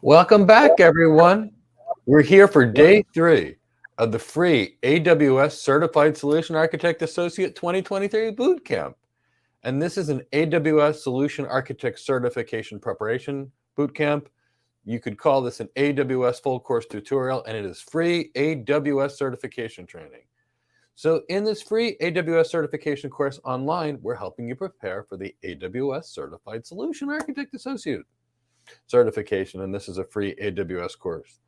Welcome back, everyone. We're here for day 3 of the free AWS Certified Solution Architect Associate 2023 Bootcamp. And this is an AWS Solution Architect Certification Preparation Bootcamp. You could call this an AWS full course tutorial, and it is free AWS certification training. So in this free AWS certification course online, we're helping you prepare for the AWS Certified Solution Architect Associate certification, and this is a free AWS course.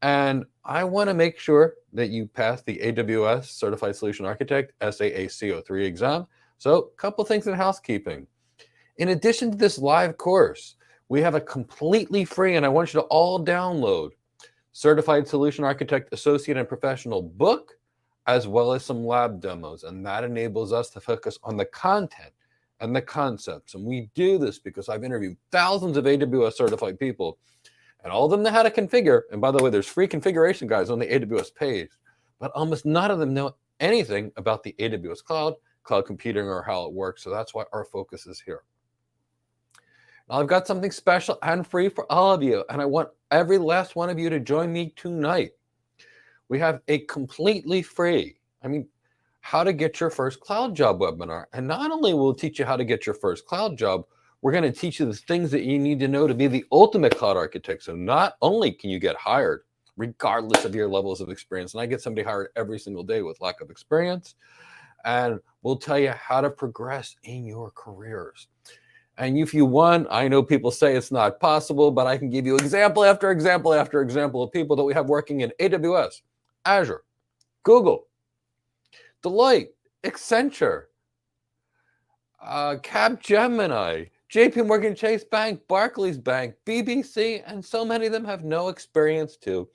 And I want to make sure that you pass the AWS Certified Solution Architect SAACO3 exam. So a couple things in housekeeping. In addition to this live course, we have a completely free, and I want you to all download, Certified Solution Architect Associate and Professional book, as well as some lab demos. And that enables us to focus on the content and the concepts. And we do this because I've interviewed thousands of AWS certified people, and all of them know how to configure. And by the way, there's free configuration guides on the AWS page, but almost none of them know anything about the AWS cloud computing, or how it works. So that's why our focus is here. Now I've got something special and free for all of you, and I want every last one of you to join me tonight. We have a completely free, how to get your first cloud job webinar. And not only will it teach you how to get your first cloud job, we're going to teach you the things that you need to know to be the ultimate cloud architect. So not only can you get hired, regardless of your levels of experience, and I get somebody hired every single day with lack of experience, and we'll tell you how to progress in your careers. And if you want, I know people say it's not possible, but I can give you example after example after example of people that we have working in AWS, Azure, Google, Deloitte, Accenture, Capgemini, JP Morgan Chase Bank, Barclays Bank, BBC, and so many of them have no experience too.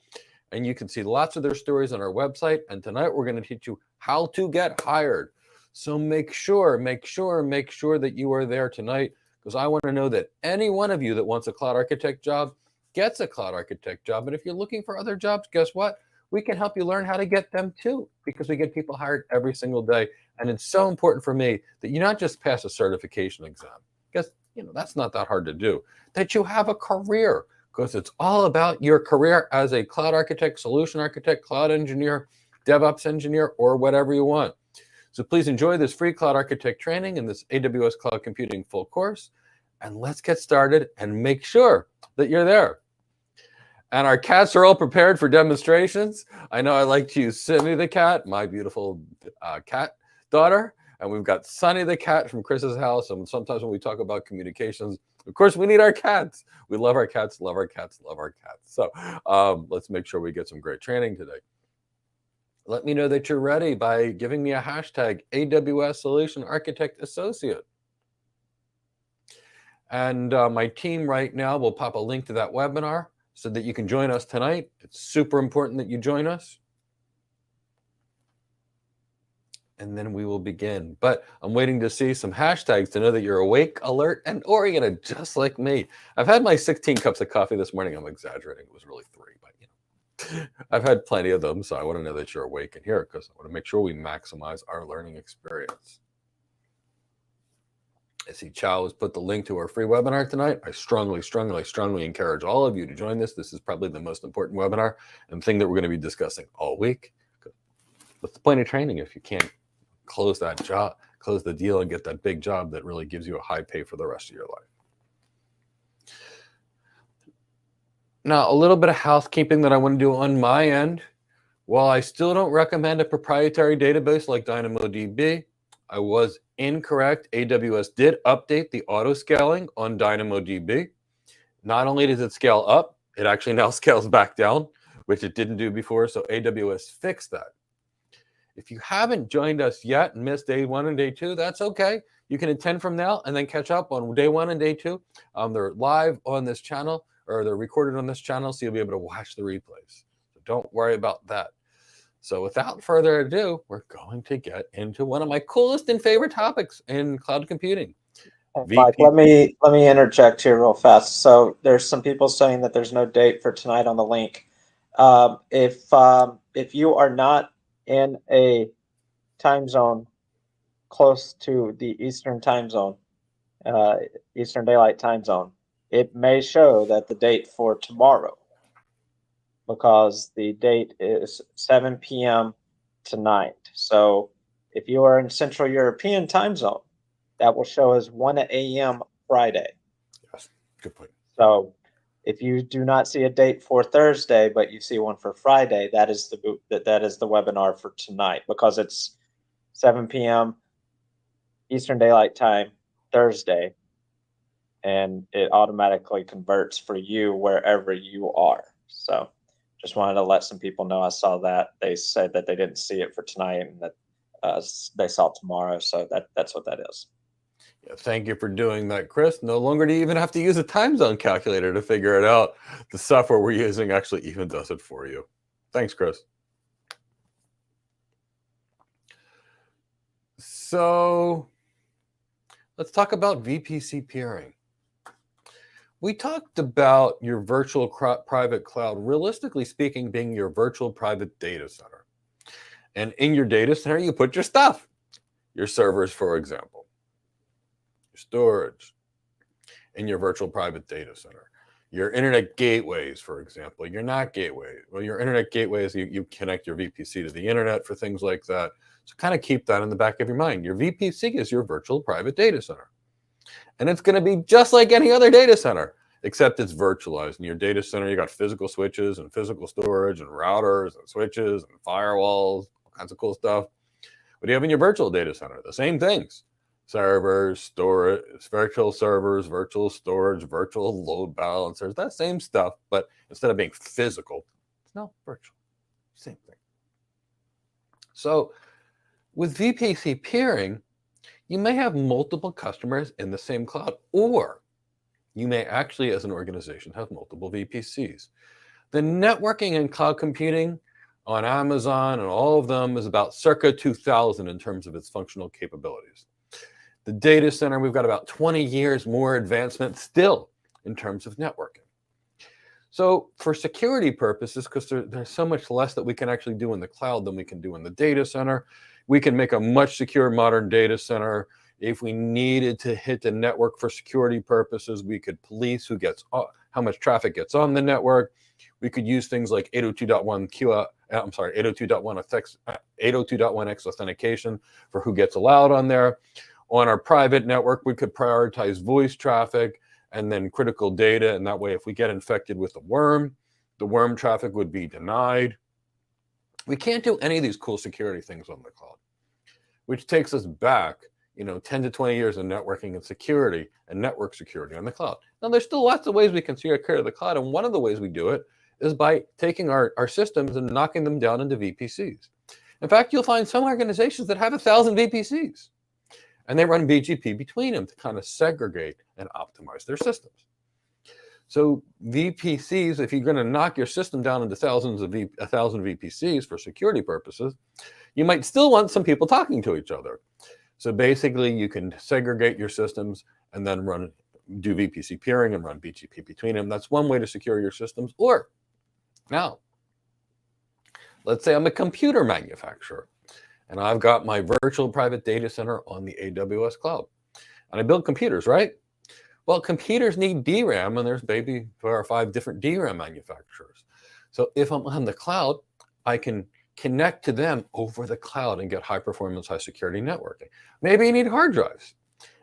And you can see lots of their stories on our website. And tonight we're going to teach you how to get hired. So make sure that you are there tonight, because I want to know that any one of you that wants a cloud architect job gets a cloud architect job. And if you're looking for other jobs, guess what? We can help you learn how to get them too, because we get people hired every single day. And it's so important for me that you not just pass a certification exam, because that's not that hard to do, that you have a career, because it's all about your career as a cloud architect, solution architect, cloud engineer, DevOps engineer, or whatever you want. So please enjoy this free cloud architect training in this AWS Cloud Computing full course. And let's get started, and make sure that you're there. And our cats are all prepared for demonstrations. I know I like to use Sydney the cat, my beautiful cat daughter. And we've got Sunny the cat from Chris's house. And sometimes when we talk about communications, of course, we need our cats. We love our cats, love our cats, love our cats. So let's make sure we get some great training today. Let me know that you're ready by giving me a hashtag AWS Solution Architect Associate. And my team right now will pop a link to that webinar so that you can join us tonight. It's super important that you join us. And then we will begin. But I'm waiting to see some hashtags to know that you're awake, alert, and oriented, just like me. I've had my 16 cups of coffee this morning. I'm exaggerating. It was really 3, but I've had plenty of them. So I want to know that you're awake and here, because I want to make sure we maximize our learning experience. I see Chow has put the link to our free webinar tonight. I strongly encourage all of you to join this. This is probably the most important webinar and thing that we're going to be discussing all week. What's the point of training if you can't close that job, close the deal, and get that big job that really gives you a high pay for the rest of your life? Now, a little bit of housekeeping that I want to do on my end. While I still don't recommend a proprietary database like DynamoDB, I was incorrect. AWS did update the auto scaling on DynamoDB. Not only does it scale up, it actually now scales back down, which it didn't do before. So AWS fixed that. If you haven't joined us yet and missed day 1 and day 2, that's okay. You can attend from now and then catch up on day 1 and day 2. They're live on this channel, or they're recorded on this channel, so you'll be able to watch the replays. So don't worry about that. So without further ado, we're going to get into one of my coolest and favorite topics in cloud computing. Mike, let me interject here real fast. So there's some people saying that there's no date for tonight on the link. If you are not in a time zone close to the Eastern time zone, Eastern Daylight Time Zone, it may show that the date for tomorrow, because the date is 7 p.m. tonight. So if you are in Central European time zone, that will show as 1 a.m. Friday. Yes, good point. So if you do not see a date for Thursday, but you see one for Friday, that is that is the webinar for tonight, because it's 7 p.m. Eastern Daylight Time, Thursday, and it automatically converts for you wherever you are. So just wanted to let some people know. I saw that they said that they didn't see it for tonight and that they saw it tomorrow. So that's what that is. Yeah, thank you for doing that, Chris. No longer do you even have to use a time zone calculator to figure it out. The software we're using actually even does it for you. Thanks, Chris. So let's talk about VPC peering. We talked about your virtual private cloud, realistically speaking, being your virtual private data center. And in your data center, you put your stuff, your servers, for example, your storage, in your virtual private data center. Your internet gateways, for example, your NACL gateway. Well, your internet gateways, you connect your VPC to the internet for things like that. So kind of keep that in the back of your mind. Your VPC is your virtual private data center. And it's going to be just like any other data center, except it's virtualized. In your data center, you got physical switches and physical storage and routers and switches and firewalls, all kinds of cool stuff. What do you have in your virtual data center? The same things. Servers, storage, virtual servers, virtual storage, virtual load balancers, that same stuff, but instead of being physical, it's now virtual. Same thing. So with VPC peering, you may have multiple customers in the same cloud, or you may actually, as an organization, have multiple VPCs. The networking and cloud computing on Amazon and all of them is about circa 2000 in terms of its functional capabilities. The data center, we've got about 20 years more advancement still in terms of networking. So for security purposes, because there's so much less that we can actually do in the cloud than we can do in the data center, we can make a much secure modern data center. If we needed to hit the network for security purposes, we could police who gets how much traffic gets on the network. We could use things like 802.1x authentication for who gets allowed on there. On our private network, we could prioritize voice traffic and then critical data. And that way, if we get infected with the worm traffic would be denied. We can't do any of these cool security things on the cloud, which takes us back, 10 to 20 years of networking and security and network security on the cloud. Now, there's still lots of ways we can secure the cloud. And one of the ways we do it is by taking our systems and knocking them down into VPCs. In fact, you'll find some organizations that have 1,000 VPCs. And they run BGP between them to kind of segregate and optimize their systems. So VPCs, if you're going to knock your system down into 1,000 VPCs for security purposes, you might still want some people talking to each other. So basically, you can segregate your systems and then do VPC peering and run BGP between them. That's one way to secure your systems. Or now, let's say I'm a computer manufacturer. And I've got my virtual private data center on the AWS cloud. And I build computers, right? Well, computers need DRAM, and there's maybe 4 or 5 different DRAM manufacturers. So if I'm on the cloud, I can connect to them over the cloud and get high performance, high security networking. Maybe you need hard drives.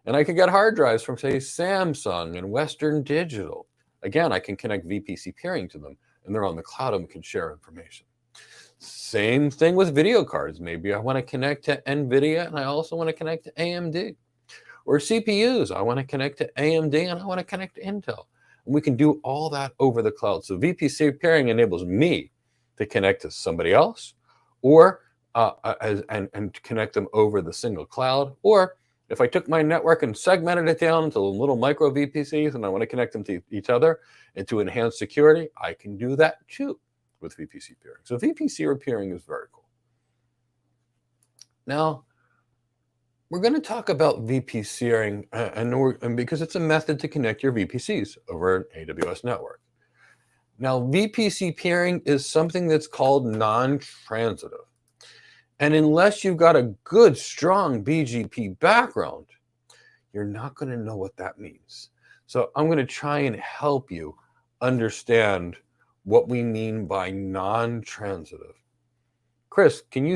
And I can get hard drives from, say, Samsung and Western Digital. Again, I can connect VPC peering to them, and they're on the cloud and we can share information. Same thing with video cards. Maybe I want to connect to NVIDIA and I also want to connect to AMD. Or CPUs, I want to connect to AMD and I want to connect to Intel. And we can do all that over the cloud. So VPC peering enables me to connect to somebody else or and connect them over the single cloud. Or if I took my network and segmented it down into little micro VPCs and I want to connect them to each other and to enhance security, I can do that too with VPC peering. So VPC peering is very cool. Now, we're going to talk about VPCing and because it's a method to connect your VPCs over an AWS network. Now, VPC peering is something that's called non-transitive. And unless you've got a good, strong BGP background, you're not going to know what that means. So I'm going to try and help you understand what we mean by non-transitive. Chris, can you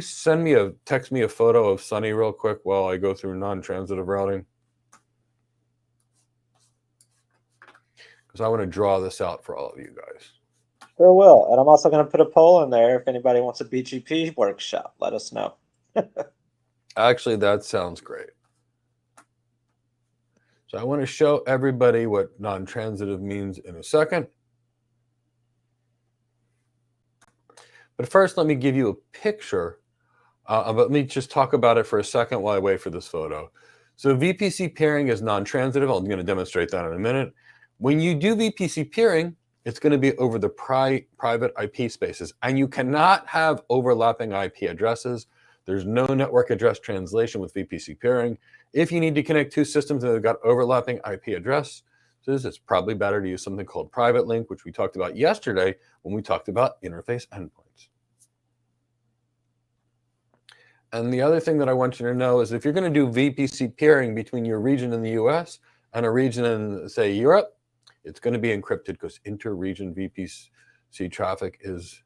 text me a photo of Sunny real quick while I go through non-transitive routing? Because I want to draw this out for all of you guys. Sure will. And I'm also going to put a poll in there. If anybody wants a BGP workshop, let us know. Actually, that sounds great. So I want to show everybody what non-transitive means in a second. But first, let me give you a picture. Let me just talk about it for a second while I wait for this photo. So VPC peering is non-transitive. I'm going to demonstrate that in a minute. When you do VPC peering, it's going to be over the private IP spaces, and you cannot have overlapping IP addresses. There's no network address translation with VPC peering. If you need to connect two systems that have got overlapping IP addresses, it's probably better to use something called private link, which we talked about yesterday when we talked about interface endpoints. And the other thing that I want you to know is if you're going to do VPC peering between your region in the US and a region in, say, Europe, it's going to be encrypted because inter-region VPC traffic is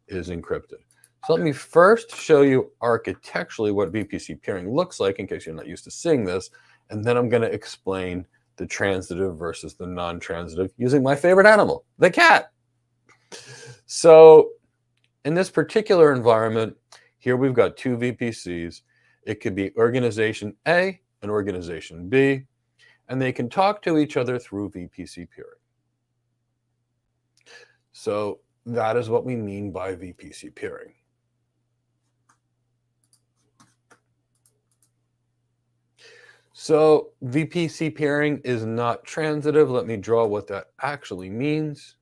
encrypted. So let me first show you architecturally what VPC peering looks like in case you're not used to seeing this, and then I'm going to explain the transitive versus the non-transitive using my favorite animal, the cat. So in this particular environment, here we've got two VPCs. It could be organization A and organization B, and they can talk to each other through VPC peering. So that is what we mean by VPC peering. So VPC peering is not transitive. Let me draw what that actually means.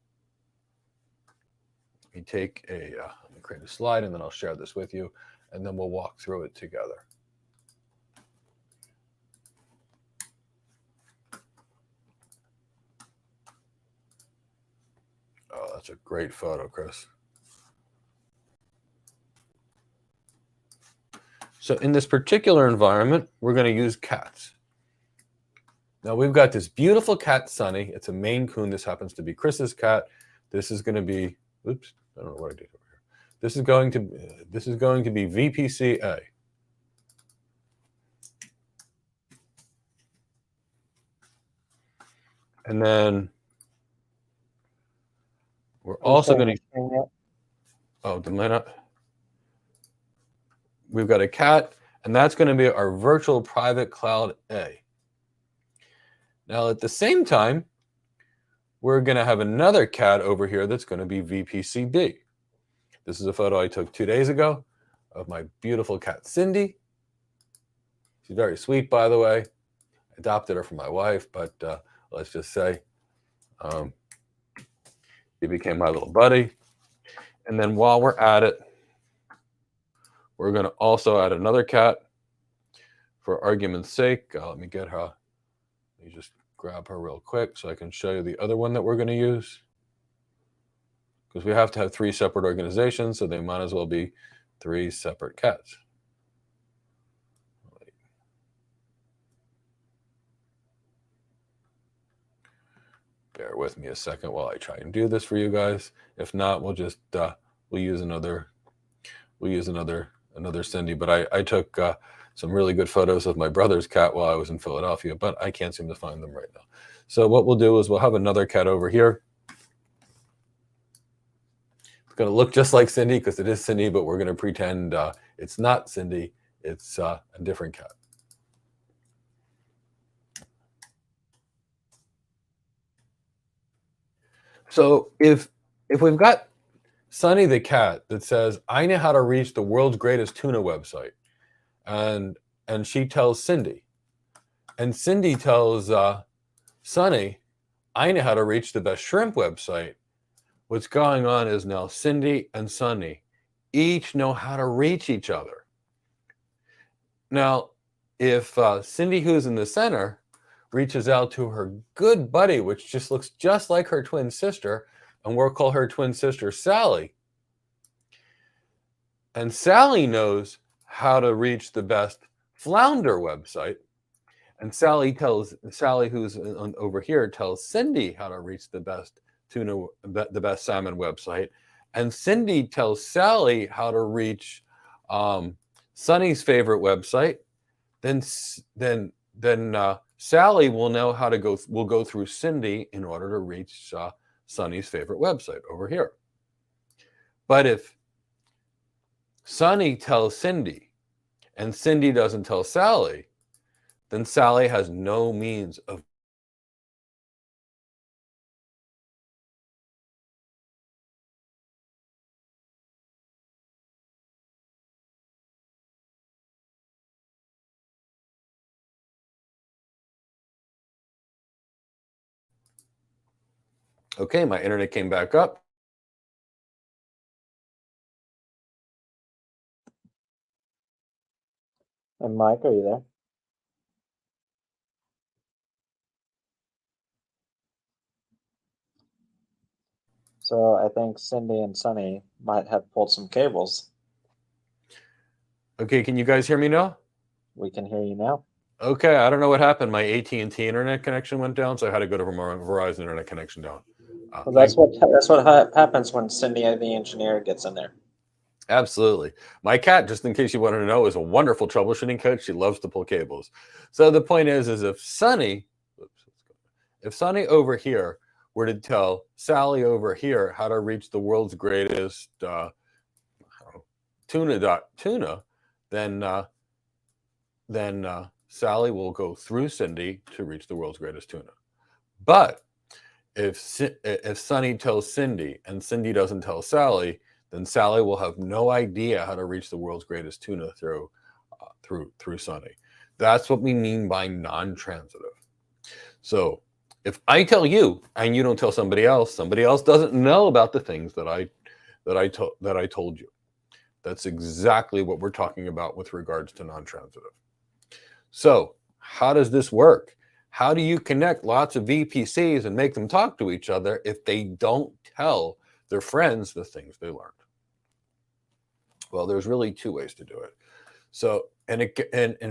Let me take let me create a slide and then I'll share this with you and then we'll walk through it together. Oh, that's a great photo, Chris. So in this particular environment, we're going to use cats. Now we've got this beautiful cat, Sunny. It's a Maine Coon. This happens to be Chris's cat. This is going to be, oops, I don't know what I did over here. This is going to be VPC-A. And then we're also going to, oh, did I not? We've got a cat, and that's going to be our virtual private cloud A. Now, at the same time, we're going to have another cat over here that's going to be VPC-B. This is a photo I took 2 days ago of my beautiful cat, Cindy. She's very sweet, by the way. I adopted her from my wife, but let's just say she became my little buddy. And then while we're at it, we're going to also add another cat for argument's sake. Let me get her. Let me just grab her real quick so I can show you the other one that we're going to use. Because we have to have 3 separate organizations, so they might as well be 3 separate cats. Bear with me a second while I try and do this for you guys. If not, we'll just we'll use another Cindy. But I took some really good photos of my brother's cat while I was in Philadelphia, but I can't seem to find them right now. So what we'll do is we'll have another cat over here. It's going to look just like Cindy because it is Cindy, but we're going to pretend it's not Cindy. It's a different cat. So if we've got Sunny the cat that says, I know how to reach the world's greatest tuna website, and she tells Cindy, and Cindy tells Sunny, I know how to reach the best shrimp website. What's going on is now Cindy and Sunny each know how to reach each other. Now, if Cindy, who's in the center, reaches out to her good buddy, which just looks just like her twin sister, and we'll call her twin sister Sally. And Sally knows how to reach the best flounder website. And Sally, who's over here, tells Cindy how to reach the best tuna, the best salmon website, and Cindy tells Sally how to reach Sunny's favorite website. Then Sally will know how to go through Cindy in order to reach Sunny's favorite website over here. But if Sunny tells Cindy and Cindy doesn't tell Sally, then Sally has no means of Okay, my internet came back up. And Mike, are you there? So I think Cindy and Sunny might have pulled some cables. Okay, can you guys hear me now? We can hear you now. Okay, I don't know what happened. My AT&T internet connection went down, so I had to go to my Verizon internet connection down. Well, that's what happens when Cindy, the engineer, gets in there. Absolutely. My cat, just in case you wanted to know, is a wonderful troubleshooting coach. She loves to pull cables. So the point is if Sunny over here were to tell Sally over here how to reach the world's greatest tuna, then Sally will go through Cindy to reach the world's greatest tuna. But if Sunny tells Cindy and Cindy doesn't tell Sally, then Sally will have no idea how to reach the world's greatest tuna through Sunny. That's what we mean by non-transitive. So if I tell you and you don't tell somebody else doesn't know about the things that I told you. That's exactly what we're talking about with regards to non-transitive. So how does this work? How do you connect lots of VPCs and make them talk to each other if they don't tell their friends the things they learned? Well, there's really two ways to do it. So, and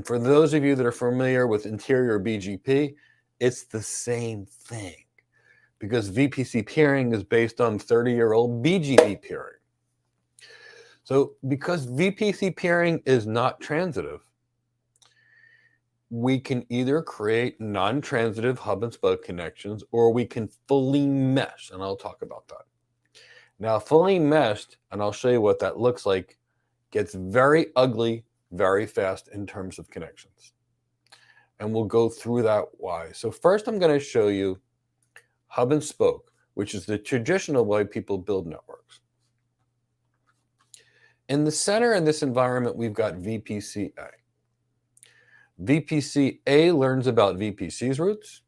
for those of you that are familiar with interior BGP, it's the same thing, because VPC peering is based on 30-year-old BGP peering. So because VPC peering is not transitive, we can either create non-transitive hub and spoke connections, or we can fully mesh, and I'll talk about that. Now, fully meshed, and I'll show you what that looks like, gets very ugly very fast in terms of connections. And we'll go through that why. So first, I'm going to show you hub and spoke, which is the traditional way people build networks. In the center in this environment, we've got VPC-A. VPC-A learns about VPC's roots,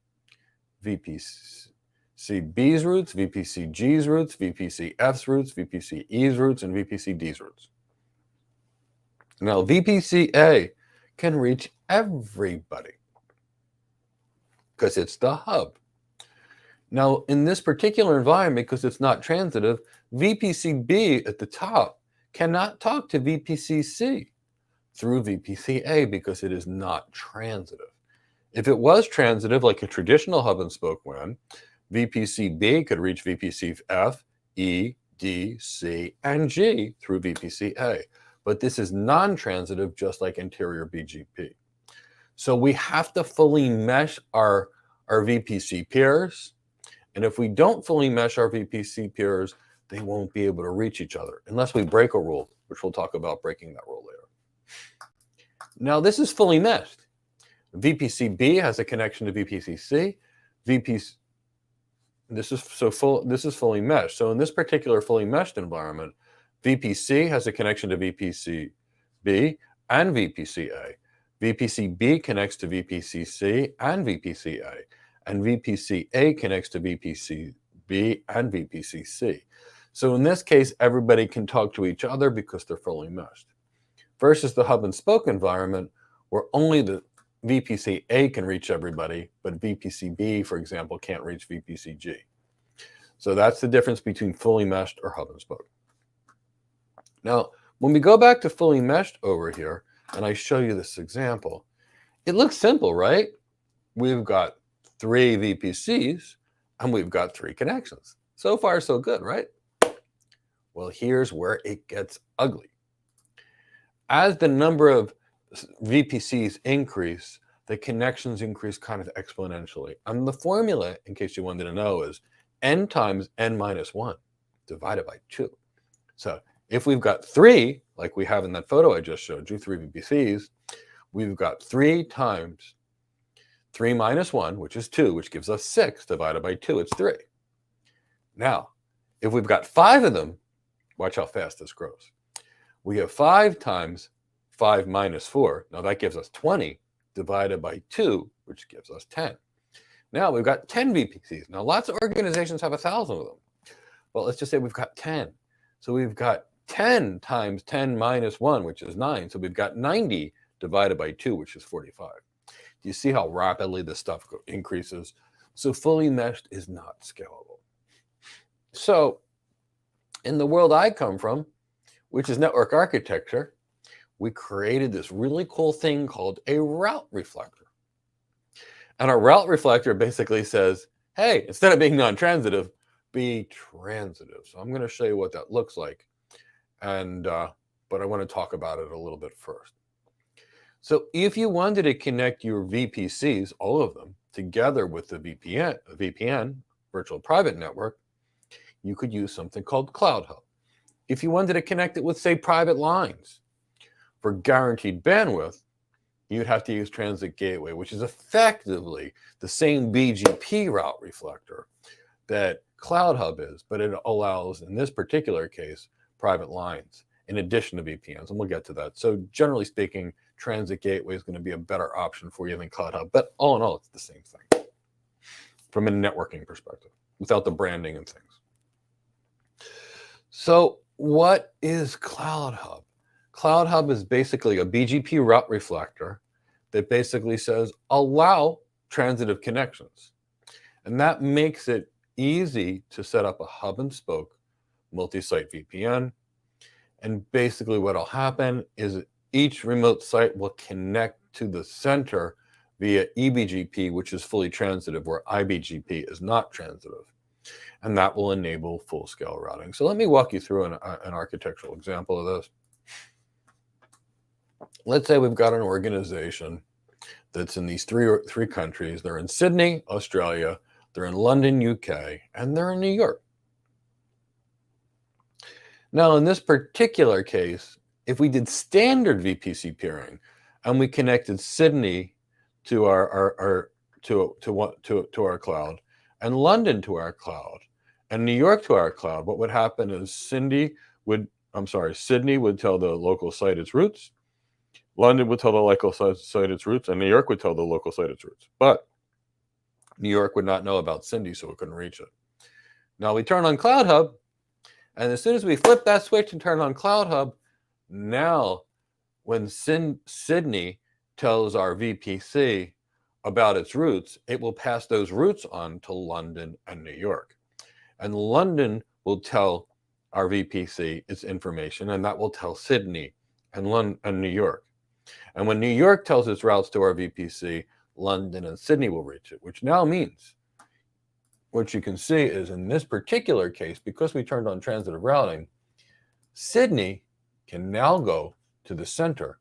VPC-B's roots, VPC-G's roots, VPC-F's roots, VPC-E's roots, and VPC-D's roots. Now, VPC-A can reach everybody because it's the hub. Now, in this particular environment, because it's not transitive, VPC-B at the top cannot talk to VPC-C through VPC-A because it is not transitive. If it was transitive, like a traditional hub and spoke WAN, VPC-B could reach VPC-F, E, D, C, and G through VPC-A. But this is non-transitive, just like interior BGP. So we have to fully mesh our VPC peers. And if we don't fully mesh our VPC peers, they won't be able to reach each other unless we break a rule, which we'll talk about breaking that rule later. Now, this is fully meshed. VPC-B has a connection to VPC-C. This is fully meshed. So in this particular fully meshed environment, VPC has a connection to VPC-B and VPC-A. VPC-B connects to VPC-C and VPC-A. And VPC-A connects to VPC-B and VPC-C. So in this case, everybody can talk to each other because they're fully meshed. Versus the hub and spoke environment, where only the VPC-A can reach everybody, but VPC-B, for example, can't reach VPC-G. So that's the difference between fully meshed or hub and spoke. Now, when we go back to fully meshed over here, and I show you this example, it looks simple, right? we've got 3 VPCs and we've got 3 connections. So far, so good, right? Well, here's where it gets ugly. As the number of VPCs increase, the connections increase kind of exponentially. And the formula, in case you wanted to know, is n times n minus 1 divided by 2. So if we've got 3, like we have in that photo I just showed you, 3 VPCs, we've got 3 times 3 minus 1, which is 2, which gives us 6 divided by 2. It's 3. Now, if we've got 5 of them, watch how fast this grows. We have 5 times 5 minus 4. Now that gives us 20 divided by 2, which gives us 10. Now we've got 10 VPCs. Now lots of organizations have 1,000 of them. Well, let's just say we've got 10. So we've got 10 times 10 minus 1, which is 9. So we've got 90 divided by 2, which is 45. Do you see how rapidly this stuff increases? So fully meshed is not scalable. So in the world I come from, which is network architecture, we created this really cool thing called a route reflector. And a route reflector basically says, hey, instead of being non-transitive, be transitive. So I'm going to show you what that looks like. And but I want to talk about it a little bit first. So if you wanted to connect your VPCs, all of them, together with the VPN, virtual private network, you could use something called Cloud Hub. If you wanted to connect it with, say, private lines for guaranteed bandwidth, you'd have to use Transit Gateway, which is effectively the same BGP route reflector that Cloud Hub is, but it allows, in this particular case, private lines in addition to VPNs, and we'll get to that. So generally speaking, Transit Gateway is going to be a better option for you than Cloud Hub, but all in all, it's the same thing from a networking perspective, without the branding and things. So what is Cloud Hub? Cloud Hub is basically a BGP route reflector that basically says, allow transitive connections. And that makes it easy to set up a hub and spoke multi-site VPN. And basically what'll happen is each remote site will connect to the center via eBGP, which is fully transitive, where iBGP is not transitive. And that will enable full-scale routing. So let me walk you through an architectural example of this. Let's say we've got an organization that's in these three countries. They're in Sydney, Australia, they're in London, UK, and they're in New York. Now, in this particular case, if we did standard VPC peering and we connected Sydney to our cloud and London to our cloud and New York to our cloud, what would happen is Sydney would tell the local site its routes, London would tell the local site its routes, and New York would tell the local site its routes. But New York would not know about Sydney, so it couldn't reach it. Now we turn on Cloud Hub, and as soon as we flip that switch and turn on Cloud Hub, now when Sydney tells our VPC about its routes, it will pass those routes on to London and New York. And London will tell our VPC its information, and that will tell Sydney and New York. And when New York tells its routes to our VPC, London and Sydney will reach it, which now means what you can see is in this particular case, because we turned on transitive routing, Sydney can now go to the center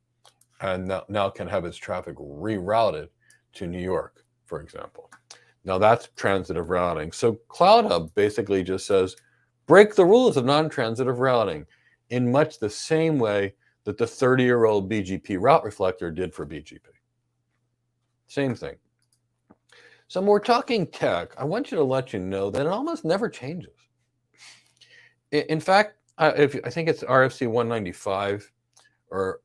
and now can have its traffic rerouted to New York, for example. Now that's transitive routing. So Cloud Hub basically just says, break the rules of non-transitive routing in much the same way that the 30-year-old BGP route reflector did for BGP. Same thing. So when we're talking tech, I want you to let you know that it almost never changes. In fact, I think it's RFC 195 or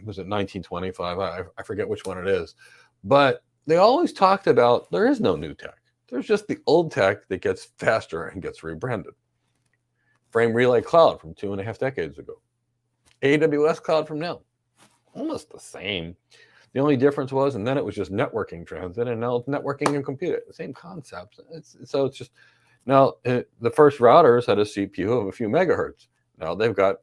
was it 1925? I forget which one it is. But they always talked about there is no new tech. There's just the old tech that gets faster and gets rebranded. Frame Relay Cloud from 2.5 decades ago. AWS Cloud from now. Almost the same. The only difference was, and then it was just networking transit, and now it's networking and compute. The same concept. So it's just, now the first routers had a CPU of a few megahertz. Now they've got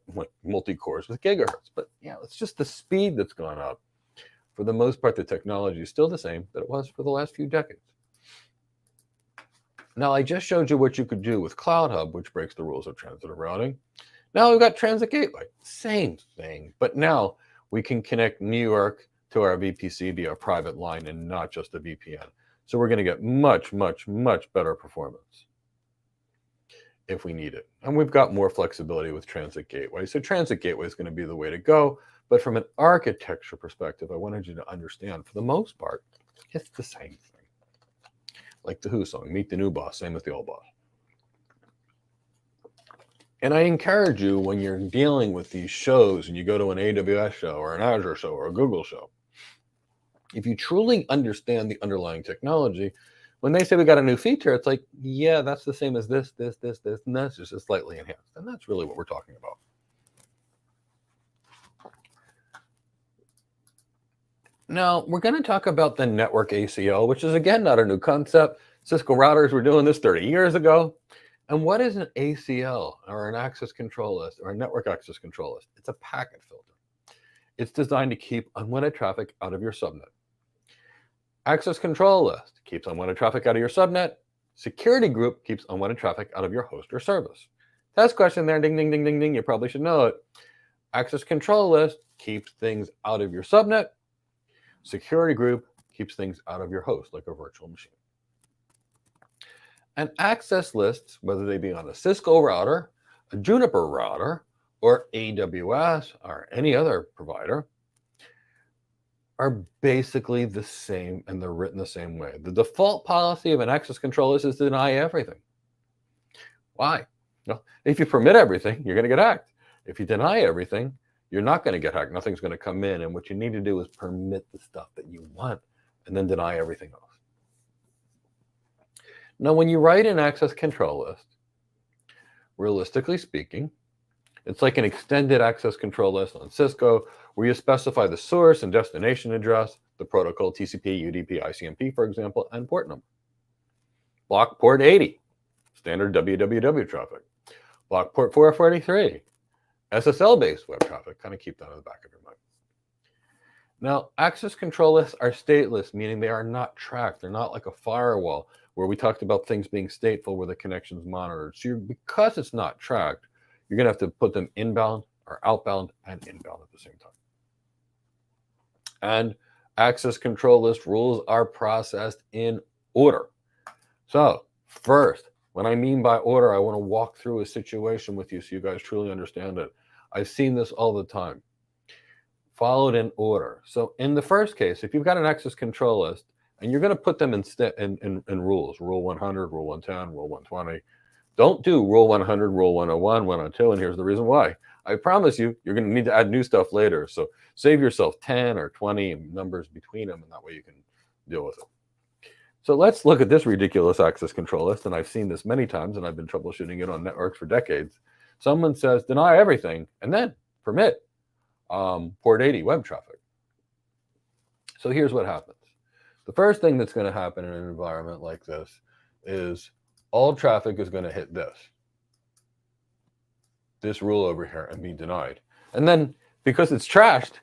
multi-cores with gigahertz. But yeah, it's just the speed that's gone up For the most part, the technology is still the same that it was for the last few decades. Now, I just showed you what you could do with Cloud Hub, which breaks the rules of transitive routing. Now we've got Transit Gateway, same thing, but now we can connect New York to our VPC via a private line and not just a VPN. So we're going to get much, much, much better performance if we need it. And we've got more flexibility with Transit Gateway. So Transit Gateway is going to be the way to go. But from an architecture perspective, I wanted you to understand, for the most part, it's the same thing. Like the Who song, meet the new boss, same as the old boss. And I encourage you, when you're dealing with these shows and you go to an AWS show or an Azure show or a Google show, if you truly understand the underlying technology, when they say we got a new feature, it's like, yeah, that's the same as this, and that's just slightly enhanced. And that's really what we're talking about. Now, we're going to talk about the network ACL, which is, again, not a new concept. Cisco routers were doing this 30 years ago. And what is an ACL, or an access control list, or a network access control list? It's a packet filter. It's designed to keep unwanted traffic out of your subnet. Access control list keeps unwanted traffic out of your subnet. Security group keeps unwanted traffic out of your host or service. Test question there, ding, ding, ding, ding, ding. You probably should know it. Access control list keeps things out of your subnet. Security group keeps things out of your host, like a virtual machine. And access lists, whether they be on a Cisco router, a Juniper router, or AWS, or any other provider, are basically the same, and they're written the same way. The default policy of an access control list is to deny everything. Why? Well, if you permit everything, you're going to get hacked. If you deny everything, you're not going to get hacked. Nothing's going to come in. And what you need to do is permit the stuff that you want and then deny everything else. Now, when you write an access control list, realistically speaking, it's like an extended access control list on Cisco, where you specify the source and destination address, the protocol, TCP, UDP, ICMP, for example, and port number. Block port 80, standard www traffic. Block port 443, SSL-based web traffic. Kind of keep that in the back of your mind. Now, access control lists are stateless, meaning they are not tracked. They're not like a firewall, where we talked about things being stateful, where the connection's monitored. So because it's not tracked, you're going to have to put them inbound or outbound and inbound at the same time. And access control list rules are processed in order. So first, what I mean by order, I want to walk through a situation with you so you guys truly understand it. I've seen this all the time. Followed in order. So in the first case, if you've got an access control list, and you're going to put them in rules, Rule 100, Rule 110, Rule 120. Don't do Rule 100, Rule 101, 102, and here's the reason why. I promise you, you're going to need to add new stuff later. So save yourself 10 or 20 numbers between them, and that way you can deal with it. So let's look at this ridiculous access control list, and I've seen this many times, and I've been troubleshooting it on networks for decades. Someone says, deny everything, and then permit port 80 web traffic. So here's what happens. The first thing that's going to happen in an environment like this is all traffic is going to hit this rule over here and be denied. And then because it's trashed,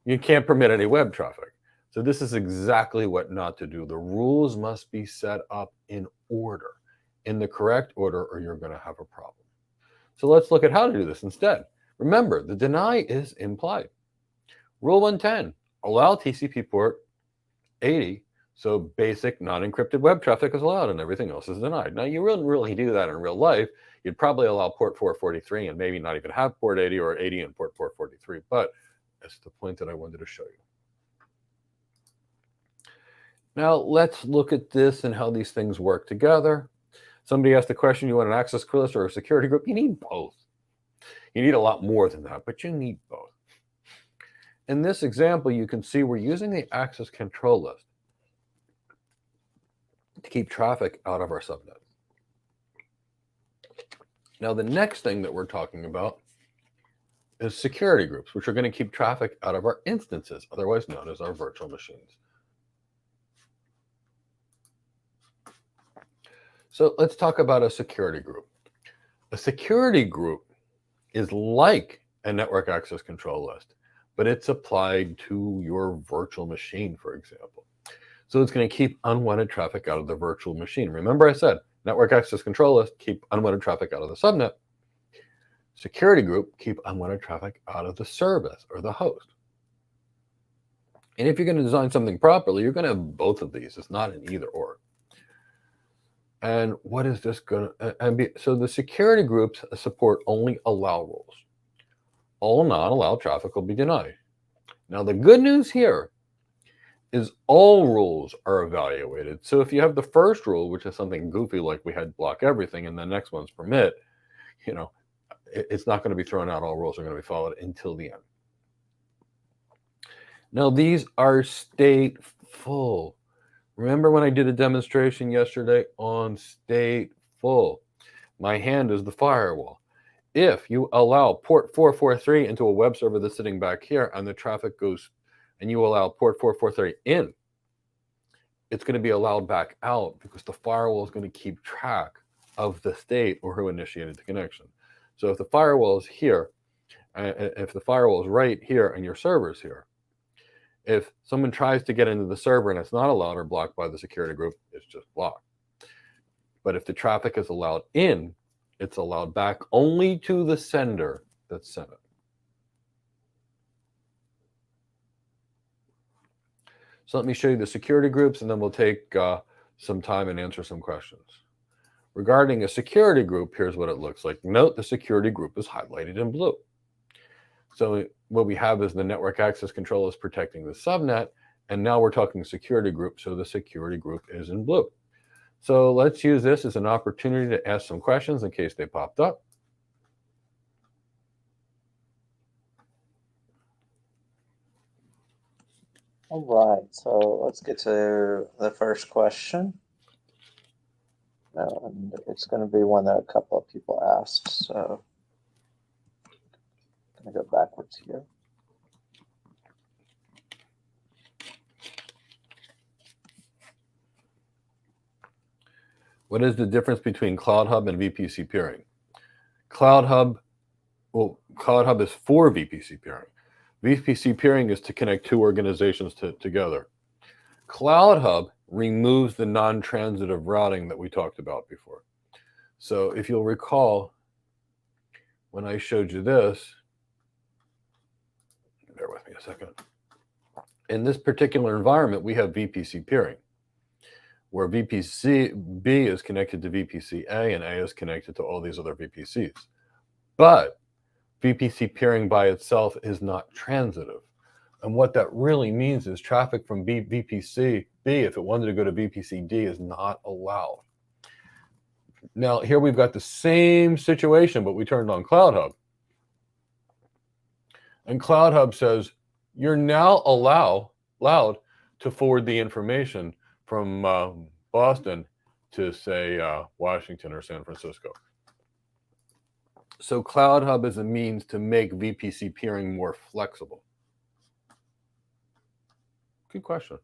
you can't permit any web traffic. So this is exactly what not to do. The rules must be set up in order, in the correct order, or you're going to have a problem. So let's look at how to do this instead. Remember, the deny is implied. Rule 110, allow TCP port 80, so basic non-encrypted web traffic is allowed and everything else is denied. Now, you wouldn't really do that in real life. You'd probably allow port 443 and maybe not even have port 80 or 80 and port 443, but that's the point that I wanted to show you. Now, let's look at this and how these things work together. Somebody asked the question, you want an access list or a security group? You need both. You need a lot more than that, but you need both. In this example, you can see we're using the access control list to keep traffic out of our subnet. Now, the next thing that we're talking about is security groups, which are going to keep traffic out of our instances, otherwise known as our virtual machines. So let's talk about a security group. A security group is like a network access control list, but it's applied to your virtual machine, for example. So it's going to keep unwanted traffic out of the virtual machine. Remember I said, network access control list, keep unwanted traffic out of the subnet. Security group, keep unwanted traffic out of the service or the host. And if you're going to design something properly, you're going to have both of these. It's not an either or. And what is this going to be? So the security groups support only allow rules. All non-allowed traffic will be denied. Now, the good news here is all rules are evaluated. So if you have the first rule, which is something goofy like we had block everything, and the next one's permit, you know, it's not going to be thrown out. All rules are going to be followed until the end. Now, these are stateful. Remember when I did a demonstration yesterday on stateful? My hand is the firewall. If you allow port 443 into a web server that's sitting back here and the traffic goes, and you allow port 443 in, it's going to be allowed back out because the firewall is going to keep track of the state or who initiated the connection. So if the firewall is here, if the firewall is right here and your server is here, if someone tries to get into the server and it's not allowed or blocked by the security group, it's just blocked. But if the traffic is allowed in, it's allowed back only to the sender that sent it. So let me show you the security groups, and then we'll take some time and answer some questions. Regarding a security group, here's what it looks like. Note the security group is highlighted in blue. So what we have is the network access control is protecting the subnet, and now we're talking security group, so the security group is in blue. So let's use this as an opportunity to ask some questions in case they popped up. All right, so let's get to the first question. And it's going to be one that a couple of people asked, so I'm going to go backwards here. What is the difference between Cloud Hub and VPC peering? Cloud Hub is for VPC peering. VPC peering is to connect two organizations together. Cloud Hub removes the non-transitive routing that we talked about before. So if you'll recall, when I showed you this, bear with me a second. In this particular environment, we have VPC peering, where VPC B is connected to VPC A and A is connected to all these other VPCs. But VPC peering by itself is not transitive. And what that really means is traffic from VPC B, if it wanted to go to VPC D, is not allowed. Now, here we've got the same situation, but we turned on Cloud Hub. And Cloud Hub says, you're now allowed to forward the information from Boston to, say, Washington or San Francisco. So Cloud Hub is a means to make VPC peering more flexible. Good question.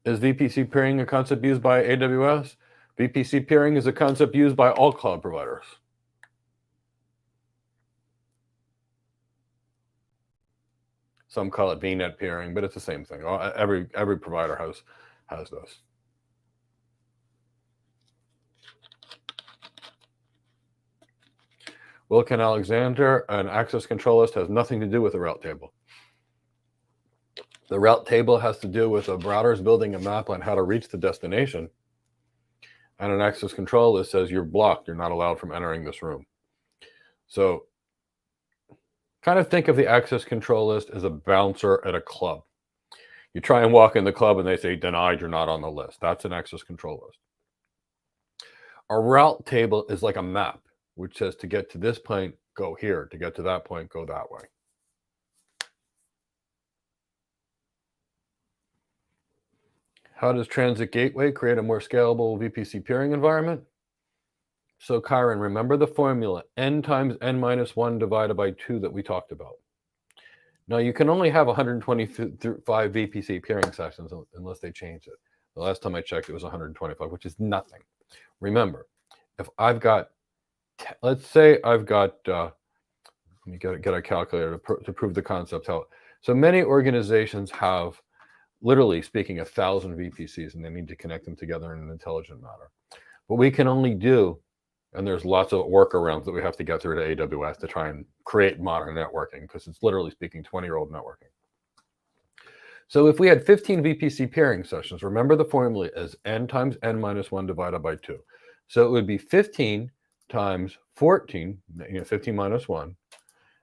Is VPC peering a concept used by AWS? VPC peering is a concept used by all cloud providers. Some call it VNet peering, but it's the same thing. Every provider has this. Wilkin Alexander, an access control list has nothing to do with the route table. The route table has to do with a router's building a map on how to reach the destination. And an access control list says you're blocked, you're not allowed from entering this room. So kind of think of the access control list as a bouncer at a club. You try and walk in the club and they say, denied, you're not on the list. That's an access control list. A route table is like a map, which says to get to this point, go here. To get to that point, go that way. How does Transit Gateway create a more scalable VPC peering environment? So Kyron, remember the formula, n times n minus 1 divided by 2 that we talked about. Now, you can only have 125 VPC peering sessions unless they change it. The last time I checked, it was 125, which is nothing. Remember, if I've got, let's say I've got, let me get a calculator to prove the concept. So many organizations have, literally speaking, 1,000 VPCs, and they need to connect them together in an intelligent manner. But we can only do, and there's lots of workarounds that we have to get through to AWS to try and create modern networking, because it's literally speaking 20-year-old networking. So if we had 15 VPC peering sessions, remember the formula is n times n minus 1 divided by 2. So it would be 15 times 14, 15 minus 1,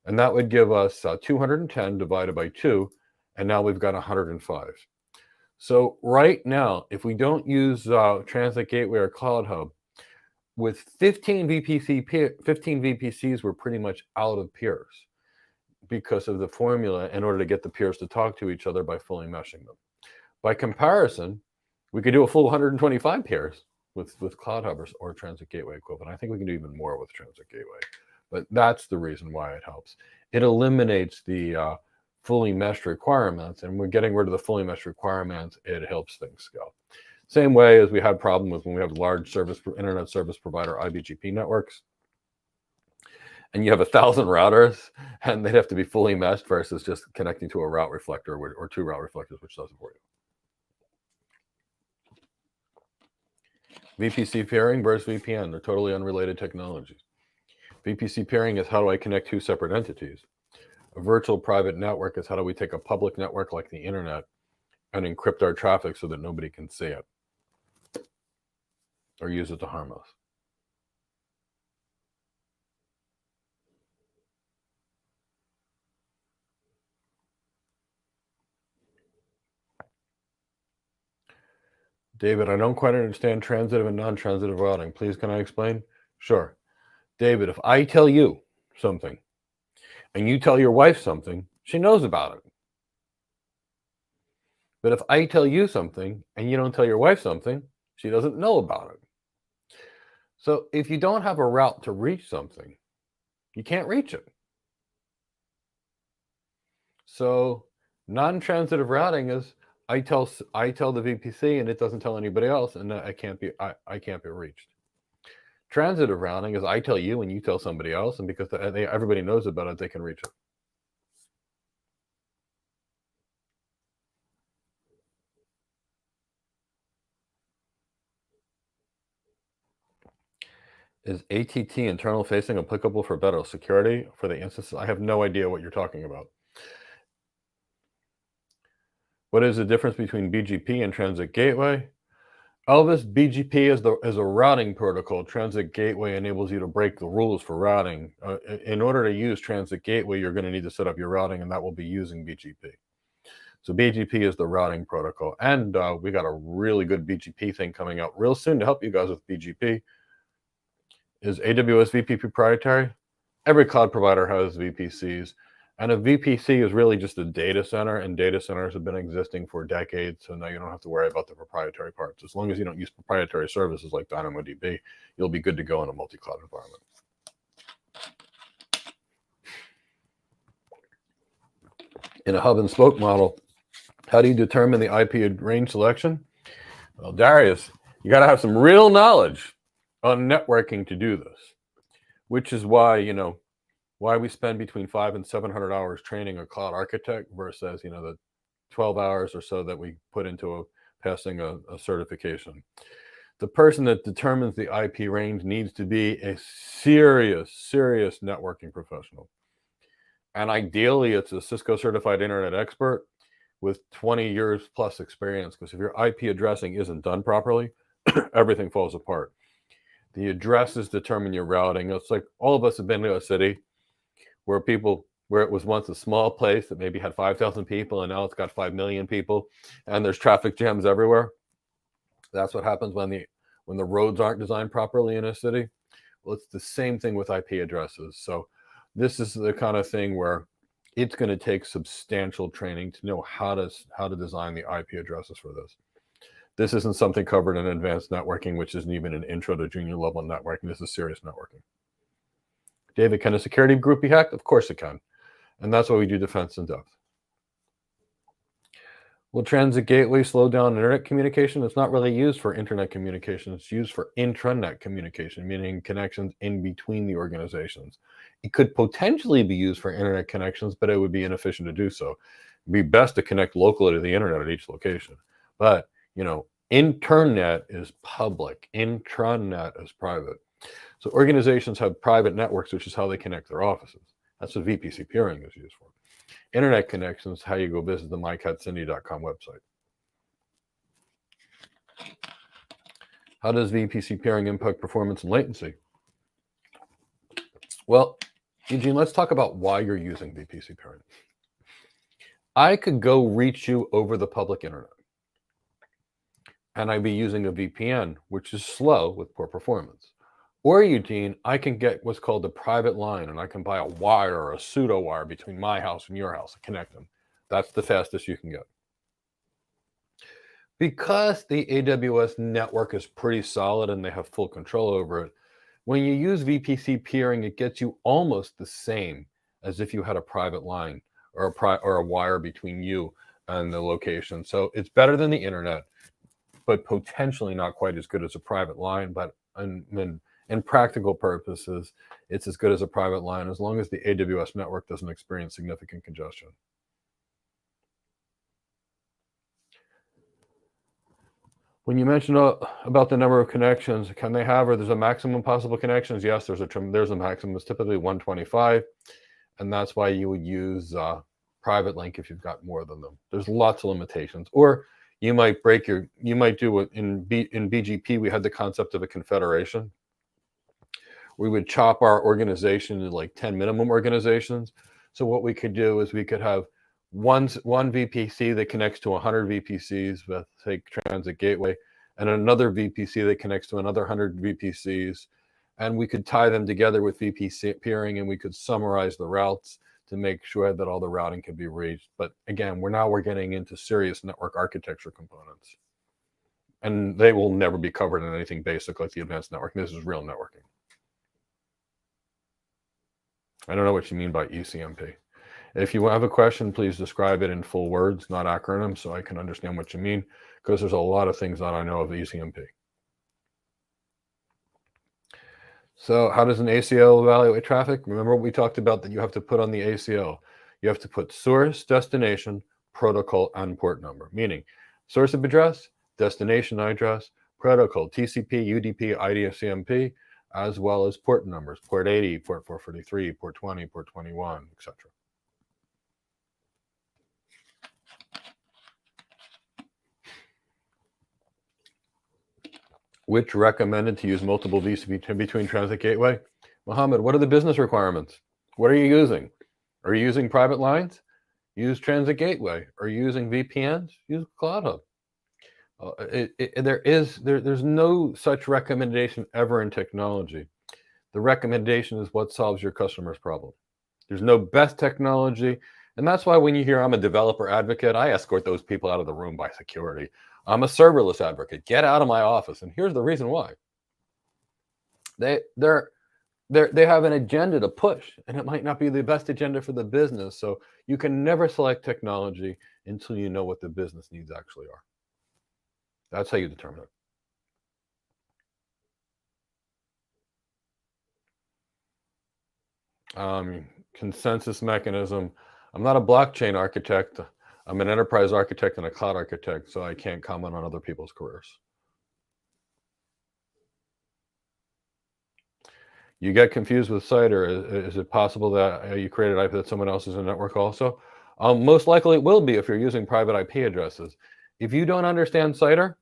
and that would give us 210 divided by 2, and now we've got 105. So right now, if we don't use Transit Gateway or Cloud Hub, with 15 VPCs, we're pretty much out of peers because of the formula in order to get the peers to talk to each other by fully meshing them. By comparison, we could do a full 125 peers with Cloud Hub or Transit Gateway equivalent. I think we can do even more with Transit Gateway, but that's the reason why it helps. It eliminates the fully meshed requirements, and we're getting rid of the fully meshed requirements. It helps things go. Same way as we had problem with when we have large internet service provider IBGP networks, and you have 1,000 routers, and they'd have to be fully meshed versus just connecting to a route reflector or 2 route reflectors, which does it for you. VPC peering versus VPN, they're totally unrelated technologies. VPC peering is how do I connect 2 separate entities. A virtual private network is how do we take a public network like the internet and encrypt our traffic so that nobody can see it or use it to harm us. David, I don't quite understand transitive and non-transitive routing. Please, can I explain? Sure. David, if I tell you something and you tell your wife something, she knows about it. But if I tell you something and you don't tell your wife something, she doesn't know about it. So if you don't have a route to reach something, you can't reach it. So non-transitive routing is I tell the VPC and it doesn't tell anybody else, and I can't be reached. Transitive routing is I tell you and you tell somebody else, and because everybody knows about it, they can reach it. Is ATT internal facing applicable for better security for the instances? I have no idea what you're talking about. What is the difference between BGP and Transit Gateway? Elvis, BGP is a routing protocol. Transit Gateway enables you to break the rules for routing. In order to use Transit Gateway, you're going to need to set up your routing, and that will be using BGP. So BGP is the routing protocol. And we got a really good BGP thing coming out real soon to help you guys with BGP. Is AWS VPC proprietary? Every cloud provider has VPCs. And a VPC is really just a data center, and data centers have been existing for decades, so now you don't have to worry about the proprietary parts. As long as you don't use proprietary services like DynamoDB, you'll be good to go in a multi-cloud environment. In a hub and spoke model, how do you determine the IP range selection? Well, Darius, you got to have some real knowledge on networking to do this, which is why, why we spend between 500 and 700 hours training a cloud architect versus, the 12 hours or so that we put into passing a certification. The person that determines the IP range needs to be a serious networking professional. And ideally, it's a Cisco certified internet expert with 20 years plus experience, because if your IP addressing isn't done properly, everything falls apart. The addresses determine your routing. It's like all of us have been to a city where it was once a small place that maybe had 5,000 people, and now it's got 5 million people, and there's traffic jams everywhere. That's what happens when the roads aren't designed properly in a city. Well, it's the same thing with IP addresses. So this is the kind of thing where it's going to take substantial training to know how to design the IP addresses for this. This isn't something covered in advanced networking, which isn't even an intro to junior level networking. This is serious networking. David, can a security group be hacked? Of course it can. And that's why we do defense in depth. Will transit gateway slow down internet communication? It's not really used for internet communication. It's used for intranet communication, meaning connections in between the organizations. It could potentially be used for internet connections, but it would be inefficient to do so. It'd be best to connect locally to the internet at each location. But, internet is public, intranet is private. So organizations have private networks, which is how they connect their offices. That's what VPC peering is used for. Internet connections, how you go visit the mycatcindy.com website. How does VPC peering impact performance and latency? Well, Eugene, let's talk about why you're using VPC peering. I could go reach you over the public internet, and I'd be using a VPN, which is slow with poor performance. Or, Eugene, I can get what's called a private line, and I can buy a wire or a pseudo wire between my house and your house and connect them. That's the fastest you can get. Because the AWS network is pretty solid and they have full control over it, when you use VPC peering, it gets you almost the same as if you had a private line or a wire between you and the location. So it's better than the internet, but potentially not quite as good as a private line. But in practical purposes, it's as good as a private line as long as the AWS network doesn't experience significant congestion. When you mentioned about the number of connections, can they have, or there's a maximum possible connections? Yes, there's a maximum. It's typically 125, and that's why you would use private link if you've got more than them. There's lots of limitations. Or you might do it in BGP. We had the concept of a confederation. We would chop our organization into like 10 minimum organizations. So what we could do is we could have one VPC that connects to 100 VPCs with, say, Transit Gateway, and another VPC that connects to another 100 VPCs. And we could tie them together with VPC peering, and we could summarize the routes to make sure that all the routing can be reached. But again, we're getting into serious network architecture components. And they will never be covered in anything basic like the advanced networking. This is real networking. I don't know what you mean by ECMP. If you have a question, please describe it in full words, not acronyms, so I can understand what you mean, because there's a lot of things that I know of ECMP. So how does an ACL evaluate traffic? Remember what we talked about, that you have to put on the ACL. You have to put source, destination, protocol, and port number, meaning source of address, destination address, protocol, TCP, UDP, IDCMP, as well as port numbers, port 80, port 443, port 20, port 21, etc. Which recommended to use multiple VPC between Transit Gateway? Mohammed, what are the business requirements? What are you using? Are you using private lines? Use Transit Gateway. Are you using VPNs? Use Cloud Hub. There's no such recommendation ever in technology. The recommendation is what solves your customer's problem. There's no best technology. And that's why when you hear I'm a developer advocate, I escort those people out of the room by security. I'm a serverless advocate. Get out of my office. And here's the reason why. They have an agenda to push, and it might not be the best agenda for the business. So you can never select technology until you know what the business needs actually are. That's how you determine it. Consensus mechanism. I'm not a blockchain architect. I'm an enterprise architect and a cloud architect, so I can't comment on other people's careers. You get confused with CIDR. Is it possible that you created IP that someone else is in a network also? Most likely it will be if you're using private IP addresses. If you don't understand CIDR,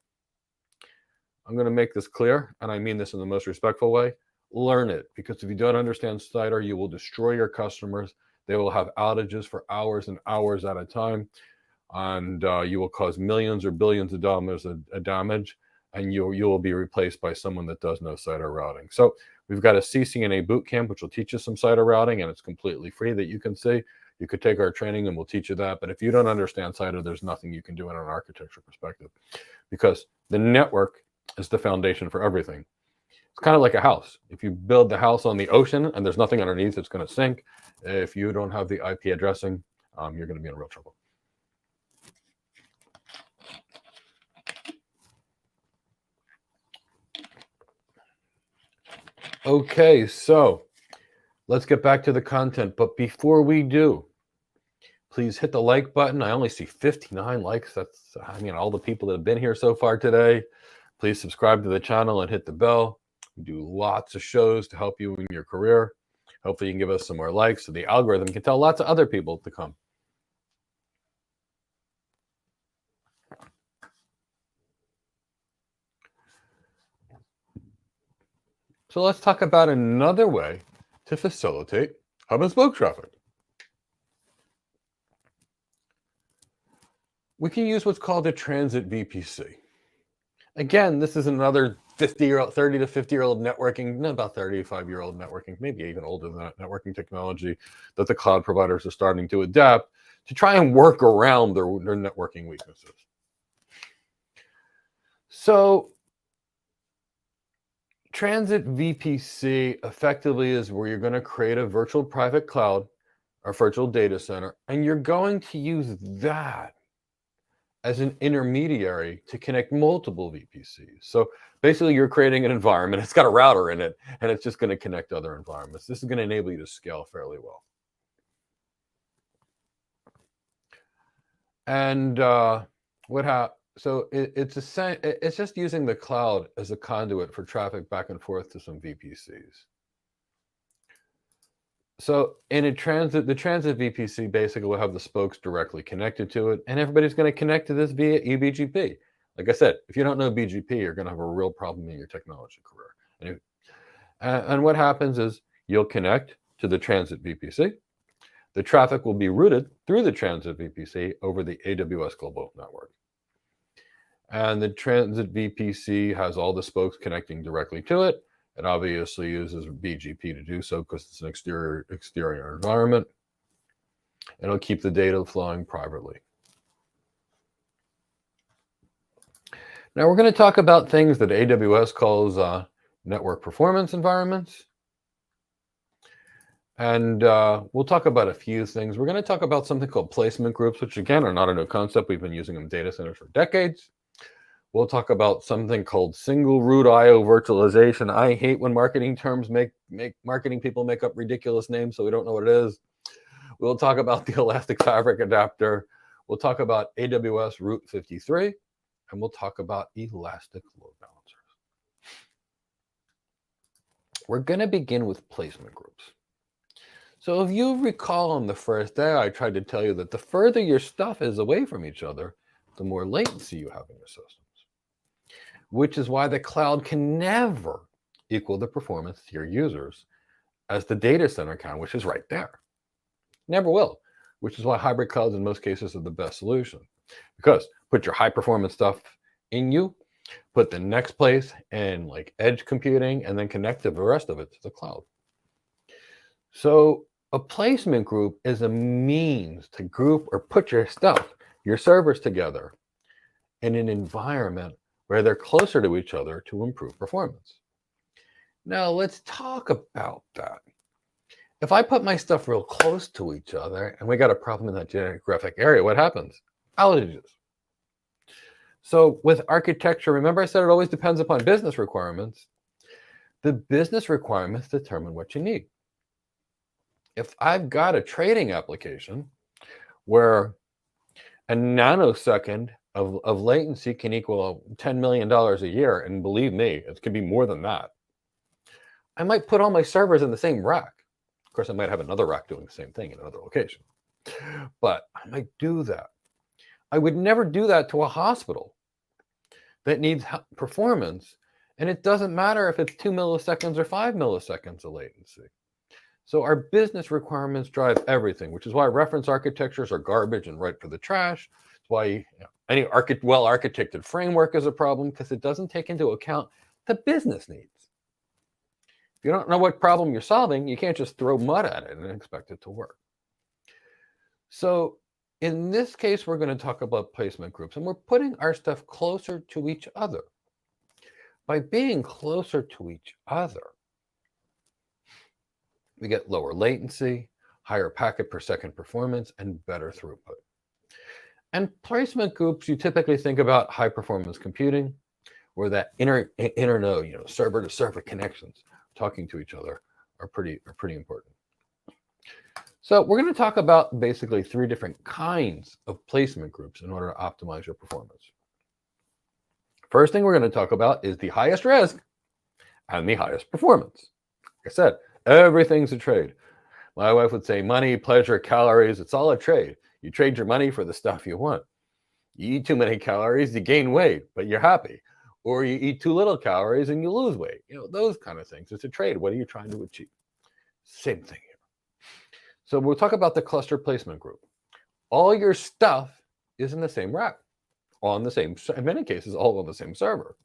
I'm going to make this clear, and I mean this in the most respectful way. Learn it, because if you don't understand CIDR, you will destroy your customers. They will have outages for hours and hours at a time, and you will cause millions or billions of dollars of damage, and you will be replaced by someone that does know CIDR routing. So we've got a CCNA bootcamp, which will teach you some CIDR routing, and it's completely free that you can see. You could take our training and we'll teach you that. But if you don't understand CIDR, there's nothing you can do in an architecture perspective, because the network is the foundation for everything. It's kind of like a house. If you build the house on the ocean and there's nothing underneath, it's going to sink. If you don't have the IP addressing, you're going to be in real trouble. Okay, so let's get back to the content. But before we do, please hit the like button. I only see 59 likes. That's, I mean, all the people that have been here so far today. Please subscribe to the channel and hit the bell. We do lots of shows to help you in your career. Hopefully you can give us some more likes so the algorithm can tell lots of other people to come. So let's talk about another way to facilitate hub and spoke traffic. We can use what's called a transit VPC. Again, this is another 50-year-old, 30 to 50-year-old networking, not about 35-year-old networking, maybe even older than that, networking technology that the cloud providers are starting to adapt to try and work around their networking weaknesses. So transit VPC effectively is where you're going to create a virtual private cloud or virtual data center, and you're going to use that as an intermediary to connect multiple VPCs. So basically you're creating an environment, it's got a router in it, and it's just going to connect other environments. This is going to enable you to scale fairly well. And it's just using the cloud as a conduit for traffic back and forth to some VPCs. So in the transit VPC basically will have the spokes directly connected to it, and everybody's going to connect to this via eBGP. Like I said, if you don't know BGP, you're going to have a real problem in your technology career. And what happens is you'll connect to the transit VPC. The traffic will be routed through the transit VPC over the AWS Global Network. And the transit VPC has all the spokes connecting directly to it. It obviously uses BGP to do so because it's an exterior environment. It'll keep the data flowing privately. Now we're going to talk about things that AWS calls network performance environments. And we'll talk about a few things. We're going to talk about something called placement groups, which again are not a new concept. We've been using them in data centers for decades. We'll talk about something called single root IO virtualization. I hate when marketing terms marketing people make up ridiculous names so we don't know what it is. We'll talk about the Elastic Fabric adapter. We'll talk about AWS Route 53, and we'll talk about elastic load balancers. We're going to begin with placement groups. So if you recall on the first day, I tried to tell you that the further your stuff is away from each other, the more latency you have in your systems, which is why the cloud can never equal the performance to your users as the data center can, which is right there. Never will, which is why hybrid clouds in most cases are the best solution. Because put your high performance stuff in you, put the next place in like edge computing, and then connect the rest of it to the cloud. So a placement group is a means to group or put your stuff, your servers together in an environment where they're closer to each other to improve performance. Now let's talk about that. If I put my stuff real close to each other and we got a problem in that geographic area, what happens? Outages. So with architecture, remember I said it always depends upon business requirements. The business requirements determine what you need. If I've got a trading application where a nanosecond of latency can equal $10 million a year, and believe me, it could be more than that, I might put all my servers in the same rack. Of course, I might have another rack doing the same thing in another location, but I might do that. I would never do that to a hospital that needs performance, and it doesn't matter if it's 2 milliseconds or 5 milliseconds of latency. So our business requirements drive everything, which is why reference architectures are garbage and right for the trash. It's why any well-architected framework is a problem, because it doesn't take into account the business needs. If you don't know what problem you're solving, you can't just throw mud at it and expect it to work. So in this case, we're going to talk about placement groups, and we're putting our stuff closer to each other. By being closer to each other, we get lower latency, higher packet per second performance, and better throughput. And placement groups, you typically think about high performance computing, where that internode, server to server connections. talking to each other are pretty important. So we're going to talk about basically 3 different kinds of placement groups in order to optimize your performance. First thing we're going to talk about is the highest risk and the highest performance. Like I said, everything's a trade. My wife would say money, pleasure, calories, it's all a trade. You trade your money for the stuff you want. You eat too many calories, you gain weight, but you're happy. Or you eat too little calories and you lose weight. Those kind of things. It's a trade. What are you trying to achieve? Same thing here. So we'll talk about the cluster placement group. All your stuff is in the same rack, on the same, in many cases, all on the same server.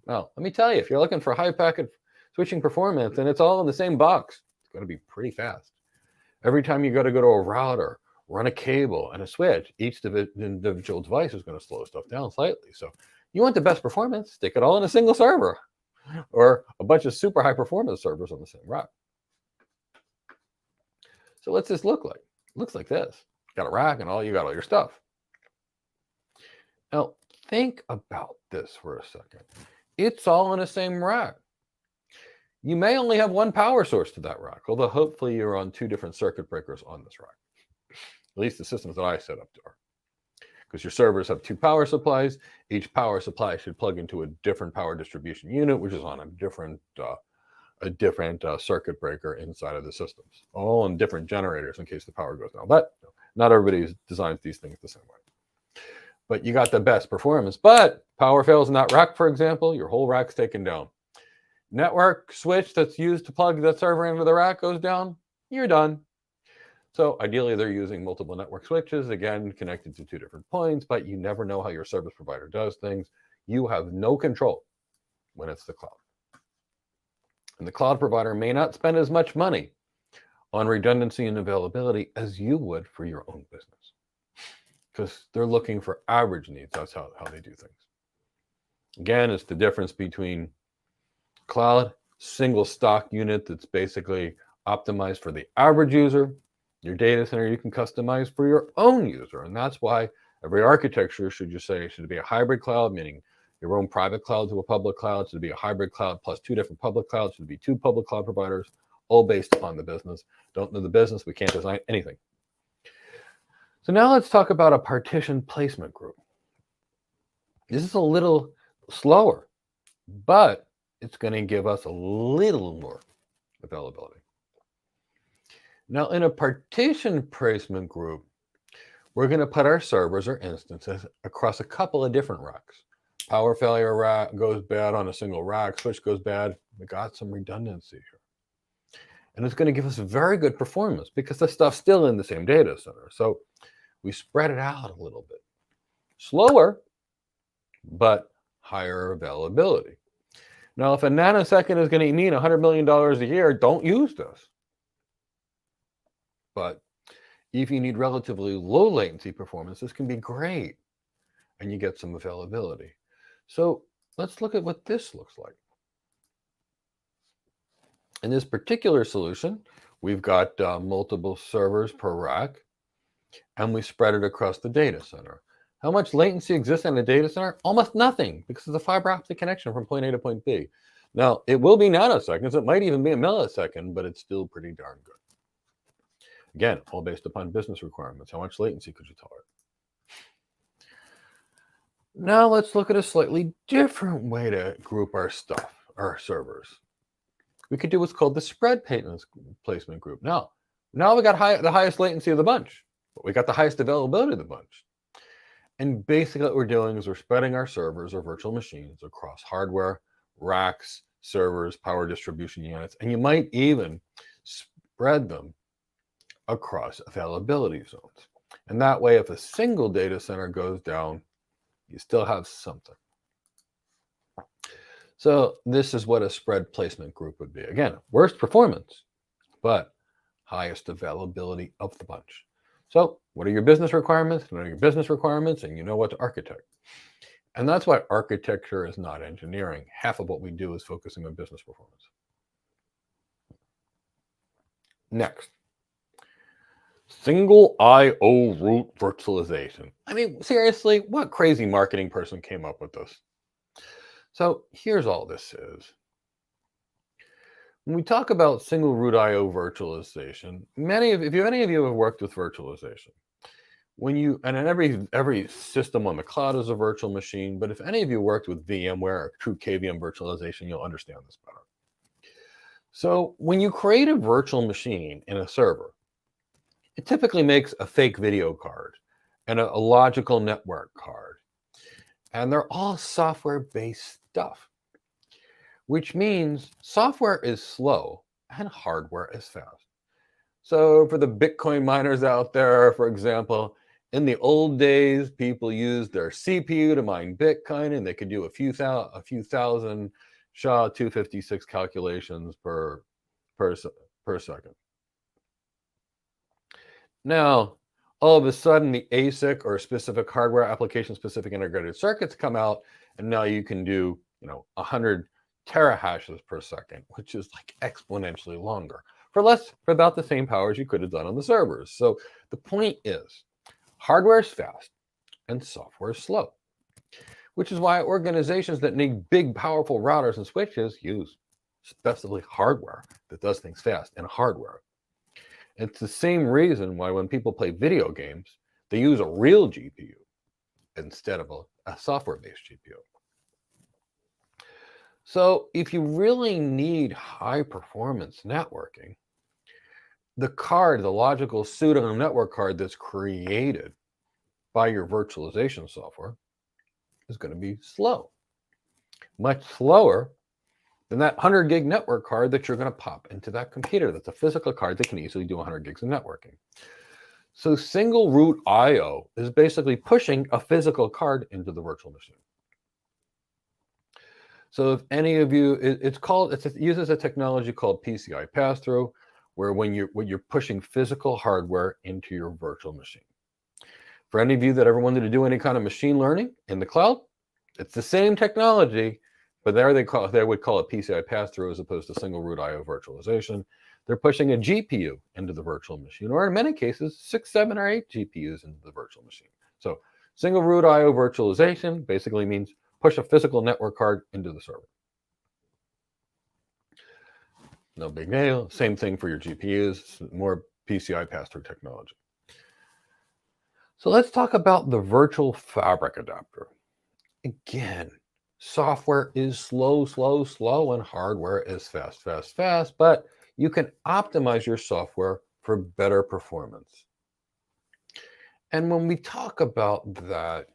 Now, let me tell you, if you're looking for high packet switching performance and it's all in the same box, it's going to be pretty fast. Every time you got to go to a router, run a cable and a switch, each individual device is going to slow stuff down slightly. So you want the best performance, stick it all in a single server or a bunch of super high performance servers on the same rack. So what's this look like? It looks like this. You got a rack and you got all your stuff. Now, think about this for a second. It's all in the same rack. You may only have one power source to that rack, although hopefully you're on 2 different circuit breakers on this rack. At least the systems that I set up are. Because your servers have 2 power supplies. Each power supply should plug into a different power distribution unit, which is on a different circuit breaker inside of the systems, all on different generators in case the power goes down. But not everybody designs these things the same way. But you got the best performance. But power fails in that rack, for example, your whole rack's taken down. Network switch that's used to plug that server into the rack goes down, you're done. So ideally, they're using multiple network switches, again, connected to 2 different points, but you never know how your service provider does things. You have no control when it's the cloud. And the cloud provider may not spend as much money on redundancy and availability as you would for your own business, because they're looking for average needs. That's how they do things. Again, it's the difference between cloud, single stock unit that's basically optimized for the average user. Your data center you can customize for your own user. And that's why every architecture should be a hybrid cloud, meaning your own private cloud to a public cloud. Should be a hybrid cloud plus 2 different public clouds. Should be 2 public cloud providers, all based upon the business. Don't know the business, we can't design anything. So now let's talk about a partition placement group. This is a little slower, but it's going to give us a little more availability. Now, in a partition placement group, we're going to put our servers or instances across a couple of different racks. Power failure rack goes bad on a single rack, switch goes bad. We got some redundancy here. And it's going to give us very good performance because the stuff's still in the same data center. So we spread it out a little bit. Slower, but higher availability. Now, if a nanosecond is going to mean $100 million a year, don't use this. But if you need relatively low latency performance, this can be great. And you get some availability. So let's look at what this looks like. In this particular solution, we've got multiple servers per rack, and we spread it across the data center. How much latency exists in a data center? Almost nothing, because it's a fiber optic connection from point A to point B. Now, it will be nanoseconds. It might even be a millisecond, but it's still pretty darn good. Again, all based upon business requirements. How much latency could you tolerate? Now let's look at a slightly different way to group our stuff, our servers. We could do what's called the spread placement group. Now we got the highest latency of the bunch, but we got the highest availability of the bunch. And basically what we're doing is we're spreading our servers or virtual machines across hardware, racks, servers, power distribution units, and you might even spread them across availability zones. And that way, if a single data center goes down, you still have something. So this is what a spread placement group would be. Again, worst performance, but highest availability of the bunch. So what are your business requirements? What are your business requirements? And you know what to architect. And that's why architecture is not engineering. Half of what we do is focusing on business performance. Next. Single I/O root virtualization. I mean, seriously, what crazy marketing person came up with this? So here's all this is. When we talk about single root I/O virtualization, if any of you have worked with virtualization, and in every system on the cloud is a virtual machine, but if any of you worked with VMware or true KVM virtualization, you'll understand this better. So when you create a virtual machine in a server, it typically makes a fake video card and a logical network card. And they're all software-based stuff, which means software is slow and hardware is fast. So for the Bitcoin miners out there, for example, in the old days, people used their CPU to mine Bitcoin, and they could do a few thousand SHA-256 calculations per second. Now, all of a sudden, the ASIC or specific hardware application-specific integrated circuits come out, and now you can do 100 terahashes per second, which is like exponentially longer for about the same power as you could have done on the servers. So the point is, hardware is fast and software is slow, which is why organizations that need big, powerful routers and switches use specifically hardware that does things fast and hardware. It's the same reason why when people play video games, they use a real GPU instead of a software-based GPU. So if you really need high-performance networking, the logical pseudo network card that's created by your virtualization software is going to be slow, much slower than that 100 gig network card that you're going to pop into that computer. That's a physical card that can easily do 100 gigs of networking. So single root I/O is basically pushing a physical card into the virtual machine. So if any of you, it uses a technology called PCI pass-through, where when you're pushing physical hardware into your virtual machine. For any of you that ever wanted to do any kind of machine learning in the cloud, it's the same technology, but they would call it PCI pass-through as opposed to single root I/O virtualization. They're pushing a GPU into the virtual machine, or in many cases, 6, 7, or 8 GPUs into the virtual machine. So single root I/O virtualization basically means push a physical network card into the server. No big deal. Same thing for your GPUs, more PCI pass-through technology. So let's talk about the virtual fabric adapter. Again, software is slow, and hardware is fast, but you can optimize your software for better performance. And when we talk about that,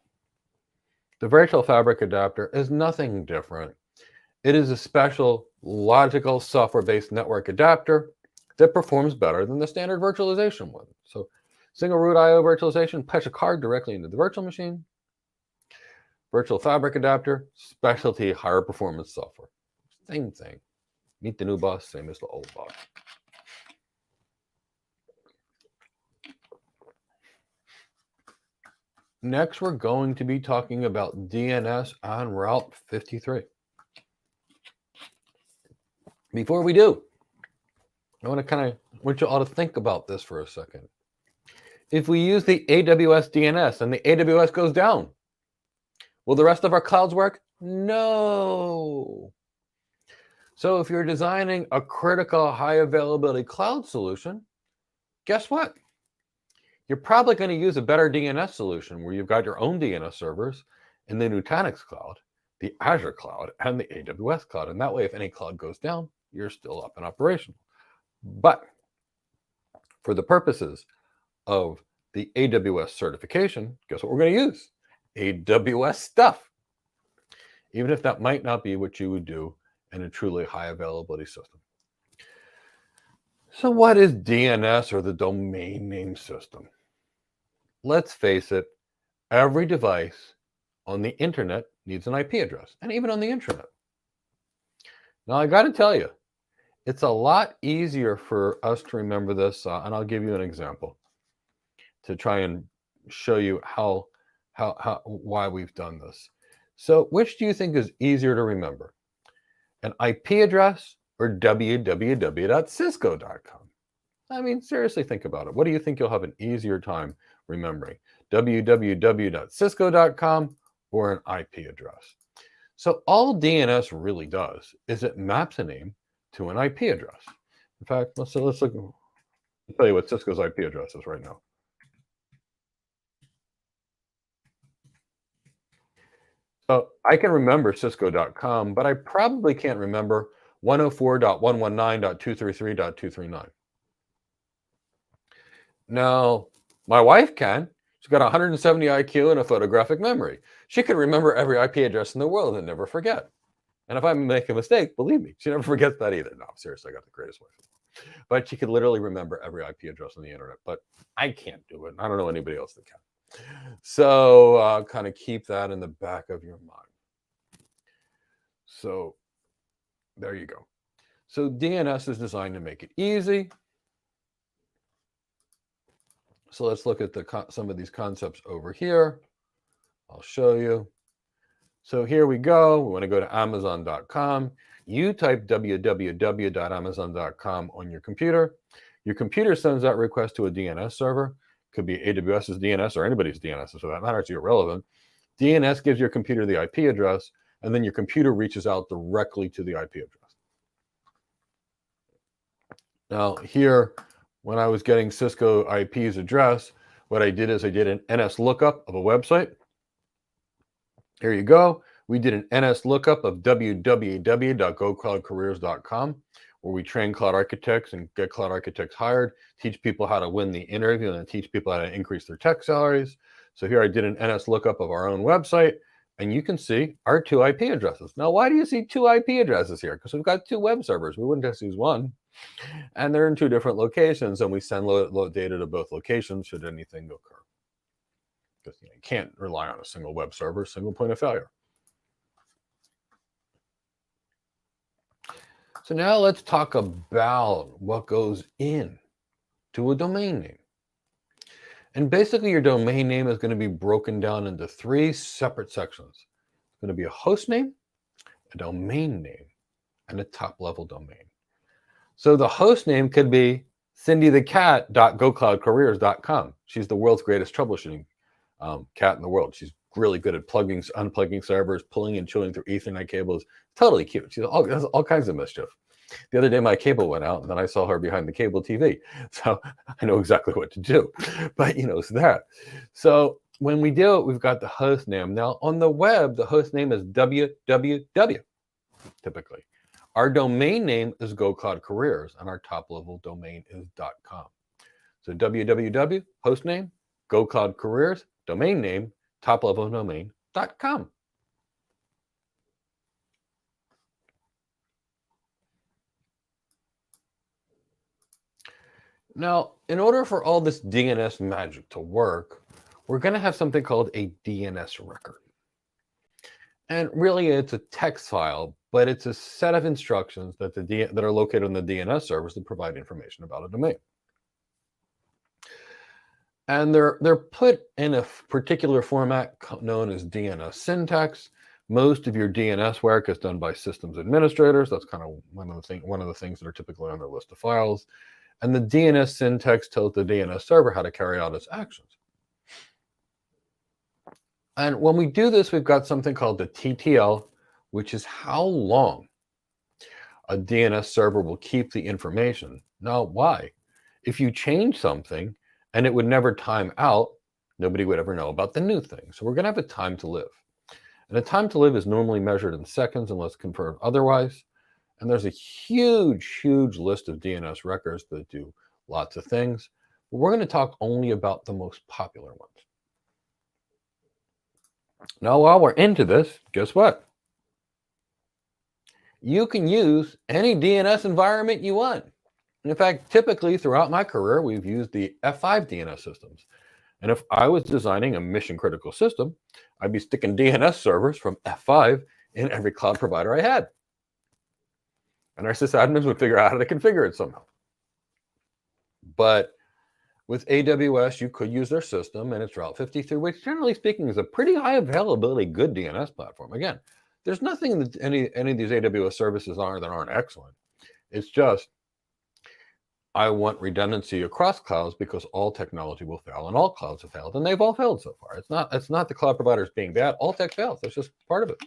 the virtual fabric adapter is nothing different. It is a special logical software-based network adapter that performs better than the standard virtualization one. So single root I/O virtualization, push a card directly into the virtual machine. Virtual fabric adapter, specialty higher performance software. Same thing. Meet the new boss, same as the old boss. Next, we're going to be talking about DNS on Route 53. Before we do, I want you all to think about this for a second. If we use the AWS DNS and the AWS goes down, will the rest of our clouds work? No. So if you're designing a critical high availability cloud solution, guess what? You're probably going to use a better DNS solution where you've got your own DNS servers in the Nutanix cloud, the Azure cloud, and the AWS cloud. And that way, if any cloud goes down, you're still up and operational. But for the purposes of the AWS certification, guess what we're going to use? AWS stuff. Even if that might not be what you would do in a truly high availability system. So what is DNS, or the domain name system? Let's face it, every device on the internet needs an IP address, and even on the intranet. Now, I got to tell you, it's a lot easier for us to remember this, and I'll give you an example to try and show you why we've done this. So which do you think is easier to remember? An IP address or www.cisco.com? I mean, seriously, think about it. What do you think you'll have an easier time remembering? www.cisco.com or an IP address? So all DNS really does is it maps a name to an IP address. In fact, let's look. I'll tell you what Cisco's IP address is right now. So I can remember Cisco.com, but I probably can't remember 104.119.233.239. Now, my wife can. She's got 170 IQ and a photographic memory. She can remember every IP address in the world and never forget. And if I make a mistake, believe me, she never forgets that either. No, seriously, I got the greatest wife. But she could literally remember every IP address on the internet. But I can't do it. I don't know anybody else that can. So kind of keep that in the back of your mind. So there you go. So DNS is designed to make it easy. So let's look at some of these concepts over here. I'll show you. So here we go. We want to go to Amazon.com. You type www.amazon.com on your computer. Your computer sends that request to a DNS server. Could be AWS's DNS or anybody's DNS, for that matter. It's irrelevant. DNS gives your computer the IP address, and then your computer reaches out directly to the IP address. Now here, when I was getting Cisco IP's address, what I did is I did an NS lookup of a website. Here you go. We did an NS lookup of www.gocloudcareers.com, where we train cloud architects and get cloud architects hired, teach people how to win the interview, and then teach people how to increase their tech salaries. So here I did an NS lookup of our own website, and you can see our 2 IP addresses. Now, why do you see 2 IP addresses here? Because we've got 2 web servers. We wouldn't just use one. And they're in 2 different locations, and we send load data to both locations should anything occur. Because you can't rely on a single web server, single point of failure. So now let's talk about what goes in to a domain name. And basically your domain name is going to be broken down into 3 separate sections. It's going to be a host name, a domain name, and a top-level domain. So the host name could be cindythecat.gocloudcareers.com. She's the world's greatest troubleshooting cat in the world. She's really good at unplugging servers, pulling and chewing through Ethernet cables. Totally cute. She does all kinds of mischief. The other day, my cable went out, and then I saw her behind the cable TV. So I know exactly what to do. But, it's that. So when we do it, we've got the host name. Now, on the web, the host name is www, typically. Our domain name is GoCloudCareers, and our top-level domain is .com. So www, host name, GoCloudCareers, domain name, top-level domain, .com. Now, in order for all this DNS magic to work, we're going to have something called a DNS record. And really, it's a text file, but it's a set of instructions that are located on the DNS servers that provide information about a domain. And they're put in a particular format known as DNS syntax. Most of your DNS work is done by systems administrators. That's kind of one of the things that are typically on their list of files. And the DNS syntax tells the DNS server how to carry out its actions. And when we do this, we've got something called the TTL, which is how long a DNS server will keep the information. Now, why? If you change something and it would never time out, nobody would ever know about the new thing. So we're going to have a time to live. And a time to live is normally measured in seconds unless confirmed otherwise. And there's a huge, huge list of DNS records that do lots of things. But we're going to talk only about the most popular ones. Now, while we're into this, guess what? You can use any DNS environment you want. In fact, typically throughout my career, we've used the F5 DNS systems. And if I was designing a mission-critical system, I'd be sticking DNS servers from F5 in every cloud provider I had. And our sysadmins would figure out how to configure it somehow. But with AWS, you could use their system and it's Route 53, which generally speaking is a pretty high availability, good DNS platform. Again, there's nothing that any of these AWS services are that aren't excellent. It's just, I want redundancy across clouds because all technology will fail and all clouds have failed, and they've all failed so far. It's not the cloud providers being bad. All tech fails. That's just part of it.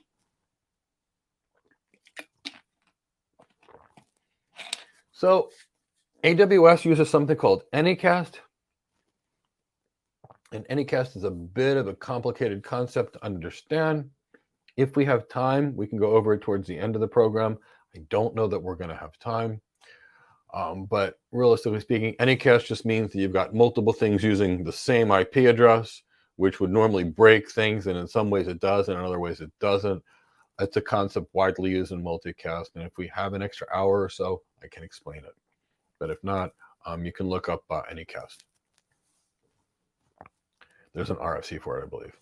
So AWS uses something called Anycast. And Anycast is a bit of a complicated concept to understand. If we have time, we can go over it towards the end of the program. I don't know that we're going to have time. But realistically speaking, Anycast just means that you've got multiple things using the same IP address, which would normally break things. And in some ways it does, and in other ways it doesn't. It's a concept widely used in multicast. And if we have an extra hour or so, I can explain it. But if not, you can look up Anycast. There's an RFC for it, I believe.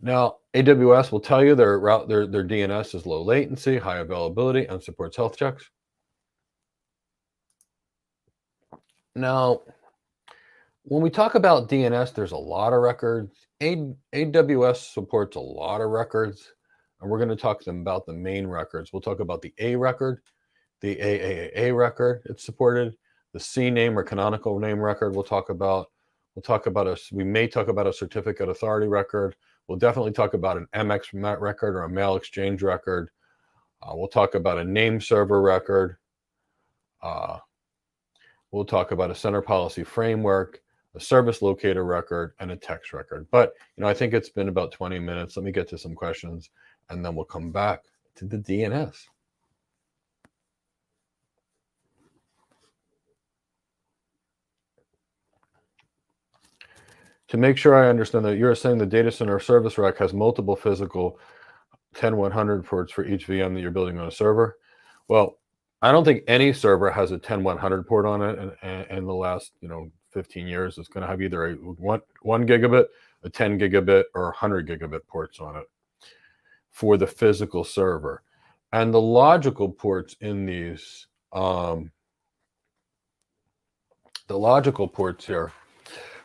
Now, AWS will tell you their DNS is low latency, high availability, and supports health checks. Now, when we talk about DNS, there's a lot of records. AWS supports a lot of records, and we're going to talk to them about the main records. We'll talk about the A record, the AAA record it's supported, the C name or canonical name record we'll talk about. We may talk about a certificate authority record. We'll definitely talk about an MX record or a mail exchange record. We'll talk about a name server record. We'll talk about a center policy framework, a service locator record, and a text record. But I think it's been about 20 minutes. Let me get to some questions, and then we'll come back to the DNS. To make sure I understand that, you're saying the data center service rack has multiple physical 10100 ports for each VM that you're building on a server. Well, I don't think any server has a 10100 port on it, and in the last 15 years, it's going to have either a 1 gigabit, a 10 gigabit, or 100 gigabit ports on it for the physical server. And the logical ports in these, the logical ports here,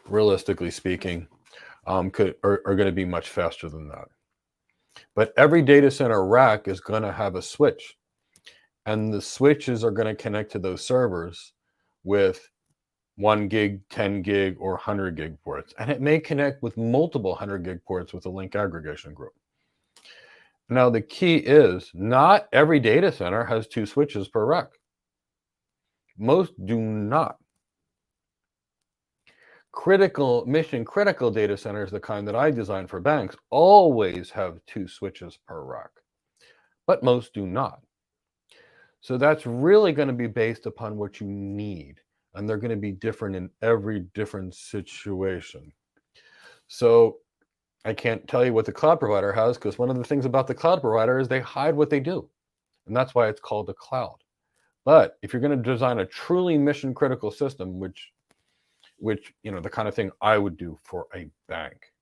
realistically speaking, are going to be much faster than that. But every data center rack is going to have a switch, and the switches are going to connect to those servers with 1 gig, 10 gig, or 100 gig ports. And it may connect with multiple 100 gig ports with a link aggregation group. Now, the key is not every data center has 2 switches per rack. Most do not. Mission critical data centers, the kind that I design for banks, always have 2 switches per rack, but most do not. So that's really going to be based upon what you need, and they're going to be different in every different situation. So I can't tell you what the cloud provider has, because one of the things about the cloud provider is they hide what they do, and that's why it's called a cloud. But if you're going to design a truly mission critical system, which the kind of thing I would do for a bank.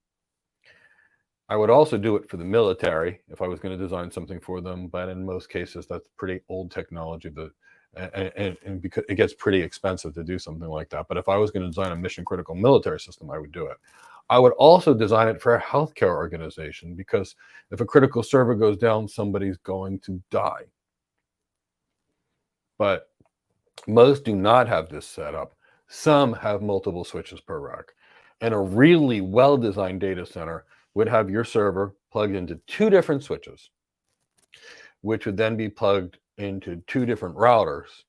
I would also do it for the military if I was going to design something for them, but in most cases, that's pretty old technology, and because it gets pretty expensive to do something like that. But if I was going to design a mission critical military system, I would do it. I would also design it for a healthcare organization, because if a critical server goes down, somebody's going to die. But most do not have this set up. Some have multiple switches per rack. And a really well-designed data center would have your server plugged into 2 different switches, which would then be plugged into 2 different routers.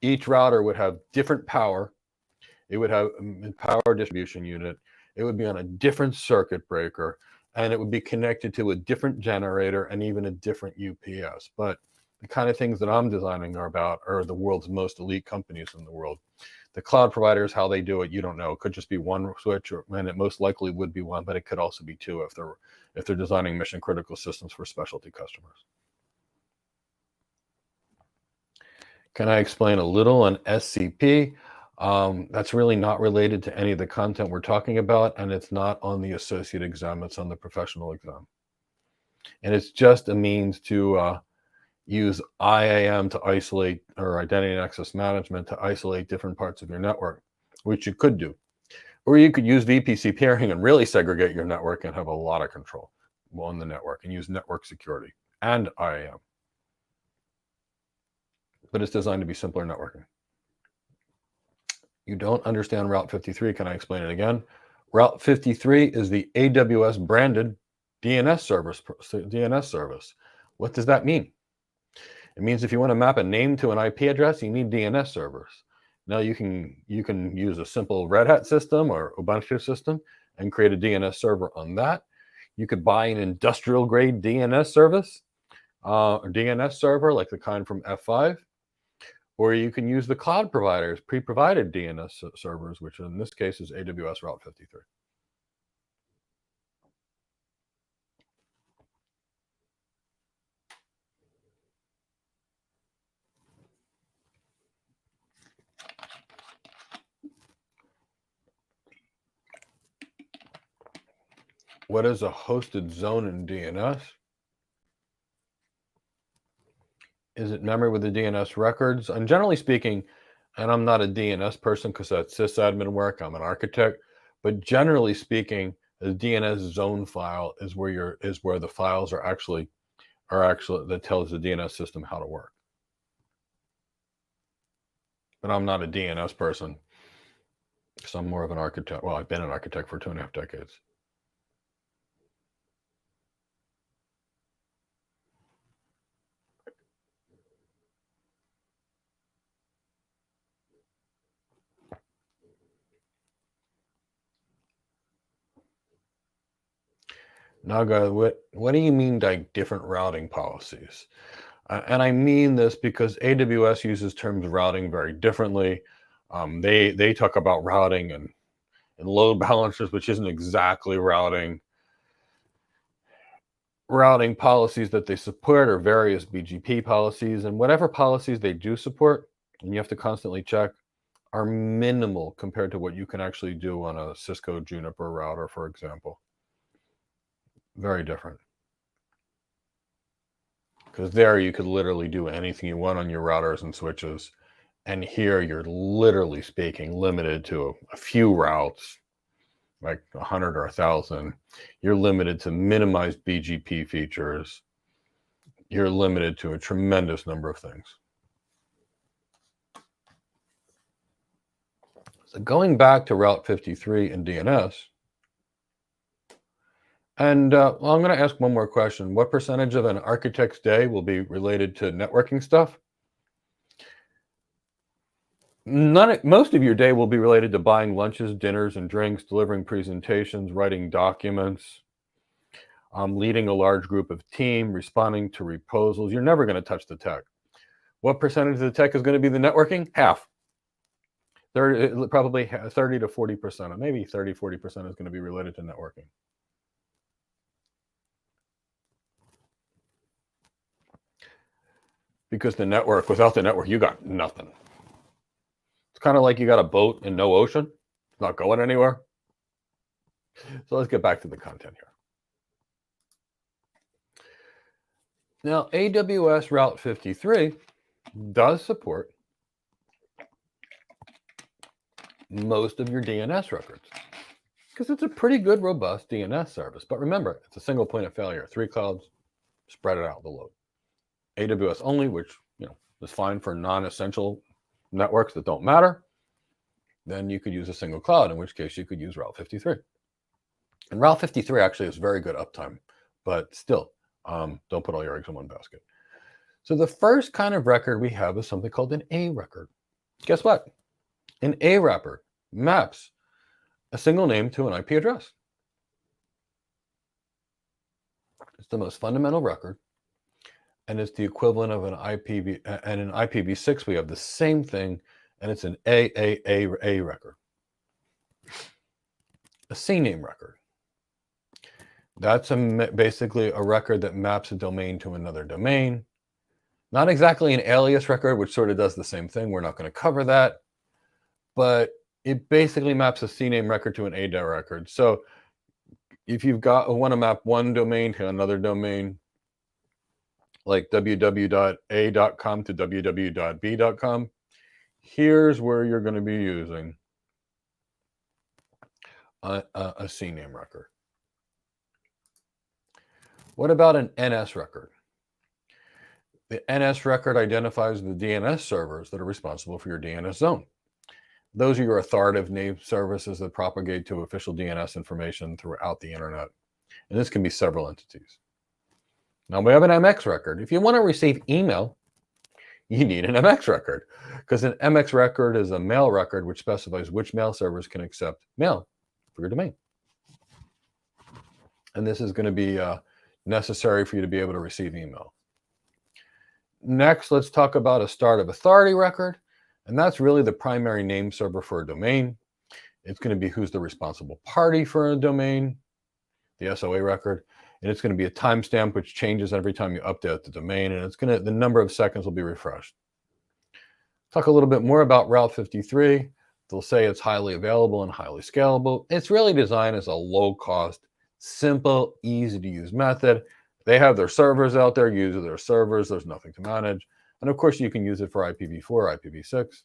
Each router would have different power. It would have a power distribution unit. It would be on a different circuit breaker, and it would be connected to a different generator and even a different UPS. But the kind of things that I'm designing are the world's most elite companies in the world. The cloud providers, how they do it, you don't know. It could just be 1 switch, and it most likely would be 1, but it could also be 2 if they're designing mission critical systems for specialty customers. Can I explain a little on SCP? That's really not related to any of the content we're talking about, and it's not on the associate exam. It's on the professional exam. And it's just a means to use IAM to isolate, or identity and access management to isolate different parts of your network, which you could do. Or you could use VPC peering and really segregate your network and have a lot of control on the network and use network security and IAM. But it's designed to be simpler networking. You don't understand Route 53. Can I explain it again? Route 53 is the AWS branded DNS service. What does that mean? It means if you want to map a name to an IP address, you need DNS servers. Now you can use a simple Red Hat system or Ubuntu system and create a DNS server on that. You could buy an industrial grade DNS service, or DNS server like the kind from F5, or you can use the cloud providers pre-provided DNS servers, which in this case is AWS Route 53. What is a hosted zone in DNS? Is it memory with the DNS records? And generally speaking, and I'm not a DNS person because that's sysadmin work, I'm an architect, but generally speaking, the DNS zone file is where the files are actually that tells the DNS system how to work. But I'm not a DNS person because I'm more of an architect. Well, I've been an architect for 2.5 decades. Now, guys, what do you mean by different routing policies? And I mean this because AWS uses terms routing very differently. They talk about routing and load balancers, which isn't exactly routing. Routing policies that they support are various BGP policies, and whatever policies they do support, and you have to constantly check, are minimal compared to what you can actually do on a Cisco Juniper router, for example. Very different. Because there you could literally do anything you want on your routers and switches. And here you're literally speaking limited to a few routes, like 100 or 1,000. You're limited to minimized BGP features. You're limited to a tremendous number of things. So going back to Route 53 and DNS, and well, I'm going to ask one more question. What percentage of an architect's day will be related to networking stuff? Most of your day will be related to buying lunches, dinners, and drinks, delivering presentations, writing documents, leading a large group of team, responding to proposals. You're never going to touch the tech. What percentage of the tech is going to be the networking? Half. Probably 30 to 40%, maybe 30, 40% is going to be related to networking. Because the network, without the network, you got nothing. It's kind of like you got a boat and no ocean. It's not going anywhere. So let's get back to the content here. Now, AWS Route 53 does support most of your DNS records because it's a pretty good, robust DNS service. But remember, it's a single point of failure. 3 clouds, spread it out the load. AWS only, which is fine for non-essential networks that don't matter. Then you could use a single cloud, in which case you could use Route 53. And Route 53 actually has very good uptime, but still, don't put all your eggs in one basket. So the first kind of record we have is something called an A record. Guess what? An A record maps a single name to an IP address. It's the most fundamental record, and it's the equivalent of an IPv, and in IPv6 we have the same thing, and it's an A record. A CNAME record. That's basically a record that maps a domain to another domain. Not exactly an alias record, which sort of does the same thing. We're not going to cover that, but it basically maps a CNAME record to an A record. So if you've want to map one domain to another domain, like www.a.com to www.b.com, here's where you're going to be using a CNAME record. What about an NS record? The NS record identifies the DNS servers that are responsible for your DNS zone. Those are your authoritative name services that propagate to official DNS information throughout the internet. And this can be several entities. Now we have an MX record. If you want to receive email you need an MX record, because an MX record is a mail record which specifies which mail servers can accept mail for your domain. And this is going to be necessary for you to be able to receive email. Next, let's talk about a start of authority record. And that's really the primary name server for a domain. It's going to be who's the responsible party for a domain, the SOA record. And it's going to be a timestamp which changes every time you update the domain. And it's going to, the number of seconds will be refreshed. Talk a little bit more about Route 53. They'll say it's highly available and highly scalable. It's really designed as a low-cost, simple, easy-to-use method. They have their servers out there, use their servers. There's nothing to manage. And of course, you can use it for IPv4, IPv6.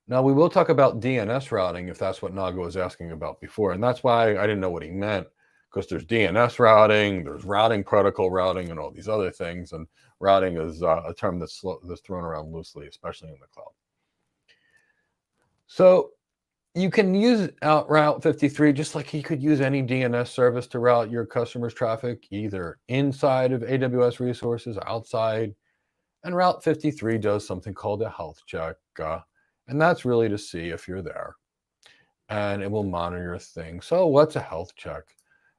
Now, we will talk about DNS routing if that's what Naga was asking about before. And that's why I didn't know what he meant, because there's DNS routing, there's routing protocol routing, and all these other things. And routing is a term that's thrown around loosely, especially in the cloud. So you can use Route 53 just like you could use any DNS service to route your customers' traffic, either inside of AWS resources, outside. And Route 53 does something called a health check. And that's really to see if you're there. And it will monitor things. So what's a health check?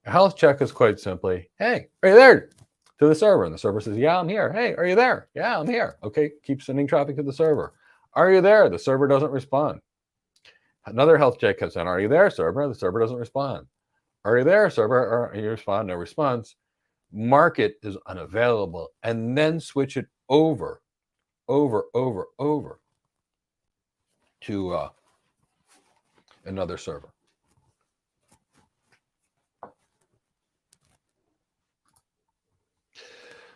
A health check is quite simply, hey, are you there? To the server. And the server says, yeah, I'm here. Hey, are you there? Yeah, I'm here. Okay, keep sending traffic to the server. Are you there? The server doesn't respond. Another health check comes in. Are you there, server? The server doesn't respond. Are you there, server? You respond, no response. Mark it as unavailable, and then switch it over to another server.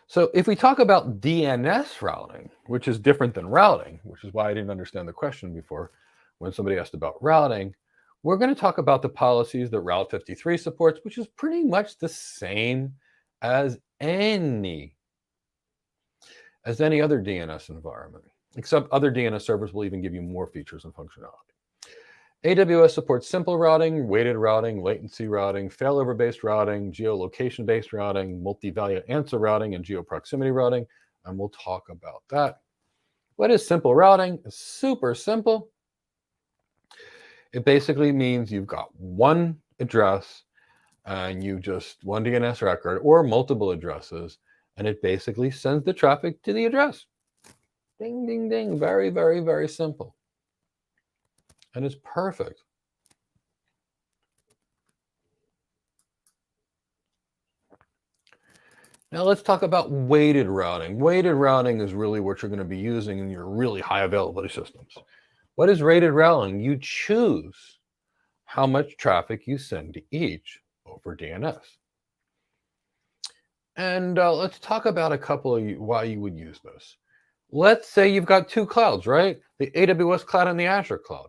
So if we talk about DNS routing, which is different than routing, which is why I didn't understand the question before when somebody asked about routing, we're going to talk about the policies that Route 53 supports, which is pretty much the same as any other DNS environment, except other DNS servers will even give you more features and functionality. AWS supports simple routing, weighted routing, latency routing, failover-based routing, geolocation-based routing, multi-value answer routing, and geo-proximity routing, and we'll talk about that. What is simple routing? It's super simple. It basically means you've got one address and you just one DNS record or multiple addresses, and it basically sends the traffic to the address. Ding, ding, ding. Very, very, very simple. And it's perfect. Now let's talk about weighted routing. Weighted routing is really what you're going to be using in your really high availability systems. What is weighted routing? You choose how much traffic you send to each over DNS. And let's talk about a couple of why you would use this. Let's say you've got two clouds, right? The AWS cloud and the Azure cloud.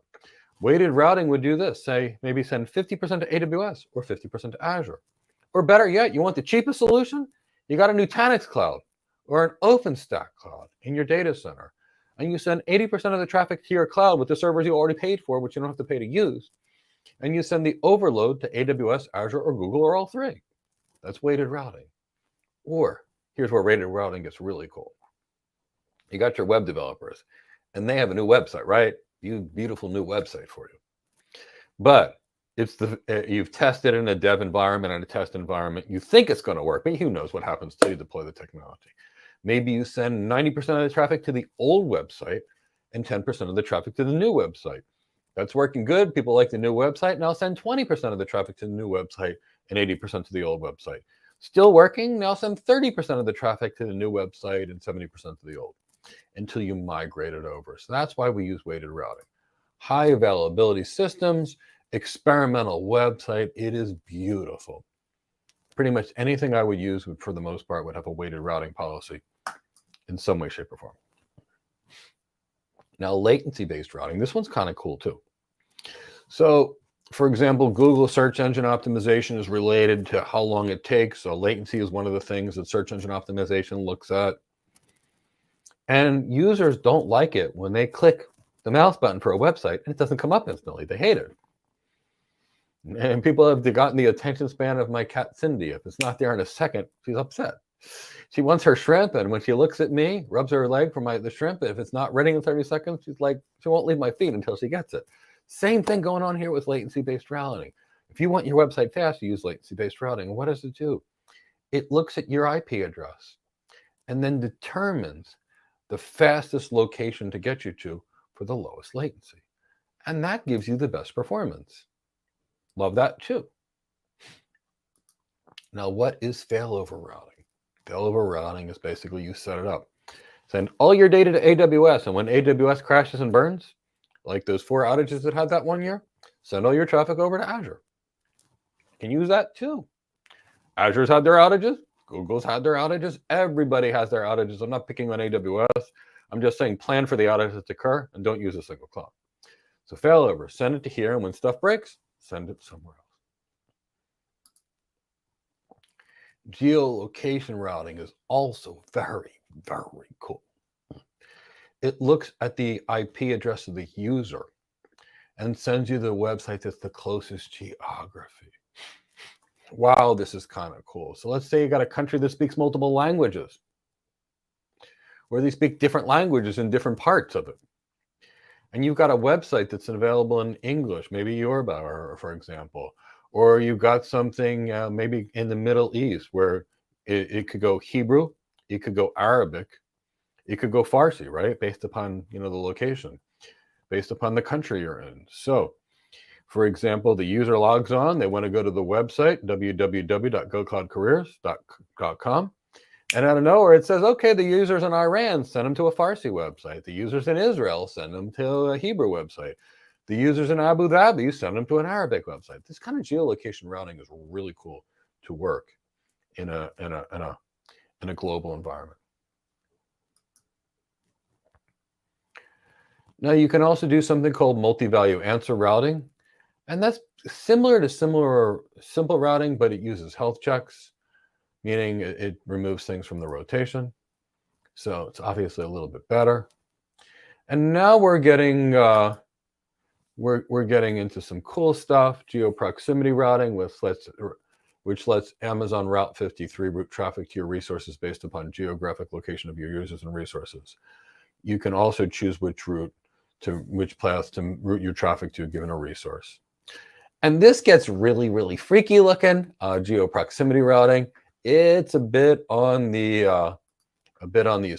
Weighted routing would do this, say maybe send 50% to AWS or 50% to Azure. Or better yet, you want the cheapest solution? You got a Nutanix cloud or an OpenStack cloud in your data center. And you send 80% of the traffic to your cloud with the servers you already paid for, which you don't have to pay to use. And you send the overload to AWS, Azure, or Google, or all three. That's weighted routing. Or here's where weighted routing gets really cool. You got your web developers, and they have a new website, right? Beautiful new website for you. But it's you've tested in a dev environment and a test environment. You think it's going to work, but who knows what happens till you deploy the technology. Maybe you send 90% of the traffic to the old website and 10% of the traffic to the new website. That's working good. People like the new website. Now send 20% of the traffic to the new website and 80% to the old website. Still working. Now send 30% of the traffic to the new website and 70% to the old until you migrate it over. So that's why we use weighted routing. High availability systems, experimental website. It is beautiful. Pretty much anything I would use would, for the most part, would have a weighted routing policy in some way, shape, or form. Now, latency-based routing, this one's kind of cool too. So, for example, Google search engine optimization is related to how long it takes. So latency is one of the things that search engine optimization looks at. And users don't like it when they click the mouse button for a website and it doesn't come up instantly. They hate it. And people have gotten the attention span of my cat Cindy. If it's not there in a second, she's upset. She wants her shrimp, and when she looks at me, rubs her leg for the shrimp. If it's not ready in 30 seconds, she's like, she won't leave my feed until she gets it. Same thing going on here with latency-based routing. If you want your website fast, you use latency-based routing. What does it do? It looks at your IP address and then determines the fastest location to get you to for the lowest latency. And that gives you the best performance. Love that too. Now, what is failover routing? Failover routing is basically you set it up. Send all your data to AWS, and when AWS crashes and burns, like those 4 outages that had that one year, send all your traffic over to Azure. You can use that too. Azure's had their outages. Google's had their outages. Everybody has their outages. I'm not picking on AWS. I'm just saying plan for the outages to occur and don't use a single cloud. So failover, send it to here, and when stuff breaks, send it somewhere else. Geolocation routing is also very, very cool. It looks at the IP address of the user and sends you the website that's the closest geography. Wow, this is kind of cool. So let's say you got a country that speaks multiple languages, where they speak different languages in different parts of it. And you've got a website that's available in English, maybe Yoruba, for example, or you've got something maybe in the Middle East where it could go Hebrew, it could go Arabic, it could go Farsi, right? Based upon, the location, based upon the country you're in. So, for example, the user logs on, they want to go to the website, www.gocloudcareers.com. And out of nowhere, it says, okay, the users in Iran, send them to a Farsi website. The users in Israel, send them to a Hebrew website. The users in Abu Dhabi, send them to an Arabic website. This kind of geolocation routing is really cool to work in a global environment. Now, you can also do something called multi-value answer routing. And that's similar to simple routing, but it uses health checks, meaning it removes things from the rotation. So it's obviously a little bit better. And now we're getting into some cool stuff. Geo-proximity routing, which lets Amazon Route 53 route traffic to your resources based upon geographic location of your users and resources. You can also choose which path to route your traffic to given a resource. And this gets really, really freaky looking. Geo-proximity routing. It's a bit on these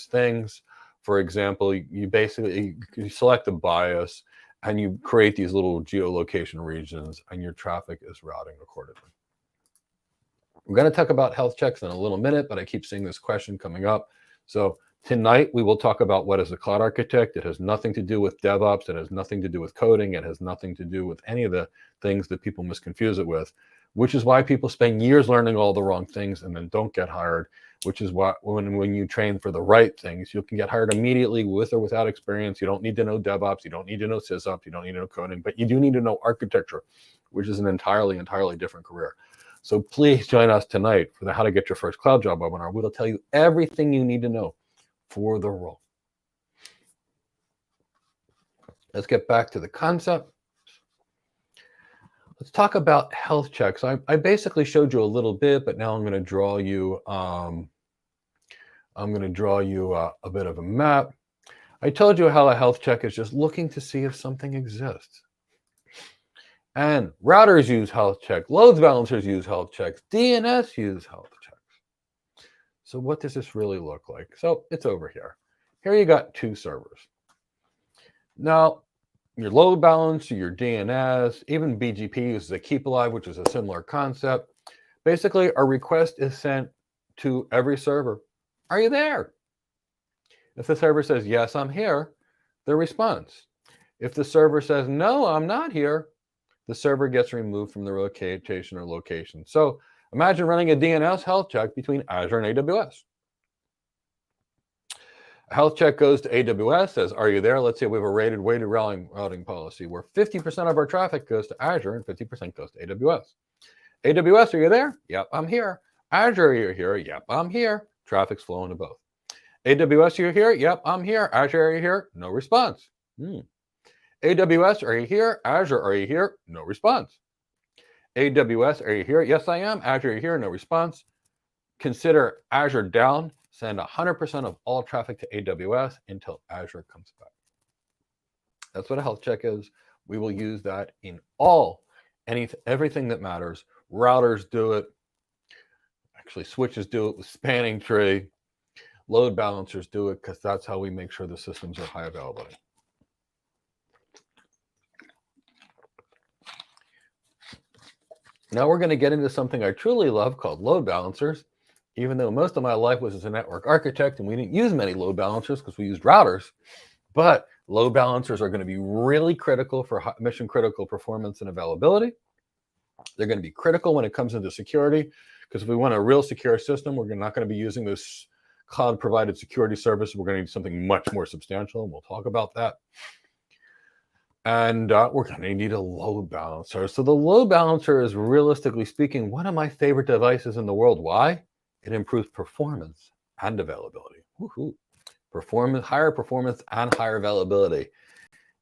things. For example, you basically select a bias and you create these little geolocation regions, and your traffic is routing accordingly. We're going to talk about health checks in a little minute, but I keep seeing this question coming up. So tonight we will talk about what is a cloud architect. It has nothing to do with DevOps. It has nothing to do with coding. It has nothing to do with any of the things that people misconfuse it with, which is why people spend years learning all the wrong things and then don't get hired, which is why when you train for the right things, you can get hired immediately with or without experience. You don't need to know DevOps. You don't need to know SysOps. You don't need to know coding, but you do need to know architecture, which is an entirely different career. So please join us tonight for the How to Get Your First Cloud Job webinar. We'll tell you everything you need to know for the role. Let's get back to the concept. Let's talk about health checks. I basically showed you a little bit, but now I'm going to draw you. A bit of a map. I told you how a health check is just looking to see if something exists. And routers use health check, load balancers use health checks, DNS use health checks. So what does this really look like? So it's over here. Here you got 2 servers. Now, your load balancer, your DNS, even BGP uses a keep alive, which is a similar concept. Basically, a request is sent to every server. Are you there? If the server says, yes, I'm here, the response. If the server says, no, I'm not here, the server gets removed from the rotation or location. So imagine running a DNS health check between Azure and AWS. A health check goes to AWS, says, are you there? Let's say we have a weighted routing policy where 50% of our traffic goes to Azure and 50% goes to AWS. AWS, are you there? Yep, I'm here. Azure, are you here? Yep, I'm here. Traffic's flowing to both. AWS, are you here? Yep, I'm here. Azure, are you here? No response. AWS, are you here? Azure, are you here? No response. AWS, are you here? Yes, I am. Azure, are you here? No response. consider Azure down, send 100% of all traffic to AWS until Azure comes back. That's what a health check is. We will use that in everything that matters. Routers do it. Actually, switches do it with spanning tree. Load balancers do it because that's how we make sure the systems are high availability. Now we're going to get into something I truly love called load balancers, even though most of my life was as a network architect and we didn't use many load balancers because we used routers. But load balancers are going to be really critical for mission critical performance and availability. They're going to be critical when it comes into security, because if we want a real secure system, we're not going to be using this cloud provided security service. We're going to need something much more substantial, and we'll talk about that. And we're going to need a load balancer. So the load balancer is, realistically speaking, one of my favorite devices in the world. Why? It improves performance and availability. Woohoo. Higher performance and higher availability.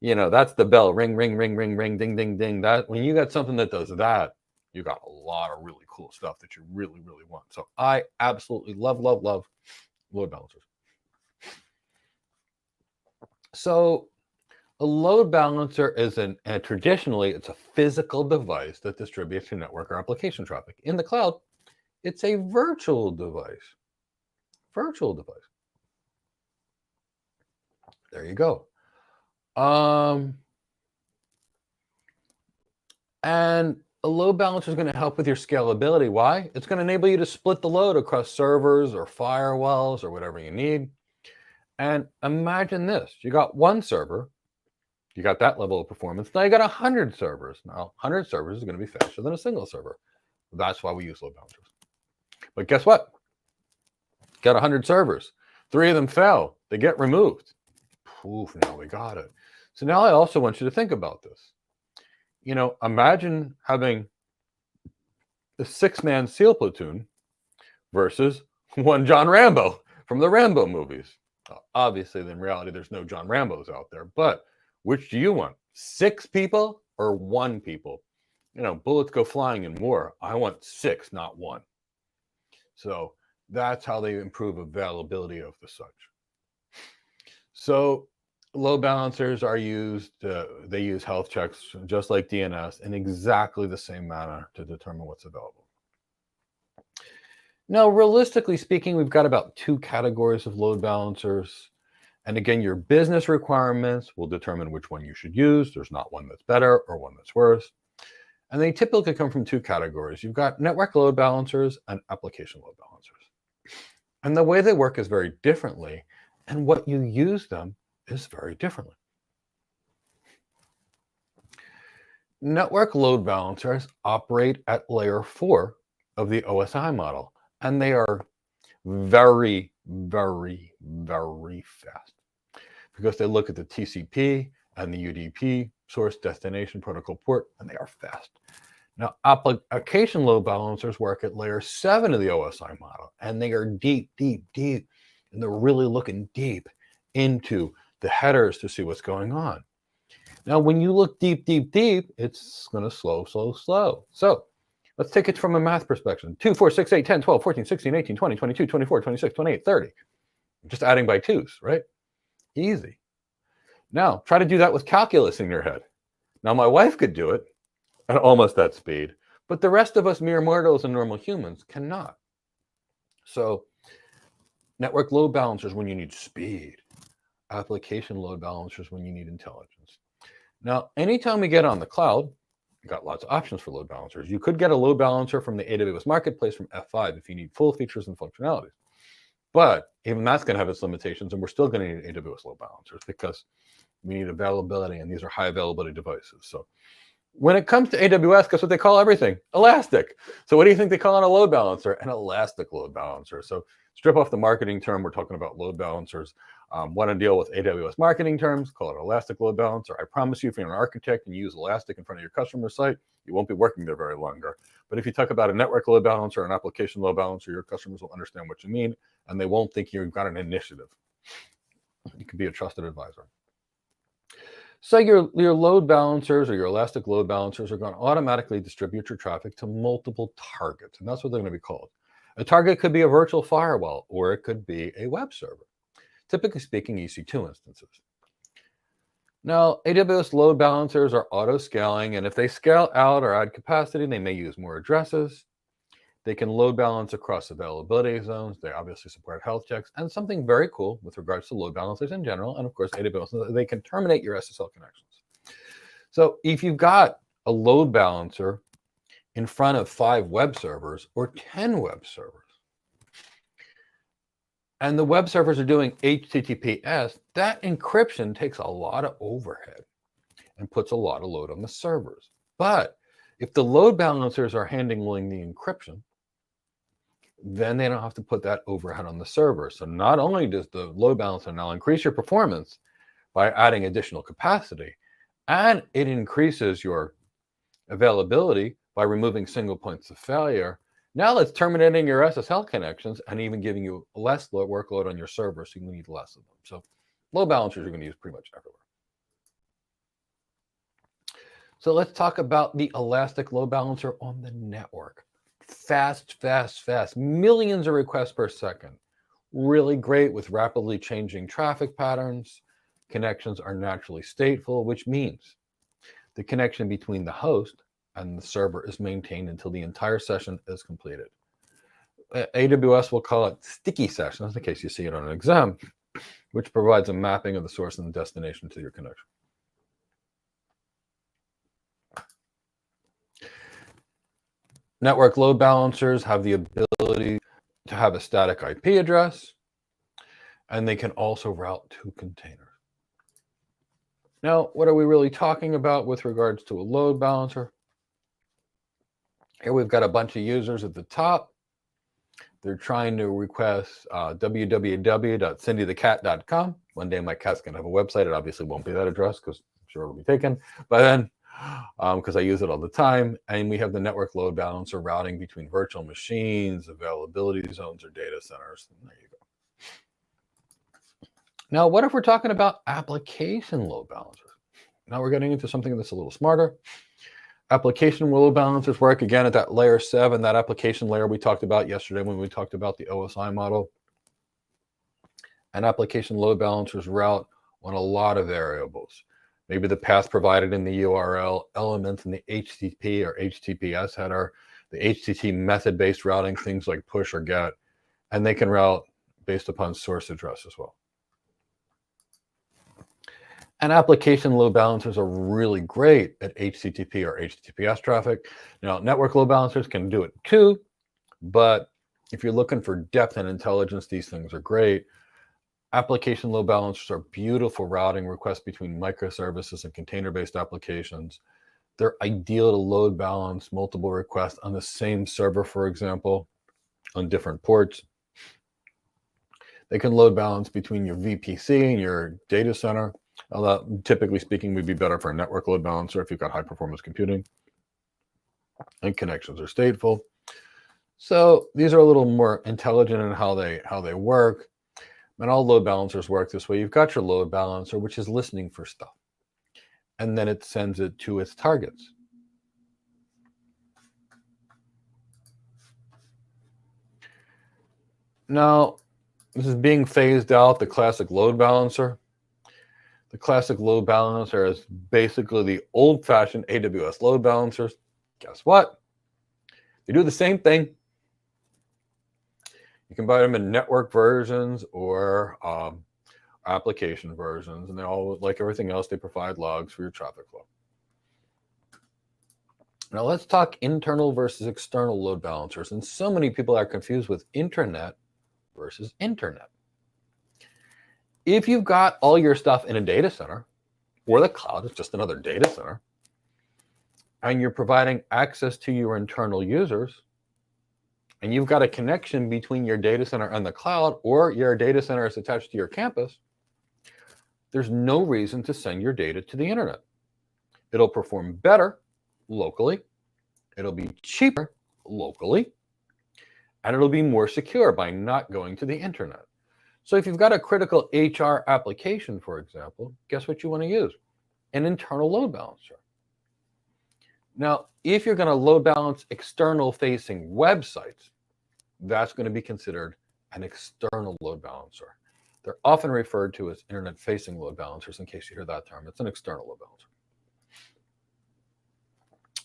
You know, that's the bell. Ring, ring, ring, ring, ring, ding, ding, ding. That when you got something that does that, you got a lot of really cool stuff that you really, really want. So I absolutely love load balancers. So a load balancer is traditionally it's a physical device that distributes your network or application traffic. In the cloud, it's a virtual device. Virtual device. There you go. And a load balancer is going to help with your scalability. Why? It's going to enable you to split the load across servers or firewalls or whatever you need. And imagine this. You got one server. You got that level of performance. Now you got 100 servers. Now 100 servers is going to be faster than a single server. That's why we use load balancers. But guess what? Got 100 servers. 3 of them fail. They get removed. Poof, now we got it. So now I also want you to think about this. You know, imagine having a 6-man SEAL platoon versus one John Rambo from the Rambo movies. Obviously, in reality, there's no John Rambos out there. But which do you want? 6 people or 1 people? You know, bullets go flying in war. I want 6, not 1. So that's how they improve availability of the such. So load balancers are used, they use health checks just like DNS in exactly the same manner to determine what's available. Now, realistically speaking, we've got about 2 categories of load balancers. And again, your business requirements will determine which one you should use. There's not one that's better or one that's worse. And they typically come from 2 categories. You've got network load balancers and application load balancers. And the way they work is very differently. And what you use them is very differently. Network load balancers operate at layer 4 of the OSI model. And they are very, very, very fast because they look at the TCP and the UDP, source destination protocol port, and they are fast. Now, application load balancers work at layer 7 of the OSI model, and they are deep, deep, deep, and they're really looking deep into the headers to see what's going on. Now, when you look deep, deep, deep, it's going to slow. So let's take it from a math perspective. 2, 4, 6, 8, 10, 12, 14, 16, 18, 20, 22, 24, 26, 28, 30. Just adding by 2s, right? Easy. Now, try to do that with calculus in your head. Now, my wife could do it at almost that speed, but the rest of us mere mortals and normal humans cannot. So network load balancers when you need speed, application load balancers when you need intelligence. Now, anytime we get on the cloud, you got lots of options for load balancers. You could get a load balancer from the AWS Marketplace from F5 if you need full features and functionalities. But even that's going to have its limitations, and we're still going to need AWS load balancers because we need availability, and these are high availability devices. So when it comes to AWS, guess what they call everything? Elastic. So what do you think they call on a load balancer? An elastic load balancer. So strip off the marketing term. We're talking about load balancers. Want to deal with AWS marketing terms, call it elastic load balancer. I promise you, if you're an architect and you use elastic in front of your customer site, you won't be working there very longer. But if you talk about a network load balancer, an application load balancer, your customers will understand what you mean, and they won't think you've got an initiative. You can be a trusted advisor. So your load balancers or your elastic load balancers are going to automatically distribute your traffic to multiple targets, and that's what they're going to be called. A target could be a virtual firewall, or it could be a web server. Typically speaking, you see two instances. Now, AWS load balancers are auto-scaling, and if they scale out or add capacity, they may use more addresses. They can load balance across availability zones. They obviously support health checks. And something very cool with regards to load balancers in general, and of course AWS, they can terminate your SSL connections. So if you've got a load balancer in front of 5 web servers or 10 web servers, and the web servers are doing HTTPS, that encryption takes a lot of overhead and puts a lot of load on the servers. But if the load balancers are handling the encryption, then they don't have to put that overhead on the server. So not only does the load balancer now increase your performance by adding additional capacity, and it increases your availability by removing single points of failure. Now it's terminating your SSL connections and even giving you less workload on your server, so you need less of them. So load balancers you're going to use pretty much everywhere. So let's talk about the elastic load balancer on the network. Fast, fast, fast. Millions of requests per second. Really great with rapidly changing traffic patterns. Connections are naturally stateful, which means the connection between the host and the server is maintained until the entire session is completed. AWS will call it sticky sessions, in case you see it on an exam, which provides a mapping of the source and the destination to your connection. Network load balancers have the ability to have a static IP address, and they can also route to containers. Now, what are we really talking about with regards to a load balancer? Here we've got a bunch of users at the top. They're trying to request www.cindythecat.com. One day my cat's going to have a website. It obviously won't be that address because I'm sure it'll be taken. But then, because I use it all the time, and we have the network load balancer routing between virtual machines, availability zones, or data centers. And there you go. Now, what if we're talking about application load balancers? Now we're getting into something that's a little smarter. Application load balancers work again at that layer 7, that application layer we talked about yesterday when we talked about the OSI model. And application load balancers route on a lot of variables. Maybe the path provided in the URL, elements in the HTTP or HTTPS header, the HTTP method-based routing, things like push or get, and they can route based upon source address as well. And application load balancers are really great at HTTP or HTTPS traffic. Now, network load balancers can do it too, but if you're looking for depth and intelligence, these things are great. Application load balancers are beautiful routing requests between microservices and container-based applications. They're ideal to load balance multiple requests on the same server, for example, on different ports. They can load balance between your VPC and your data center. Although, typically speaking, would be better for a network load balancer if you've got high performance computing. And connections are stateful. So these are a little more intelligent in how they work. And all load balancers work this way. You've got your load balancer, which is listening for stuff. And then it sends it to its targets. Now, this is being phased out, the classic load balancer. The classic load balancer is basically the old-fashioned AWS load balancers. Guess what? They do the same thing. You can buy them in network versions or application versions, and they all, like everything else, they provide logs for your traffic flow. Now let's talk internal versus external load balancers. And so many people are confused with intranet versus internet. If you've got all your stuff in a data center, or the cloud is just another data center, and you're providing access to your internal users, and you've got a connection between your data center and the cloud, or your data center is attached to your campus, there's no reason to send your data to the internet. It'll perform better locally, it'll be cheaper locally, and it'll be more secure by not going to the internet. So if you've got a critical HR application, for example, guess what you want to use? An internal load balancer. Now, if you're going to load balance external facing websites, that's going to be considered an external load balancer. They're often referred to as internet-facing load balancers, in case you hear that term. It's an external load balancer.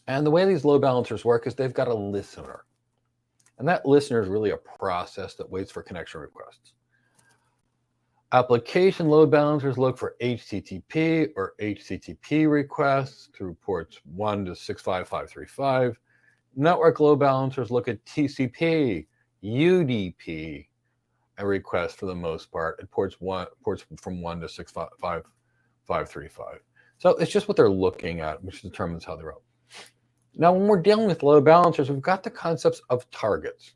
And the way these load balancers work is they've got a listener. And that listener is really a process that waits for connection requests. Application load balancers look for HTTP or HTTP requests through ports 1 to 65535. Network load balancers look at TCP, UDP, and requests for the most part at ports from 1 to 65535. So it's just what they're looking at, which determines how they route. Now, when we're dealing with load balancers, we've got the concepts of targets.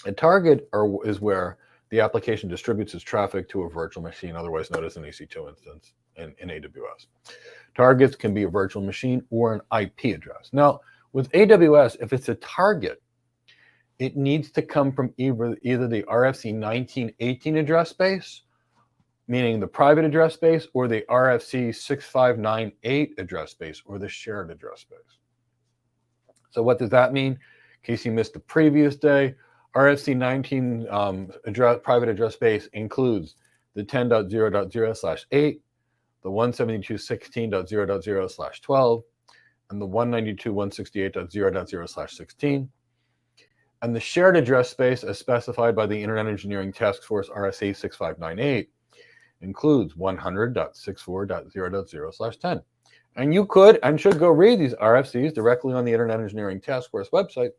A target is where the application distributes its traffic to a virtual machine, otherwise known as an EC2 instance in AWS. Targets can be a virtual machine or an IP address. Now, with AWS, if it's a target, it needs to come from either the RFC 1918 address space, meaning the private address space, or the RFC 6598 address space, or the shared address space. So what does that mean? In case you missed the previous day, RFC 19 private address space includes the 10.0.0/8, the 172.16.0.0/12, and the 192.168.0.0/16. And the shared address space, as specified by the Internet Engineering Task Force RSA 6598, includes 100.64.0.0/10. And you could and should go read these RFCs directly on the Internet Engineering Task Force website.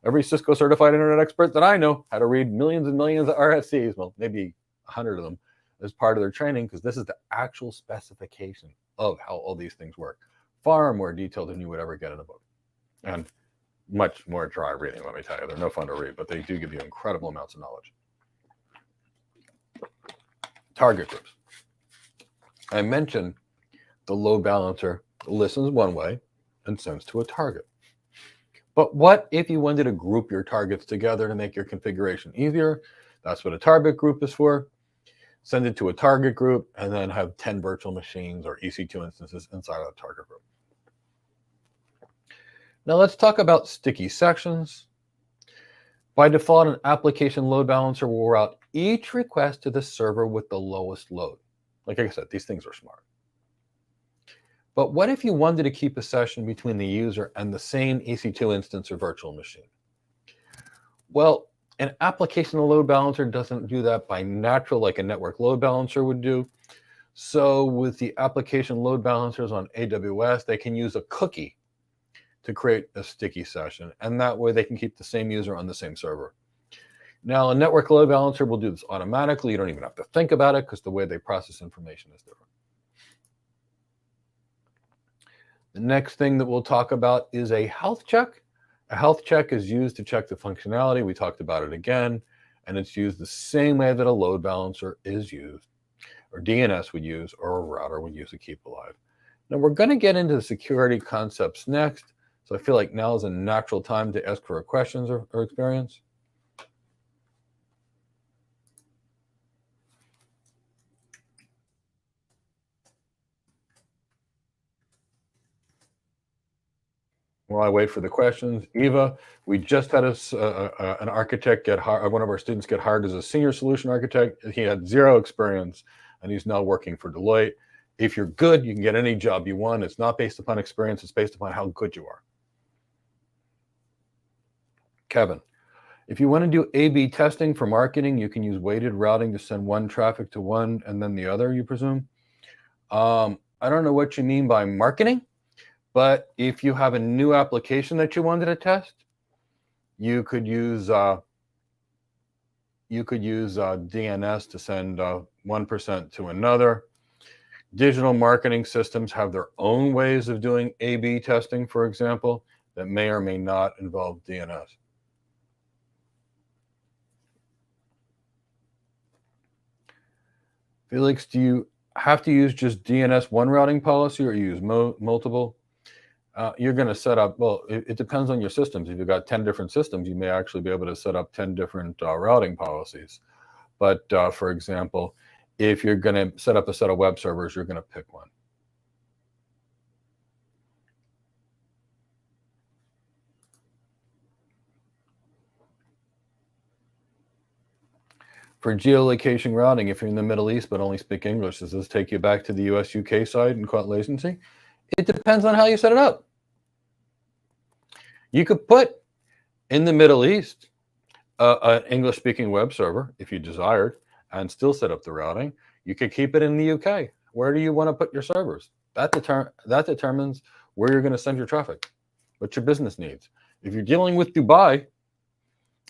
Every Cisco certified internet expert that I know had to read millions and millions of RFCs, well, maybe 100 of them, as part of their training, because this is the actual specification of how all these things work. Far more detailed than you would ever get in a book. And much more dry reading, let me tell you. They're no fun to read, but they do give you incredible amounts of knowledge. Target groups. I mentioned the load balancer listens one way and sends to a target. But what if you wanted to group your targets together to make your configuration easier? That's what a target group is for. Send it to a target group and then have 10 virtual machines or EC2 instances inside of that target group. Now let's talk about sticky sections. By default, an application load balancer will route each request to the server with the lowest load. Like I said, these things are smart. But what if you wanted to keep a session between the user and the same EC2 instance or virtual machine? Well, an application load balancer doesn't do that by natural like a network load balancer would do. So with the application load balancers on AWS, they can use a cookie to create a sticky session. And that way they can keep the same user on the same server. Now, a network load balancer will do this automatically. You don't even have to think about it because the way they process information is different. The next thing that we'll talk about is a health check. A health check is used to check the functionality. We talked about it again, and it's used the same way that a load balancer is used, or DNS would use, or a router would use to keep alive. Now, we're going to get into the security concepts next, so I feel like now is a natural time to ask for questions or experience. While I wait for the questions, Eva, we just had an architect get hired, one of our students get hired as a senior solution architect. He had zero experience, and he's now working for Deloitte. If you're good, you can get any job you want. It's not based upon experience. It's based upon how good you are. Kevin, if you want to do A/B testing for marketing, you can use weighted routing to send one traffic to one and then the other, you presume? I don't know what you mean by marketing. But if you have a new application that you wanted to test, you could use DNS to send 1% to another. Digital marketing systems have their own ways of doing A/B testing, for example, that may or may not involve DNS. Felix, do you have to use just DNS one routing policy or use multiple? You're going to set up, well, it depends on your systems. If you've got 10 different systems, you may actually be able to set up 10 different routing policies. But for example, if you're going to set up a set of web servers, you're going to pick one. For geolocation routing, if you're in the Middle East but only speak English, does this take you back to the US UK side and call it latency? It depends on how you set it up. You could put in the Middle East an English speaking web server if you desired and still set up the routing. You could keep it in the UK. Where do you want to put your servers? That determines where you're going to send your traffic, what your business needs. If you're dealing with Dubai,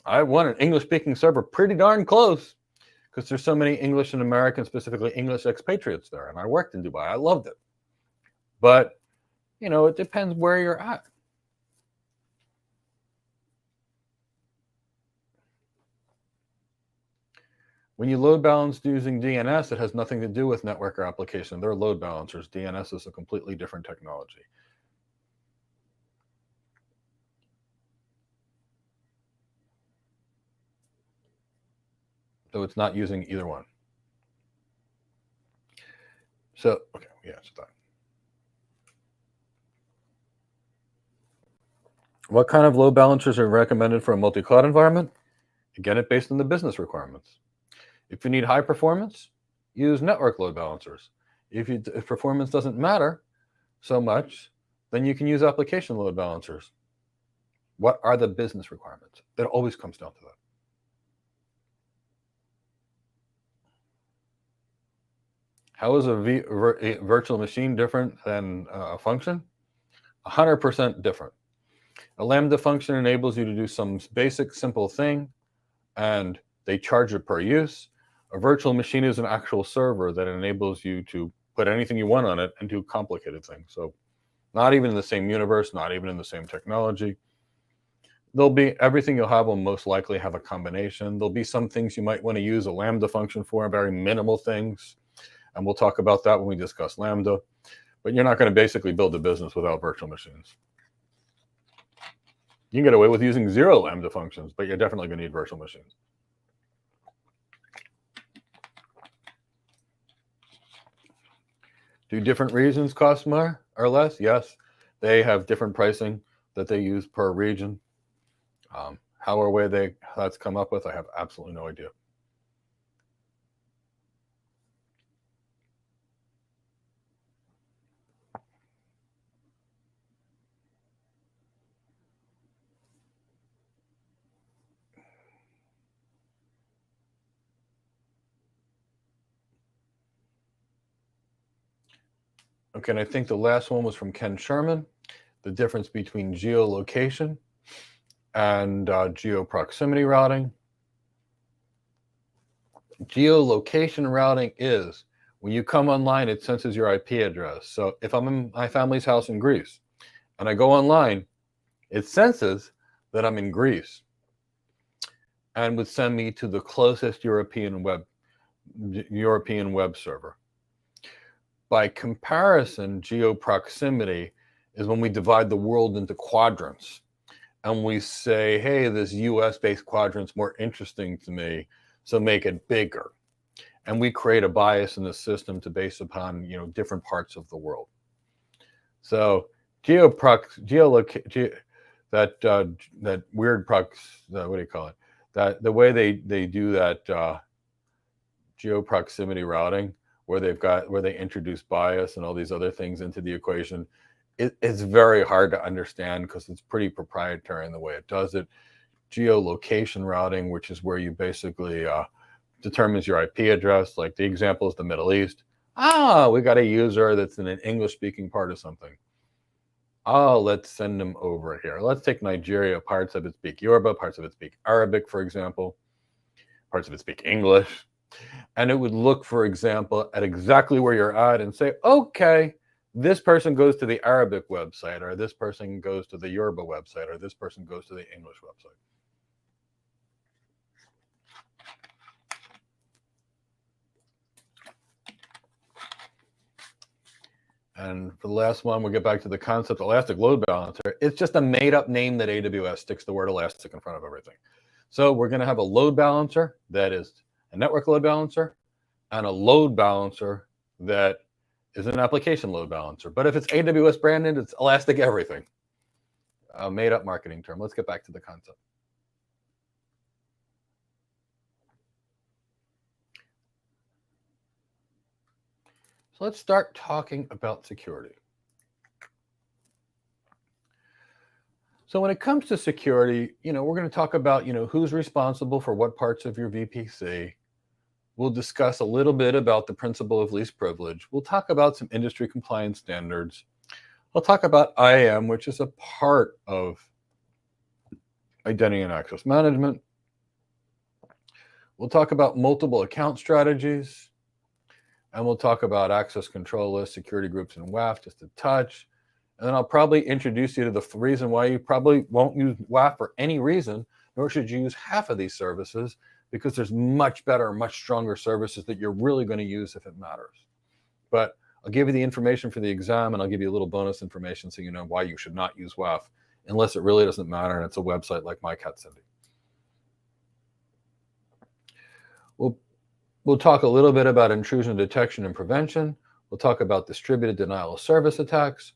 I want an English speaking server pretty darn close, because there's so many English and American, specifically English expatriates there. And I worked in Dubai. I loved it. But, you know, it depends where you're at. When you load balance using DNS, it has nothing to do with network or application. They're load balancers. DNS is a completely different technology. So it's not using either one. So, okay, yeah, it's done. What kind of load balancers are recommended for a multi-cloud environment? Again, it's based on the business requirements. If you need high performance, use network load balancers. If performance doesn't matter so much, then you can use application load balancers. What are the business requirements? It always comes down to that. How is a virtual machine different than a function? 100% different. A Lambda function enables you to do some basic, simple thing, and they charge it per use. A virtual machine is an actual server that enables you to put anything you want on it and do complicated things. So not even in the same universe, not even in the same technology. There'll be everything you'll have will most likely have a combination. There'll be some things you might want to use a Lambda function for, very minimal things. And we'll talk about that when we discuss Lambda. But you're not going to basically build a business without virtual machines. You can get away with using 0 Lambda functions, but you're definitely going to need virtual machines. Do different regions cost more or less? Yes. They have different pricing that they use per region. How or where that's come up with, I have absolutely no idea. Okay, and I think the last one was from Ken Sherman, the difference between geolocation and geo-proximity routing. Geolocation routing is when you come online, it senses your IP address. So if I'm in my family's house in Greece and I go online, it senses that I'm in Greece and would send me to the closest European web server. By comparison, geo-proximity is when we divide the world into quadrants and we say, hey, this US-based quadrant's more interesting to me, so make it bigger. And we create a bias in the system to base upon, you know, different parts of the world. So that weird what do you call it? That the way they do that geo-proximity routing, where they introduce bias and all these other things into the equation, it's very hard to understand because it's pretty proprietary in the way it does it. Geolocation routing, which is where you basically determines your IP address. Like the example is the Middle East. We got a user that's in an English-speaking part of something. Let's send them over here. Let's take Nigeria. Parts of it speak Yoruba, parts of it speak Arabic, for example. Parts of it speak English. And it would look, for example, at exactly where you're at and say, okay, this person goes to the Arabic website, or this person goes to the Yoruba website, or this person goes to the English website. And for the last one, we'll get back to the concept elastic load balancer. It's just a made-up name that AWS sticks the word elastic in front of everything. So we're going to have a load balancer that is a network load balancer and a load balancer that is an application load balancer. But if it's AWS branded, it's elastic everything. A made-up marketing term. Let's get back to the concept. So let's start talking about security. So when it comes to security, we're going to talk about, who's responsible for what parts of your VPC. We'll discuss a little bit about the principle of least privilege. We'll talk about some industry compliance standards. I'll talk about IAM, which is a part of identity and access management. We'll talk about multiple account strategies. And we'll talk about access control lists, security groups, and WAF, just a touch. And then I'll probably introduce you to the reason why you probably won't use WAF for any reason, nor should you use half of these services, because there's much better, much stronger services that you're really going to use if it matters. But I'll give you the information for the exam, and I'll give you a little bonus information so you know why you should not use WAF, unless it really doesn't matter and it's a website like My Cat Cindy. We'll talk a little bit about intrusion detection and prevention. We'll talk about distributed denial of service attacks.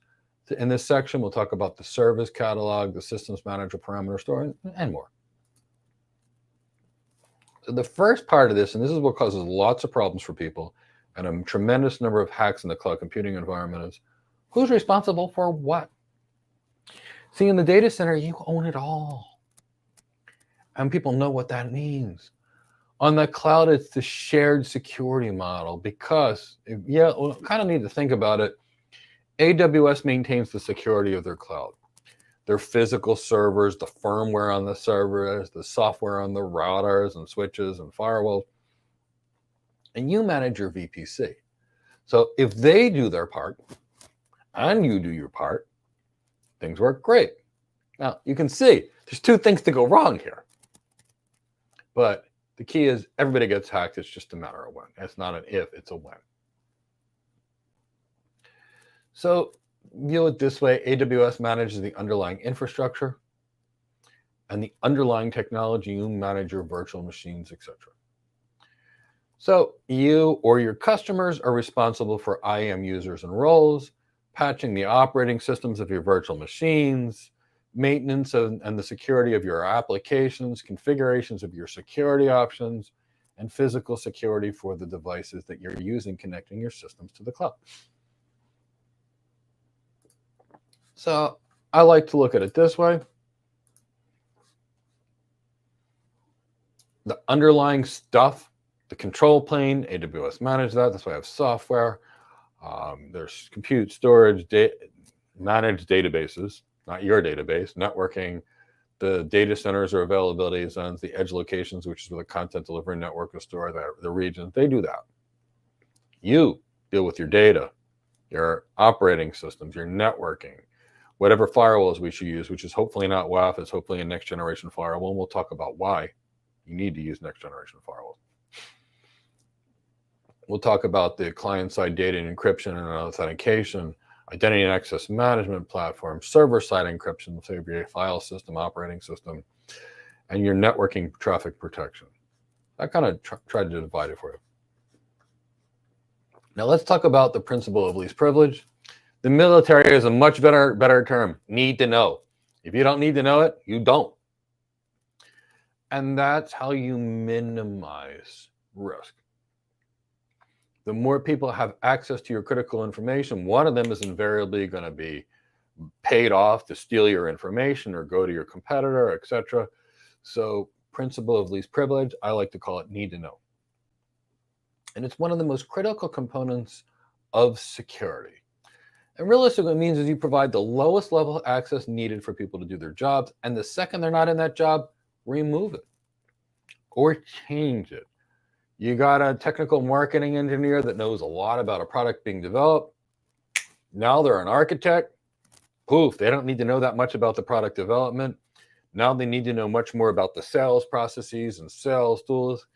In this section, we'll talk about the service catalog, the systems manager parameter store, and more. So the first part of this, and this is what causes lots of problems for people and a tremendous number of hacks in the cloud computing environment, is who's responsible for what? See, in the data center, you own it all. And people know what that means. On the cloud, it's the shared security model because, kind of need to think about it. AWS maintains the security of their cloud. Their physical servers, the firmware on the servers, the software on the routers and switches and firewalls. And you manage your VPC. So if they do their part and you do your part, things work great. Now, you can see there's two things to go wrong here. But the key is everybody gets hacked. It's just a matter of when. It's not an if, it's a when. So view it this way. AWS manages the underlying infrastructure and the underlying technology. You manage your virtual machines, etc. So you or your customers are responsible for IAM users and roles, patching the operating systems of your virtual machines, maintenance and the security of your applications, configurations of your security options, and physical security for the devices that you're using connecting your systems to the cloud. So I like to look at it this way. The underlying stuff, the control plane, AWS manages that. That's why I have software. There's compute, storage, managed databases, not your database, networking, the data centers or availability zones, the edge locations, which is where the content delivery network will store the regions. They do that. You deal with your data, your operating systems, your networking, whatever firewalls we should use, which is hopefully not WAF, it's hopefully a next generation firewall. And we'll talk about why you need to use next generation firewalls. We'll talk about the client-side data and encryption and authentication, identity and access management platform, server-side encryption, so your file system, operating system, and your networking traffic protection. I kind of tried to divide it for you. Now let's talk about the principle of least privilege. The military is a much better term, need to know. If you don't need to know it, you don't. And that's how you minimize risk. The more people have access to your critical information, one of them is invariably going to be paid off to steal your information or go to your competitor, etc. So principle of least privilege, I like to call it need to know. And it's one of the most critical components of security. And realistically, what it means is you provide the lowest level of access needed for people to do their jobs. And the second they're not in that job, remove it or change it. You got a technical marketing engineer that knows a lot about a product being developed. Now they're an architect. Poof, they don't need to know that much about the product development. Now they need to know much more about the sales processes and sales tools.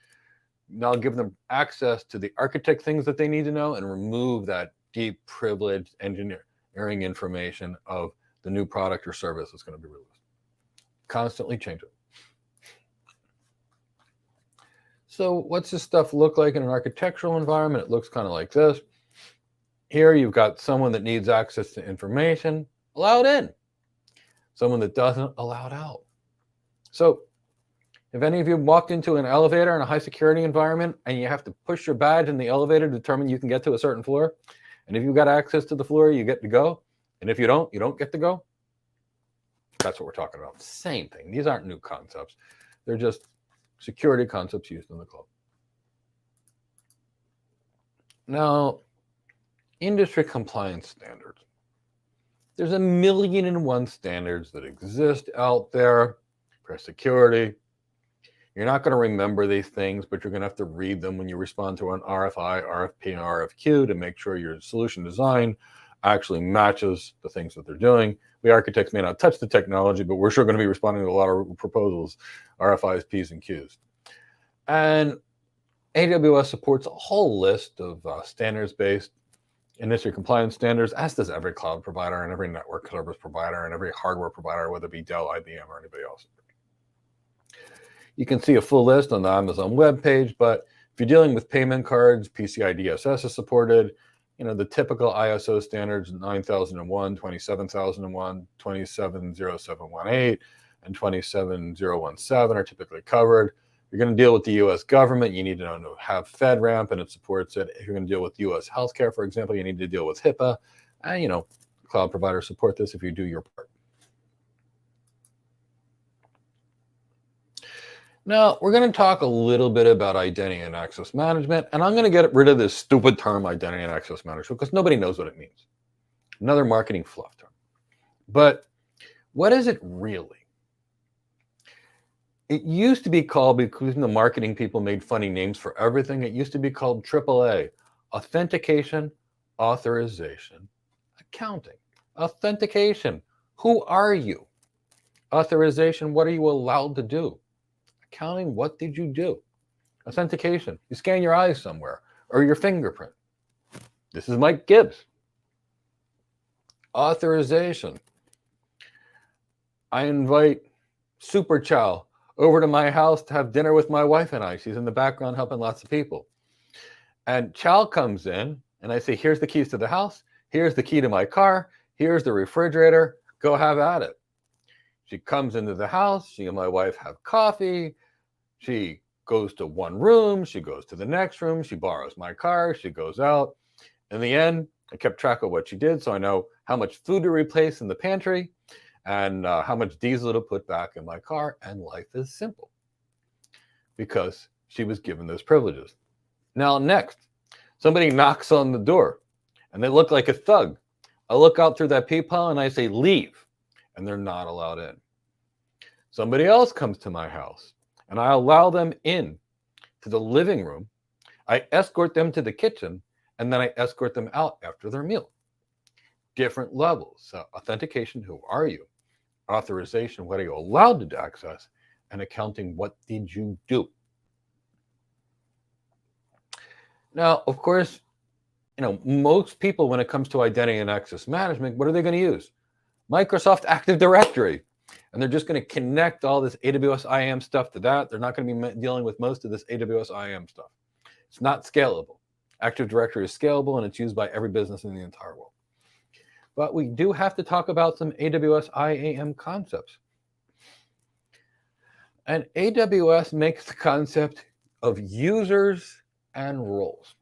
Now give them access to the architect things that they need to know and remove that deep privileged engineering information of the new product or service that's going to be released. Constantly change it. So what's this stuff look like in an architectural environment? It looks kind of like this. Here you've got someone that needs access to information, allowed in. Someone that doesn't, allowed out. So Have any of you walked into an elevator in a high security environment and you have to push your badge in the elevator to determine you can get to a certain floor? And if you've got access to the floor, you get to go. And if you don't get to go. That's what we're talking about. Same thing. These aren't new concepts. They're just security concepts used in the cloud. Now, industry compliance standards. There's 1,000,001 standards that exist out there for security. You're not going to remember these things, but you're going to have to read them when you respond to an RFI, RFP, and RFQ to make sure your solution design actually matches the things that they're doing. We architects may not touch the technology, but we're sure going to be responding to a lot of proposals, RFIs, Ps, and Qs. And AWS supports a whole list of standards-based industry compliance standards, as does every cloud provider and every network service provider and every hardware provider, whether it be Dell, IBM, or anybody else. You can see a full list on the Amazon webpage, but if you're dealing with payment cards, PCI DSS is supported. You know, the typical ISO standards, 9001, 27001, 270718, and 27017 are typically covered. If you're going to deal with the US government, you need to have FedRAMP and it supports it. If you're going to deal with US healthcare, for example, you need to deal with HIPAA. And, cloud providers support this if you do your part. Now, we're going to talk a little bit about identity and access management, and I'm going to get rid of this stupid term identity and access management because nobody knows what it means. Another marketing fluff term. But what is it really? It used to be called, because the marketing people made funny names for everything, it used to be called AAA, Authentication, Authorization, Accounting. Authentication, who are you? Authorization, what are you allowed to do? Accounting, what did you do? Authentication, you scan your eyes somewhere or your fingerprint. This is Mike Gibbs. Authorization, I invite Super Chow over to my house to have dinner with my wife and I. She's in the background helping lots of people. And Chow comes in and I say, here's the keys to the house. Here's the key to my car. Here's the refrigerator. Go have at it. She comes into the house. She and my wife have coffee. She goes to one room. She goes to the next room. She borrows my car. She goes out. In the end, I kept track of what she did, so I know how much food to replace in the pantry and how much diesel to put back in my car. And life is simple because she was given those privileges. Now, next, somebody knocks on the door and they look like a thug. I look out through that peephole and I say, leave. And they're not allowed in. Somebody else comes to my house and I allow them in to the living room. I escort them to the kitchen and then I escort them out after their meal. Different levels. So authentication, who are you? Authorization, what are you allowed to access? And accounting, what did you do? Now, of course, most people, when it comes to identity and access management, what are they going to use? Microsoft Active Directory. And they're just going to connect all this AWS IAM stuff to that. They're not going to be dealing with most of this AWS IAM stuff. It's not scalable. Active Directory is scalable and it's used by every business in the entire world. But we do have to talk about some AWS IAM concepts. And AWS makes the concept of users and roles.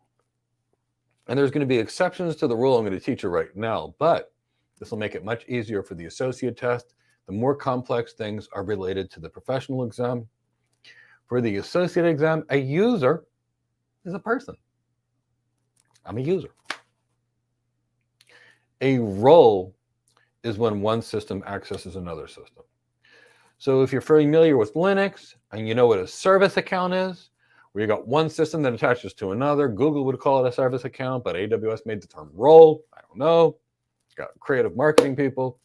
And there's going to be exceptions to the rule I'm going to teach you right now, but this will make it much easier for the associate test. The more complex things are related to the professional exam. For the associate exam, a user is a person. I'm a user. A role is when one system accesses another system. So if you're familiar with Linux and you know what a service account is, where you got one system that attaches to another, Google would call it a service account, but AWS made the term role. I don't know. Got creative marketing people.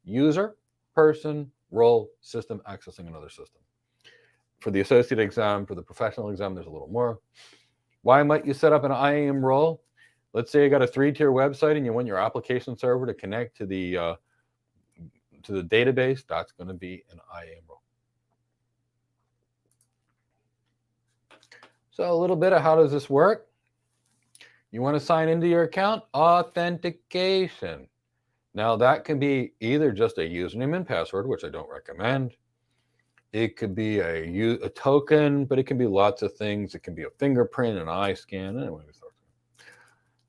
User, person, role, system accessing another system. For the associate exam, for the professional exam, there's a little more. Why might you set up an IAM role? Let's say you got a 3-tier website and you want your application server to connect to the database. That's going to be an IAM role. So a little bit of how does this work? You want to sign into your account? Authentication. Now that can be either just a username and password, which I don't recommend. It could be a token, but it can be lots of things. It can be a fingerprint, an eye scan. Anyway,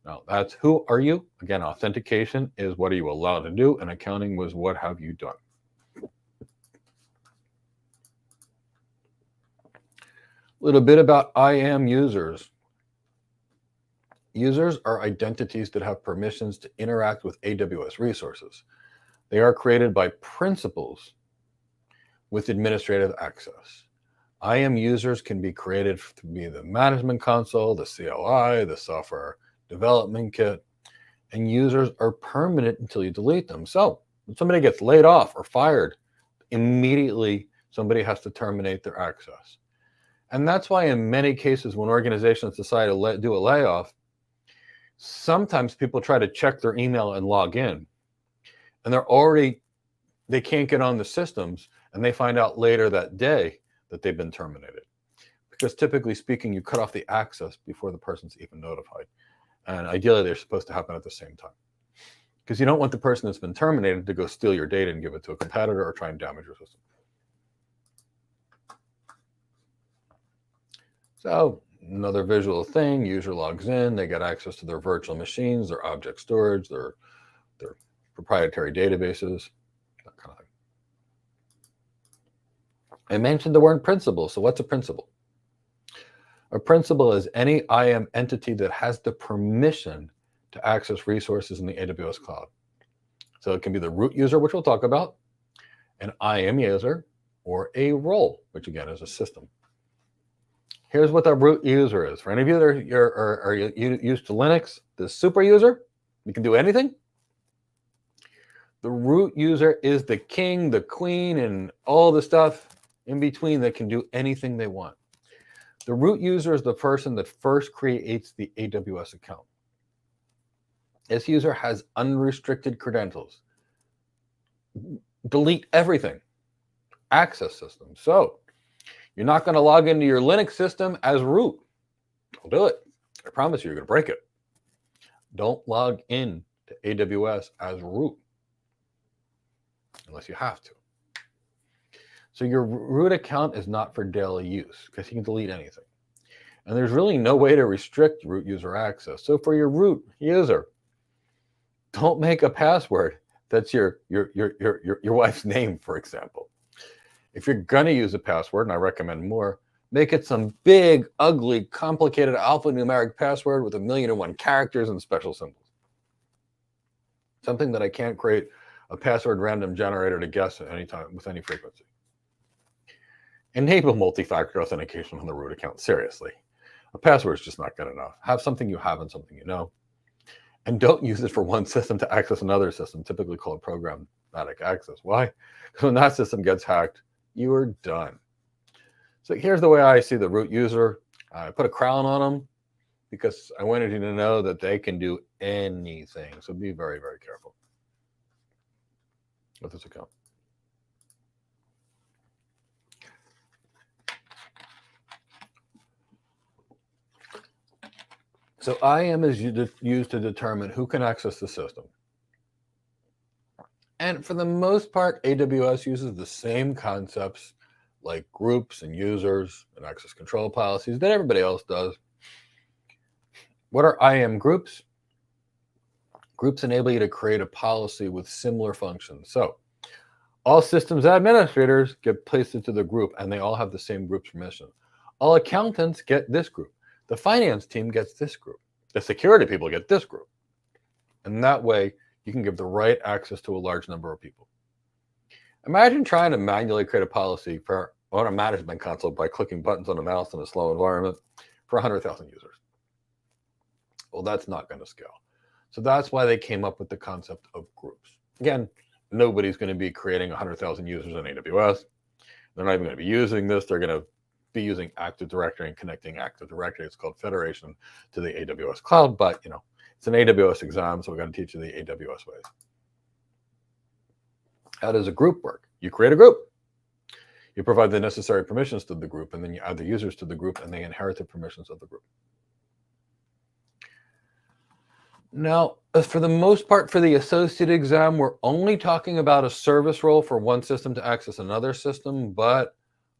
now that's who are you? Again, authentication is what are you allowed to do, and accounting was what have you done. A little bit about IAM users. Users are identities that have permissions to interact with AWS resources. They are created by principals with administrative access. IAM users can be created to be the management console, the CLI, the software development kit, and users are permanent until you delete them. So when somebody gets laid off or fired, immediately somebody has to terminate their access. And that's why in many cases when organizations decide to do a layoff, sometimes people try to check their email and log in, and they can't get on the systems, and they find out later that day that they've been terminated. Because typically speaking, you cut off the access before the person's even notified. And ideally, they're supposed to happen at the same time. Because you don't want the person that's been terminated to go steal your data and give it to a competitor or try and damage your system. So another visual thing, user logs in, they get access to their virtual machines, their object storage, their proprietary databases, that kind of thing. I mentioned the word principal. So what's a principal? A principal is any IAM entity that has the permission to access resources in the AWS cloud. So it can be the root user, which we'll talk about, an IAM user, or a role, which again is a system. Here's what the root user is. For any of you that are used to Linux, the super user, you can do anything. The root user is the king, the queen, and all the stuff in between that can do anything they want. The root user is the person that first creates the AWS account. This user has unrestricted credentials. Delete everything. Access systems. So you're not going to log into your Linux system as root. Don't do it. I promise you, you're going to break it. Don't log in to AWS as root unless you have to. So your root account is not for daily use because you can delete anything. And there's really no way to restrict root user access. So for your root user, don't make a password that's your wife's name, for example. If you're going to use a password, and I recommend more, make it some big, ugly, complicated alphanumeric password with 1,000,001 characters and special symbols. Something that I can't create a password random generator to guess at any time with any frequency. Enable multi-factor authentication on the root account. Seriously. A password is just not good enough. Have something you have and something you know. And don't use it for one system to access another system, typically called programmatic access. Why? Because when that system gets hacked, you are done. So here's the way I see the root user. I put a crown on them because I wanted you to know that they can do anything. So be very, very careful with this account. So IAM is used to determine who can access the system. And for the most part, AWS uses the same concepts like groups and users and access control policies that everybody else does. What are IAM groups? Groups enable you to create a policy with similar functions. So all systems administrators get placed into the group and they all have the same group permission. All accountants get this group. The finance team gets this group. The security people get this group. And that way, you can give the right access to a large number of people. Imagine trying to manually create a policy on a management console by clicking buttons on a mouse in a slow environment for 100,000 users. Well, that's not going to scale. So that's why they came up with the concept of groups. Again, nobody's going to be creating 100,000 users in AWS. They're not even going to be using this. They're going to be using Active Directory and connecting Active Directory. It's called Federation to the AWS cloud, but it's an AWS exam, so we're going to teach you the AWS ways. How does a group work? You create a group. You provide the necessary permissions to the group, and then you add the users to the group, and they inherit the permissions of the group. Now, for the most part, for the associate exam, we're only talking about a service role for one system to access another system, but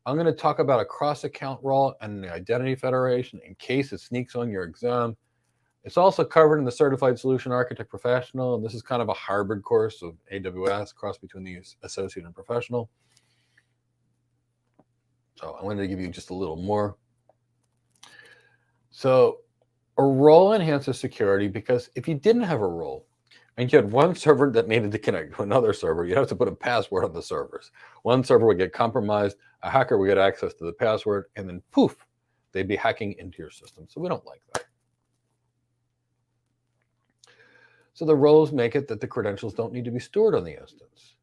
I'm going to talk about a cross-account role and the identity federation in case it sneaks on your exam. It's also covered in the Certified Solution Architect Professional, and this is kind of a hybrid course of AWS, cross between the associate and professional. So I'm going to give you just a little more. So a role enhances security because if you didn't have a role and you had one server that needed to connect to another server, you'd have to put a password on the servers. One server would get compromised, a hacker would get access to the password, and then poof, they'd be hacking into your system. So we don't like that. So the roles make it that the credentials don't need to be stored on the instance.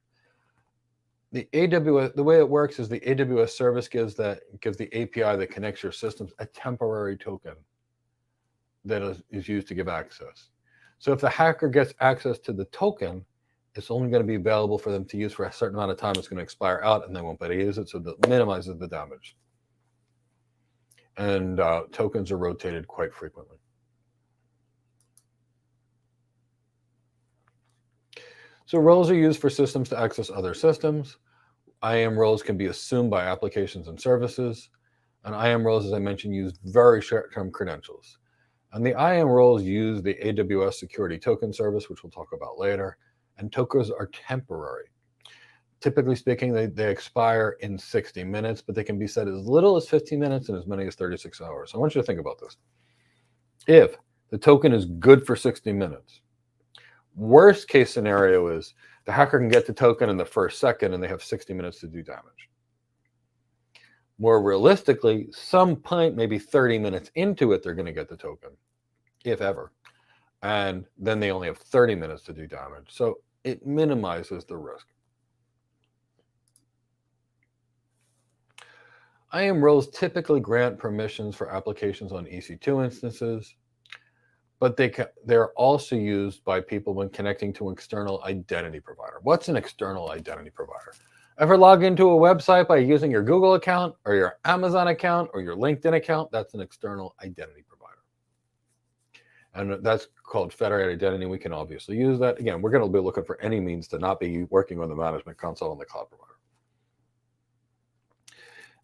The AWS, the way it works is the AWS service gives the API that connects your systems a temporary token that is used to give access. So if the hacker gets access to the token, it's only going to be available for them to use for a certain amount of time. It's going to expire out and they won't be able to use it, so that minimizes the damage. And tokens are rotated quite frequently. So roles are used for systems to access other systems. IAM roles can be assumed by applications and services. And IAM roles, as I mentioned, use very short-term credentials. And the IAM roles use the AWS Security Token Service, which we'll talk about later. And tokens are temporary. Typically speaking, they expire in 60 minutes, but they can be set as little as 15 minutes and as many as 36 hours. So I want you to think about this. If the token is good for 60 minutes, worst case scenario is the hacker can get the token in the first second and they have 60 minutes to do damage. More realistically, some point, maybe 30 minutes into it, they're going to get the token, if ever. And then they only have 30 minutes to do damage. So it minimizes the risk. IAM roles typically grant permissions for applications on EC2 instances, but they're also used by people when connecting to an external identity provider. What's an external identity provider? Ever log into a website by using your Google account or your Amazon account or your LinkedIn account? That's an external identity provider. And that's called federated identity. We can obviously use that. Again, we're going to be looking for any means to not be working on the management console on the cloud provider.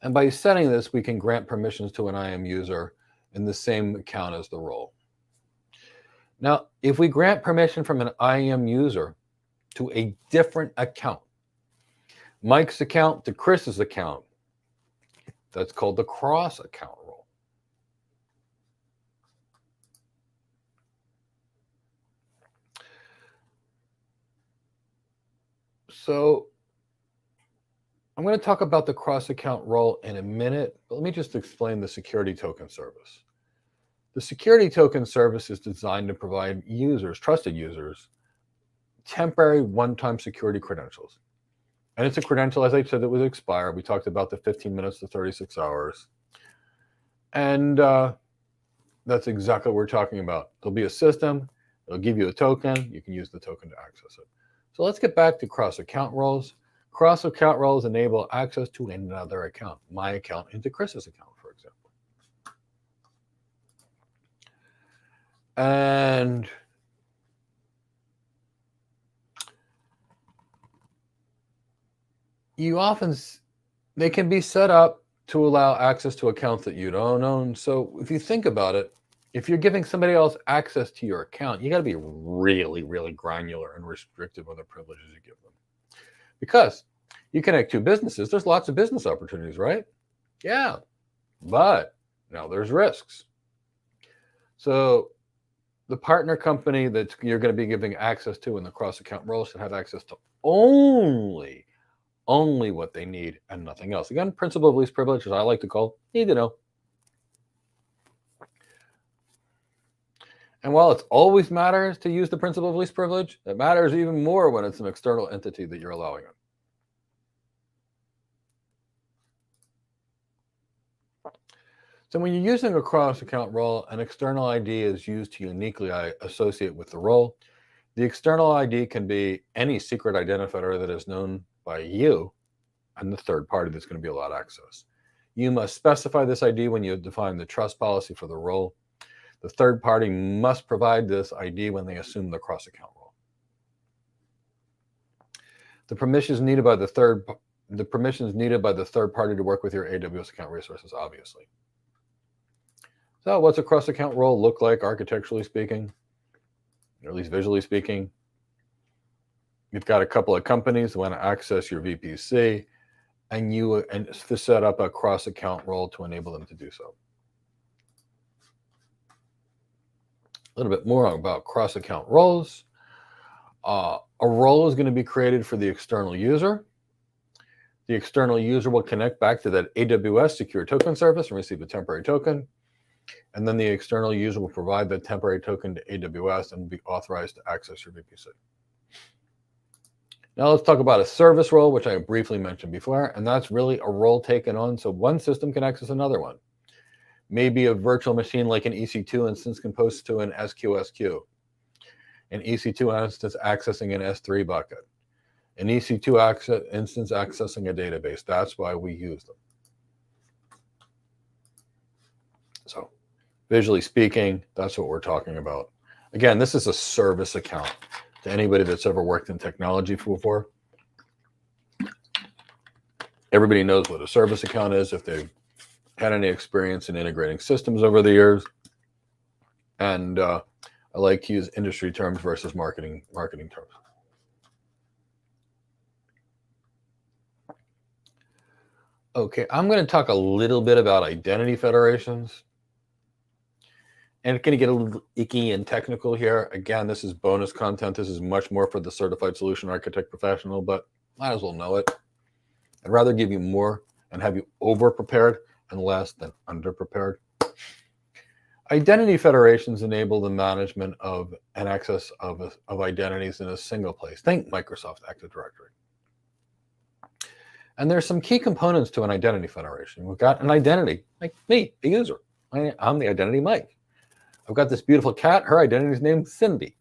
And by setting this, we can grant permissions to an IAM user in the same account as the role. Now, if we grant permission from an IAM user to a different account, Mike's account to Chris's account, that's called the cross-account role. So I'm going to talk about the cross-account role in a minute, but let me just explain the security token service. The security token service is designed to provide users, trusted users, temporary one-time security credentials. And it's a credential, as I said, that would expire. We talked about the 15 minutes to 36 hours. And that's exactly what we're talking about. There'll be a system. It'll give you a token. You can use the token to access it. So let's get back to cross-account roles. Cross-account roles enable access to another account, my account into Chris's account, for example. And they can be set up to allow access to accounts that you don't own. So if you think about it, if you're giving somebody else access to your account, you got to be really, really granular and restrictive on the privileges you give them. Because you connect two businesses, there's lots of business opportunities, right? Yeah, but now there's risks. So the partner company that you're going to be giving access to in the cross-account role should have access to only what they need and nothing else. Again, principle of least privilege, as I like to call, need to know. And while it always matters to use the principle of least privilege, it matters even more when it's an external entity that you're allowing it. So when you're using a cross-account role, an external ID is used to uniquely associate with the role. The external ID can be any secret identifier that is known by you and the third party that's going to be allowed access. You must specify this ID when you define the trust policy for the role. The third party must provide this ID when they assume the cross-account role. The permissions needed by the third the permissions needed by the third party to work with your AWS account resources, obviously. So what's a cross-account role look like architecturally speaking, or at least visually speaking? You've got a couple of companies that want to access your VPC, and you set up a cross-account role to enable them to do so. A little bit more about cross-account roles. A role is going to be created for the external user. The external user will connect back to that AWS secure token service and receive a temporary token. And then the external user will provide the temporary token to AWS and be authorized to access your VPC. Now let's talk about a service role, which I briefly mentioned before, and that's really a role taken on so one system can access another one. Maybe a virtual machine like an EC2 instance can post to an SQSQ. An EC2 instance accessing an S3 bucket. An EC2 instance accessing a database. That's why we use them. So visually speaking, that's what we're talking about. Again, this is a service account. To anybody that's ever worked in technology before, everybody knows what a service account is if they've had any experience in integrating systems over the years. And I like to use industry terms versus marketing terms. Okay, I'm going to talk a little bit about identity federations. And it's going to get a little icky and technical here. Again, this is bonus content. This is much more for the certified solution architect professional, but might as well know it. I'd rather give you more and have you over-prepared and less than under-prepared. Identity federations enable the management of and access of identities in a single place. Think Microsoft Active Directory. And there's some key components to an identity federation. We've got an identity, like me, a user. I'm the identity Mike. I've got this beautiful cat. Her identity is named Cindy.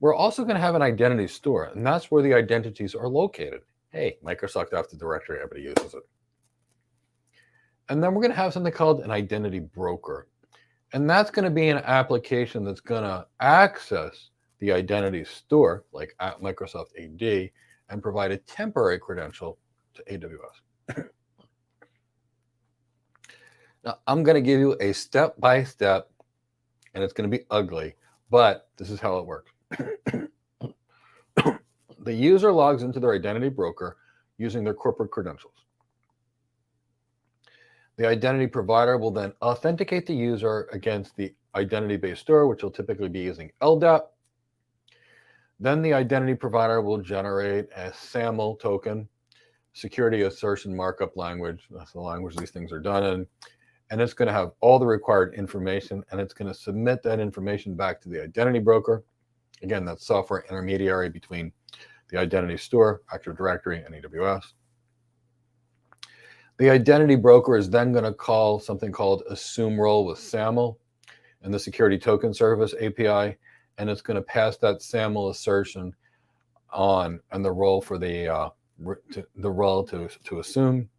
We're also going to have an identity store, and that's where the identities are located. Hey, Microsoft Active Directory, everybody uses it. And then we're going to have something called an identity broker. And that's going to be an application that's going to access the identity store, like at Microsoft AD, and provide a temporary credential to AWS. Now, I'm going to give you a step-by-step, and it's going to be ugly, but this is how it works. The user logs into their identity broker using their corporate credentials. The identity provider will then authenticate the user against the identity-based store, which will typically be using LDAP. Then the identity provider will generate a SAML token, security assertion markup language. That's the language these things are done in. And it's going to have all the required information, and it's going to submit that information back to the identity broker. Again, that's software intermediary between the identity store, Active Directory, and AWS. The identity broker is then going to call something called assume role with SAML and the security token service API, and it's going to pass that SAML assertion on and the role for the role to assume.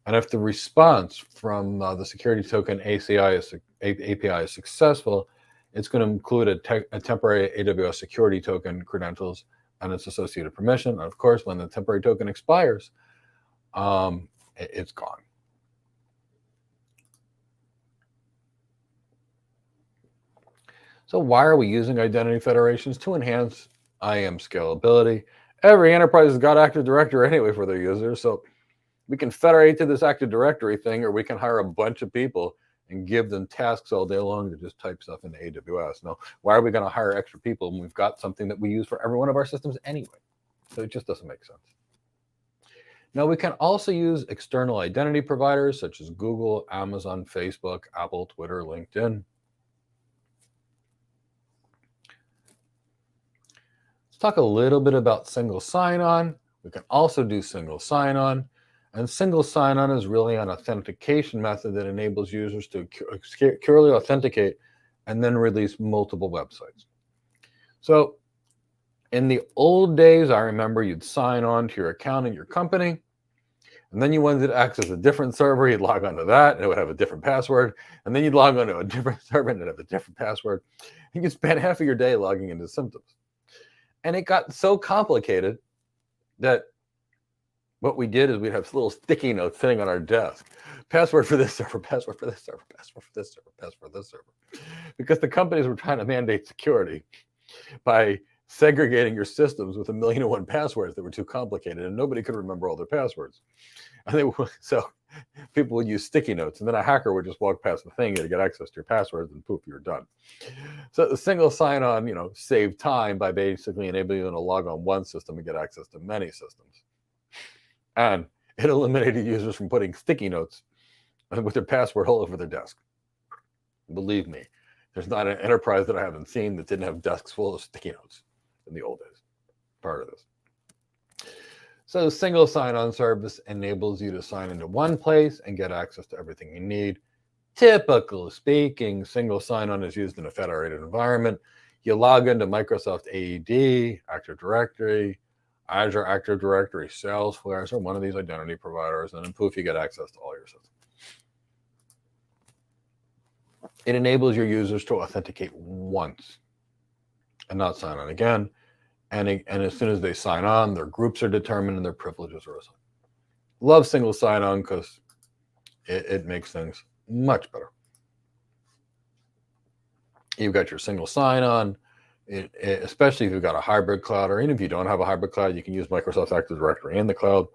And if the response from the security token API is successful, it's going to include a temporary AWS security token credentials and its associated permission. And of course, when the temporary token expires, it's gone. So why are we using identity federations? To enhance IAM scalability. Every enterprise has got Active Directory anyway for their users, so we can federate to this Active Directory thing, or we can hire a bunch of people and give them tasks all day long to just type stuff into AWS. Now, why are we going to hire extra people when we've got something that we use for every one of our systems anyway? So it just doesn't make sense. Now, we can also use external identity providers such as Google, Amazon, Facebook, Apple, Twitter, LinkedIn. Let's talk a little bit about single sign-on. We can also do single sign-on. And single sign-on is really an authentication method that enables users to securely authenticate and then release multiple websites. So in the old days, I remember you'd sign on to your account in your company, and then you wanted to access a different server, you'd log onto that, and it would have a different password, and then you'd log onto a different server, and it'd have a different password. You could spend half of your day logging into symptoms. And it got so complicated that what we did is we'd have little sticky notes sitting on our desk. Password for this server, password for this server, password for this server, password for this server. Because the companies were trying to mandate security by segregating your systems with 1,000,001 passwords that were too complicated, and nobody could remember all their passwords. And so people would use sticky notes, and then a hacker would just walk past the thing to get access to your passwords, and poof, you're done. So the single sign-on, saved time by basically enabling you to log on one system and get access to many systems. And it eliminated users from putting sticky notes with their password all over their desk. Believe me, there's not an enterprise that I haven't seen that didn't have desks full of sticky notes in the old days. Part of this. So single sign-on service enables you to sign into one place and get access to everything you need. Typically speaking, single sign-on is used in a federated environment. You log into Microsoft AD, Active Directory, Azure Active Directory, Salesforce, or one of these identity providers, and then poof, you get access to all your systems. It enables your users to authenticate once and not sign on again. And as soon as they sign on, their groups are determined and their privileges are assigned. Love single sign-on because it makes things much better. You've got your single sign-on, especially if you've got a hybrid cloud, or even if you don't have a hybrid cloud, you can use Microsoft Active Directory in the cloud.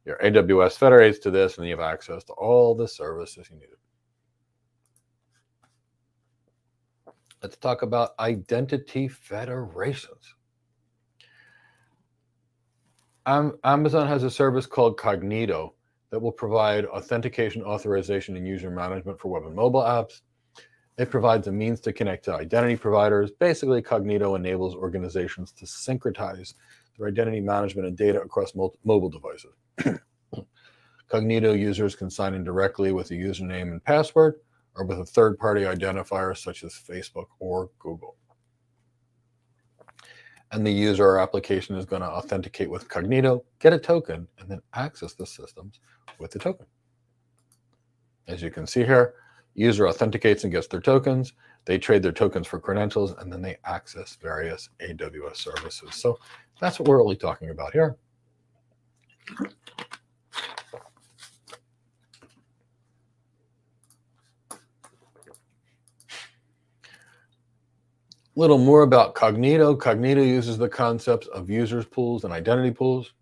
Your AWS federates to this, and you have access to all the services you need. Let's talk about identity federations. Amazon has a service called Cognito that will provide authentication, authorization, and user management for web and mobile apps. It provides a means to connect to identity providers. Basically, Cognito enables organizations to syncretize their identity management and data across mobile devices. Cognito users can sign in directly with a username and password, or with a third-party identifier such as Facebook or Google. And the user or application is going to authenticate with Cognito, get a token, and then access the systems with the token. As you can see here, user authenticates and gets their tokens. They trade their tokens for credentials, and then they access various AWS services. So that's what we're really talking about here. Little more about Cognito. Cognito uses the concepts of users pools and identity pools.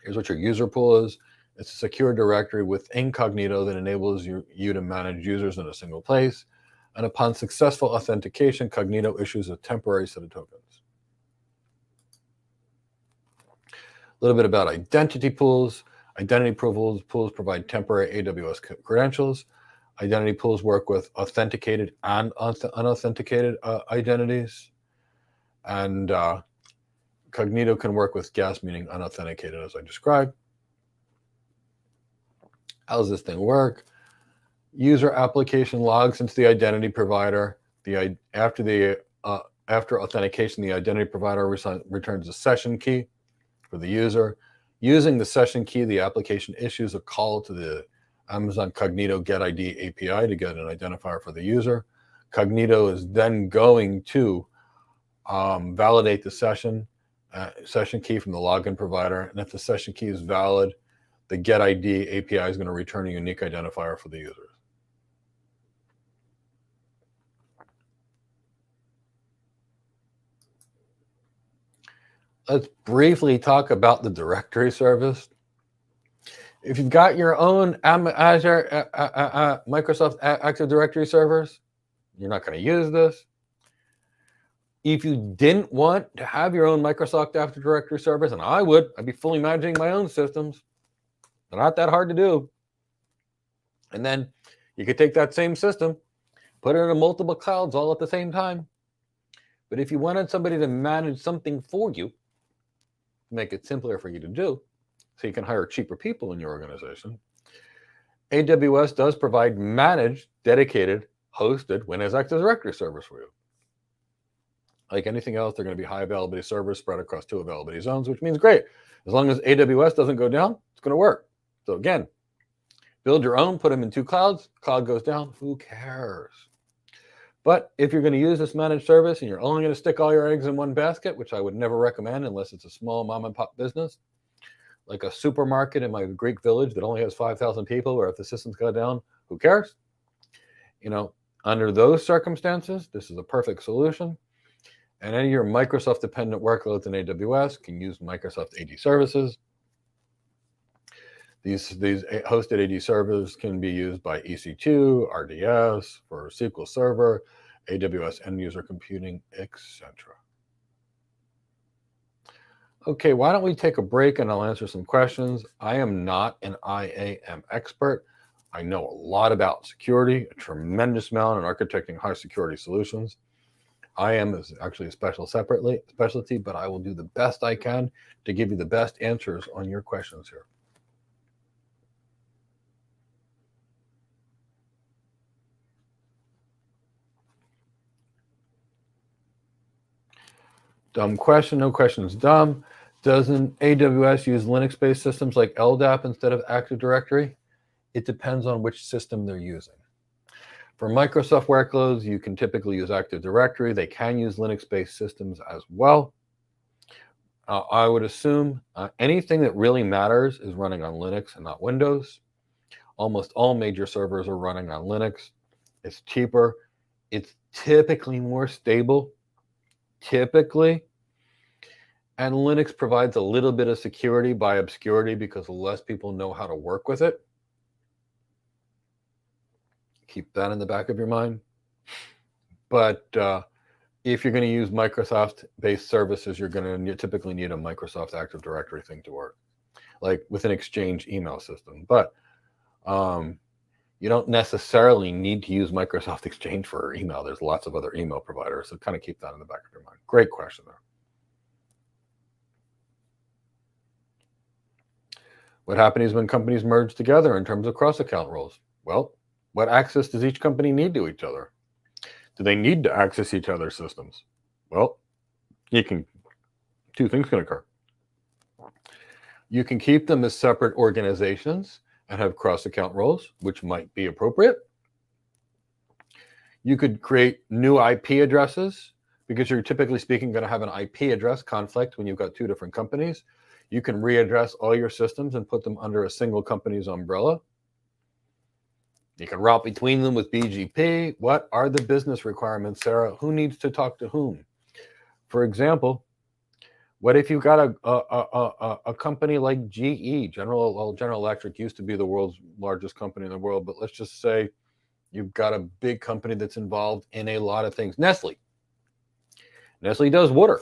Here's what your user pool is. It's a secure directory within Cognito that enables you to manage users in a single place. And upon successful authentication, Cognito issues a temporary set of tokens. A little bit about identity pools. Identity pools provide temporary AWS credentials. Identity pools work with authenticated and unauthenticated identities. And Cognito can work with GAS, meaning unauthenticated, as I described. How does this thing work? User application logs into the identity provider. After authentication, the identity provider returns a session key for the user. Using the session key, the application issues a call to the Amazon Cognito GetID API to get an identifier for the user. Cognito is then going to validate the session key from the login provider. And if the session key is valid, the GetID API is going to return a unique identifier for the user. Let's briefly talk about the directory service. If you've got your own Azure, Microsoft Active Directory servers, you're not going to use this. If you didn't want to have your own Microsoft Active Directory servers, and I'd be fully managing my own systems. They're not that hard to do. And then you could take that same system, put it in multiple clouds all at the same time. But if you wanted somebody to manage something for you, make it simpler for you to do, so you can hire cheaper people in your organization, AWS does provide managed, dedicated, hosted Windows Active Directory servers for you. Like anything else, they're going to be high availability servers spread across 2 availability zones, which means great. As long as AWS doesn't go down, it's going to work. So again, build your own, put them in 2 clouds, cloud goes down, who cares? But if you're going to use this managed service and you're only going to stick all your eggs in one basket, which I would never recommend unless it's a small mom and pop business, like a supermarket in my Greek village that only has 5,000 people, where if the systems go down, who cares? Under those circumstances, this is a perfect solution. And any of your Microsoft dependent workloads in AWS can use Microsoft AD services. These hosted AD servers can be used by EC2, RDS, for SQL Server, AWS end user computing, etc. Okay, why don't we take a break and I'll answer some questions. I am not an IAM expert. I know a lot about security, a tremendous amount in architecting high security solutions. IAM is actually a specialty, but I will do the best I can to give you the best answers on your questions here. Dumb question, no questions dumb. Doesn't AWS use Linux-based systems like LDAP instead of Active Directory? It depends on which system they're using. For Microsoft workloads, you can typically use Active Directory. They can use Linux-based systems as well. I would assume anything that really matters is running on Linux and not Windows. Almost all major servers are running on Linux. It's cheaper. It's typically more stable. Typically. And Linux provides a little bit of security by obscurity because less people know how to work with it. Keep that in the back of your mind. But if you're going to use Microsoft-based services, you're going to typically need a Microsoft Active Directory thing to work, like with an Exchange email system. But you don't necessarily need to use Microsoft Exchange for email. There's lots of other email providers, so kind of keep that in the back of your mind. Great question there. What happens when companies merge together in terms of cross-account roles? Well, what access does each company need to each other? Do they need to access each other's systems? Well, two things can occur. You can keep them as separate organizations and have cross-account roles, which might be appropriate. You could create new IP addresses because you're typically speaking going to have an IP address conflict when you've got two different companies. You can readdress all your systems and put them under a single company's umbrella. You can route between them with BGP. What are the business requirements, Sarah? Who needs to talk to whom? For example, what if you've got a company like GE, General Electric used to be the world's largest company in the world, but let's just say you've got a big company that's involved in a lot of things. Nestle. Nestle does water.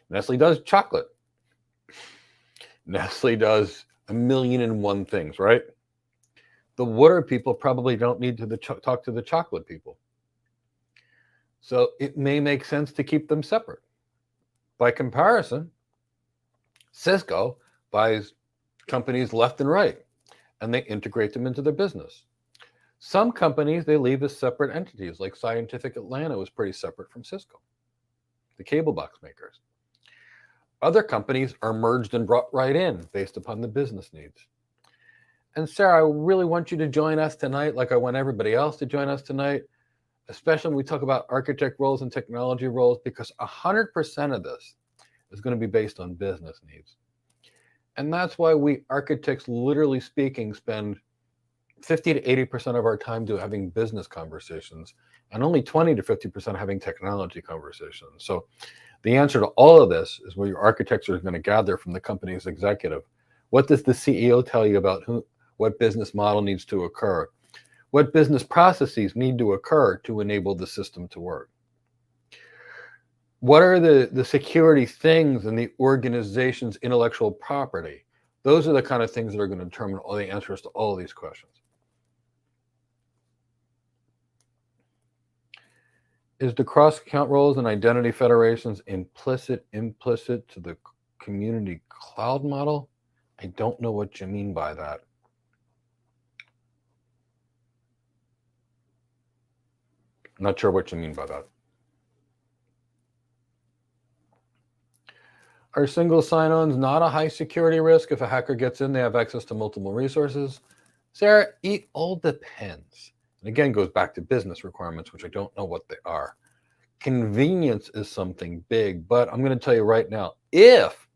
Nestle does chocolate. Nestle does 1,000,001 things, right? The water people probably don't need to talk to the chocolate people. So it may make sense to keep them separate. By comparison, Cisco buys companies left and right, and they integrate them into their business. Some companies they leave as separate entities, like Scientific Atlanta was pretty separate from Cisco, the cable box makers. Other companies are merged and brought right in based upon the business needs. And Sarah, I really want you to join us tonight, like I want everybody else to join us tonight, especially when we talk about architect roles and technology roles, because 100% of this is going to be based on business needs. And that's why we architects, literally speaking, spend 50 to 80% of our time having business conversations, and only 20 to 50% having technology conversations. So the answer to all of this is where your architects are going to gather from the company's executive. What does the CEO tell you about what business model needs to occur? What business processes need to occur to enable the system to work? What are the security things in the organization's intellectual property? Those are the kind of things that are going to determine all the answers to all of these questions. Is the cross-account roles and identity federations implicit to the community cloud model? I don't know what you mean by that. Not sure what you mean by that. Are single sign-ons not a high security risk? If a hacker gets in, they have access to multiple resources. Sarah, it all depends. And again, goes back to business requirements, which I don't know what they are. Convenience is something big, but I'm going to tell you right now, if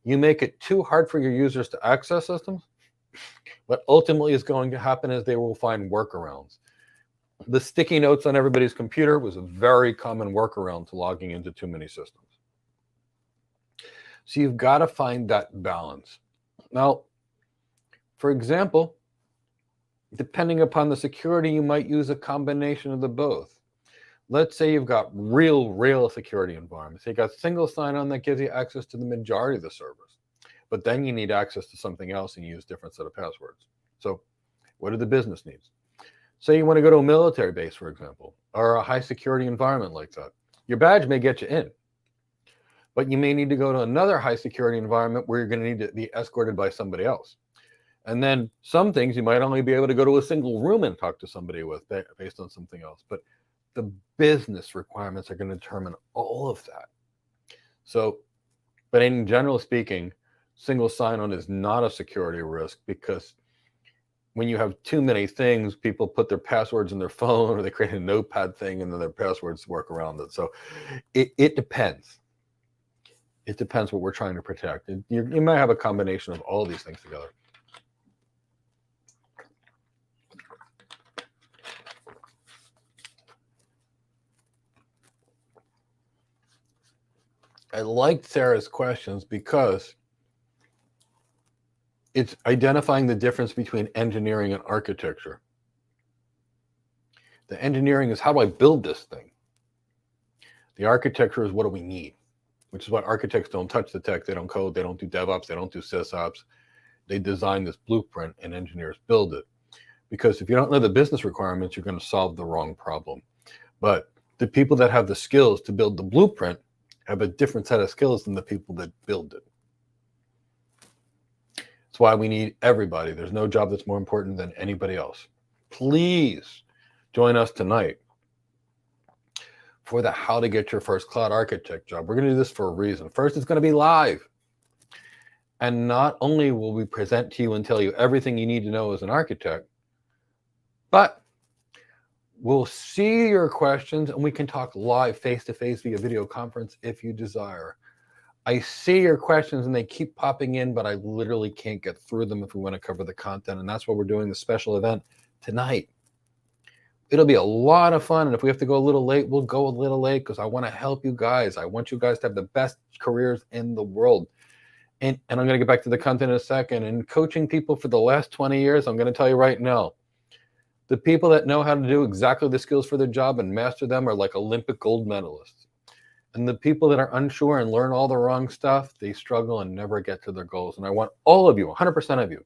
you make it too hard for your users to access systems, what ultimately is going to happen is they will find workarounds. The sticky notes on everybody's computer was a very common workaround to logging into too many systems. So you've got to find that balance. Now, for example, depending upon the security, you might use a combination of the both. Let's say you've got real security environments. You got single sign-on that gives you access to the majority of the servers, but then you need access to something else and you use different set of passwords. So what are the business needs? Say you want to go to a military base, for example, or a high security environment like that. Your badge may get you in, but you may need to go to another high security environment where you're going to need to be escorted by somebody else. And then some things you might only be able to go to a single room and talk to somebody with based on something else. But the business requirements are going to determine all of that. So, but in general speaking, single sign-on is not a security risk, because when you have too many things, people put their passwords in their phone, or they create a notepad thing and then their passwords work around it. So it depends. It depends what we're trying to protect. You might have a combination of all these things together. I liked Sarah's questions because it's identifying the difference between engineering and architecture. The engineering is, how do I build this thing? The architecture is, what do we need? Which is why architects don't touch the tech. They don't code. They don't do DevOps. They don't do SysOps. They design this blueprint and engineers build it. Because if you don't know the business requirements, you're going to solve the wrong problem. But the people that have the skills to build the blueprint have a different set of skills than the people that build it. That's why we need everybody. There's no job that's more important than anybody else. Please join us tonight for the How to Get Your First Cloud Architect job. We're going to do this for a reason. First, it's going to be live. And not only will we present to you and tell you everything you need to know as an architect, but we'll see your questions and we can talk live face-to-face via video conference if you desire. I see your questions and they keep popping in, but I literally can't get through them if we want to cover the content. And that's why we're doing the special event tonight. It'll be a lot of fun. And if we have to go a little late, we'll go a little late, because I want to help you guys. I want you guys to have the best careers in the world. And I'm going to get back to the content in a second. And coaching people for the last 20 years, I'm going to tell you right now, the people that know how to do exactly the skills for their job and master them are like Olympic gold medalists. And the people that are unsure and learn all the wrong stuff, they struggle and never get to their goals. And I want all of you, 100% of you,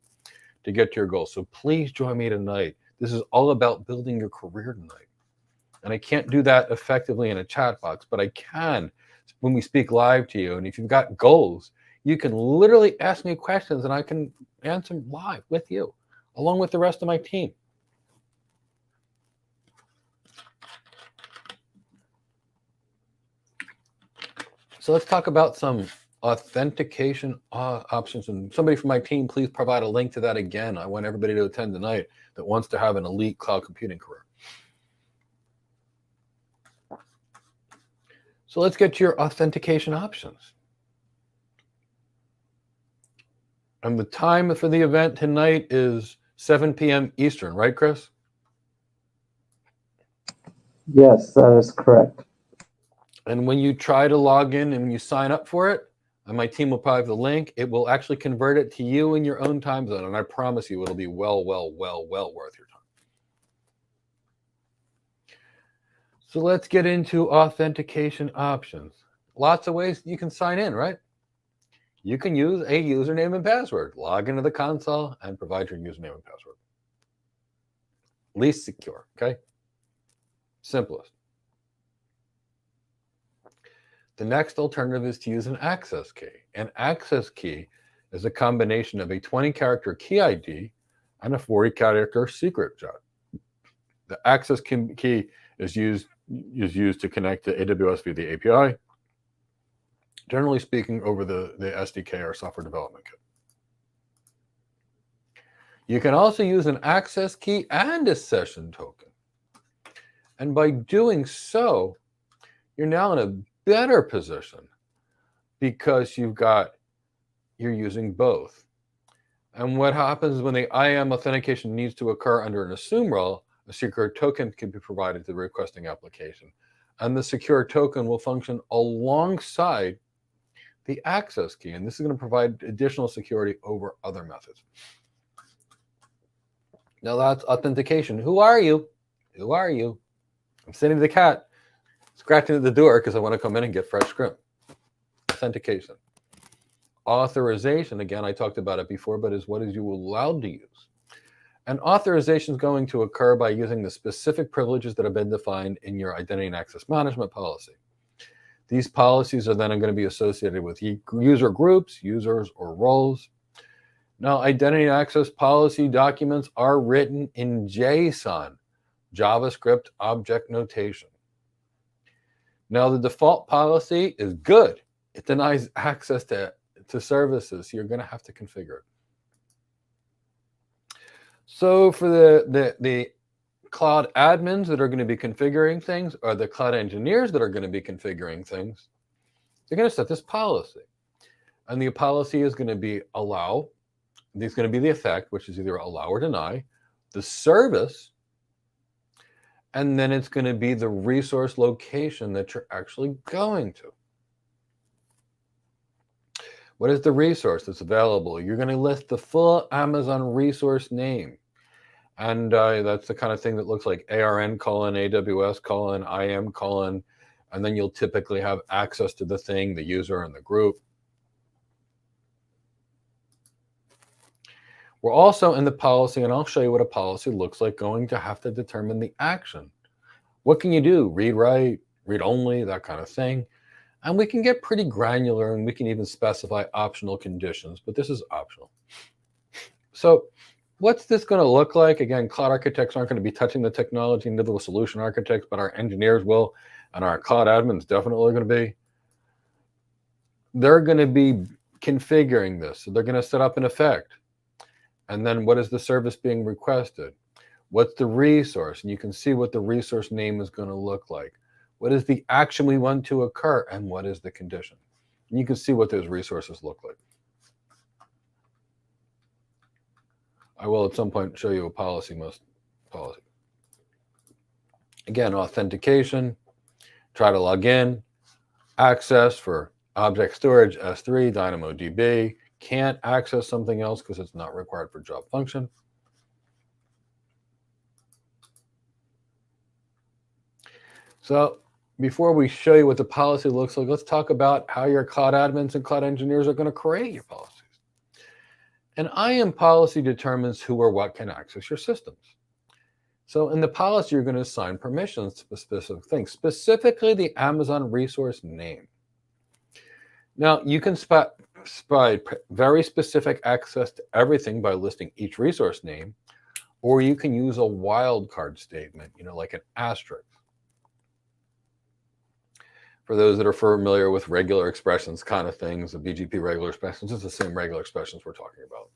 to get to your goals. So please join me tonight. This is all about building your career tonight. And I can't do that effectively in a chat box, but I can when we speak live to you. And if you've got goals, you can literally ask me questions and I can answer them live with you, along with the rest of my team. So let's talk about some authentication options. And somebody from my team, please provide a link to that again. I want everybody to attend tonight that wants to have an elite cloud computing career. So let's get to your authentication options. And the time for the event tonight is 7 p.m. Eastern, right, Chris? Yes, that is correct. And when you try to log in and when you sign up for it, and my team will probably have the link, it will actually convert it to you in your own time zone. And I promise you it'll be well worth your time. So let's get into authentication options. Lots of ways you can sign in, right? You can use a username and password, log into the console and provide your username and password. Least secure, okay? Simplest. The next alternative is to use an access key. An access key is a combination of a 20-character key ID and a 40-character secret code. The access key is used to connect to AWS via the API, generally speaking over the SDK or software development kit. You can also use an access key and a session token. And by doing so, you're now in a better position because you've got you're using both. And what happens when the IAM authentication needs to occur under an assume role, a secure token can be provided to the requesting application. And the secure token will function alongside the access key. And this is going to provide additional security over other methods. Now that's authentication. Who are you? Who are you? I'm sitting to the cat, scratching at the door because I want to come in and get fresh script. Authentication. Authorization, again, I talked about it before, but is what is you allowed to use. And authorization is going to occur by using the specific privileges that have been defined in your identity and access management policy. These policies are then going to be associated with user groups, users, or roles. Now, identity and access policy documents are written in JSON, JavaScript object notation. Now, the default policy is good. It denies access to services, so you're going to have to configure it. So for the cloud admins that are going to be configuring things, or the cloud engineers that are going to be configuring things, they're going to set this policy. And the policy is going to be allow. There's going to be the effect, which is either allow or deny, the service, and then it's going to be the resource location that you're actually going to. What is the resource that's available? You're going to list the full Amazon resource name. And that's the kind of thing that looks like ARN : AWS : IAM : and then you'll typically have access to the thing, the user, and the group. We're also in the policy, and I'll show you what a policy looks like, going to have to determine the action. What can you do? Read, write, read only, that kind of thing. And we can get pretty granular, and we can even specify optional conditions, but this is optional. So what's this going to look like? Again, cloud architects aren't going to be touching the technology, neither will solution architects, but our engineers will, and our cloud admins definitely going to be. They're going to be configuring this. So they're going to set up an effect. And then what is the service being requested? What's the resource? And you can see what the resource name is going to look like. What is the action we want to occur? And what is the condition? And you can see what those resources look like. I will at some point show you a policy. Again, authentication, try to log in, access for object storage, S3, DynamoDB, can't access something else because it's not required for job function. So before we show you what the policy looks like, let's talk about how your cloud admins and cloud engineers are going to create your policies. An IAM policy determines who or what can access your systems. So in the policy, you're going to assign permissions to specific things, specifically the Amazon resource name. Now, you can provide very specific access to everything by listing each resource name, or you can use a wildcard statement, like an asterisk. For those that are familiar with regular expressions kind of things, the BGP regular expressions, it's the same regular expressions we're talking about.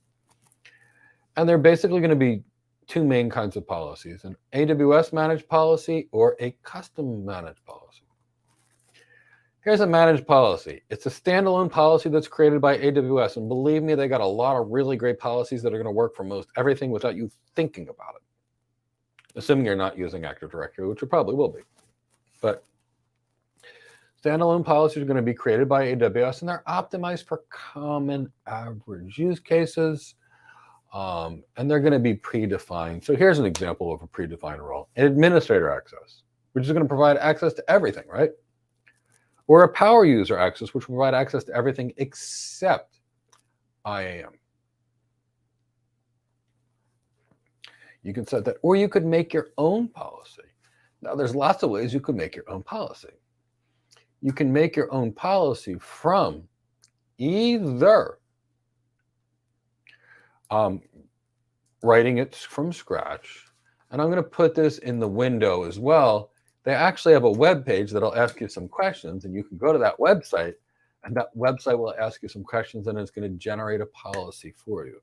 And they're basically going to be two main kinds of policies, an AWS managed policy or a custom managed policy. Here's a managed policy. It's a standalone policy that's created by AWS. And believe me, they got a lot of really great policies that are going to work for most everything without you thinking about it. Assuming you're not using Active Directory, which you probably will be. But standalone policies are going to be created by AWS, and they're optimized for common average use cases. And they're going to be predefined. So here's an example of a predefined role. An administrator access, which is going to provide access to everything, right? Or a power user access, which will provide access to everything except IAM. You can set that, or you could make your own policy. Now, there's lots of ways you could make your own policy. You can make your own policy from either writing it from scratch, and I'm going to put this in the window as well. They actually have a web page that'll ask you some questions, and you can go to that website, and that website will ask you some questions, and it's going to generate a policy for you.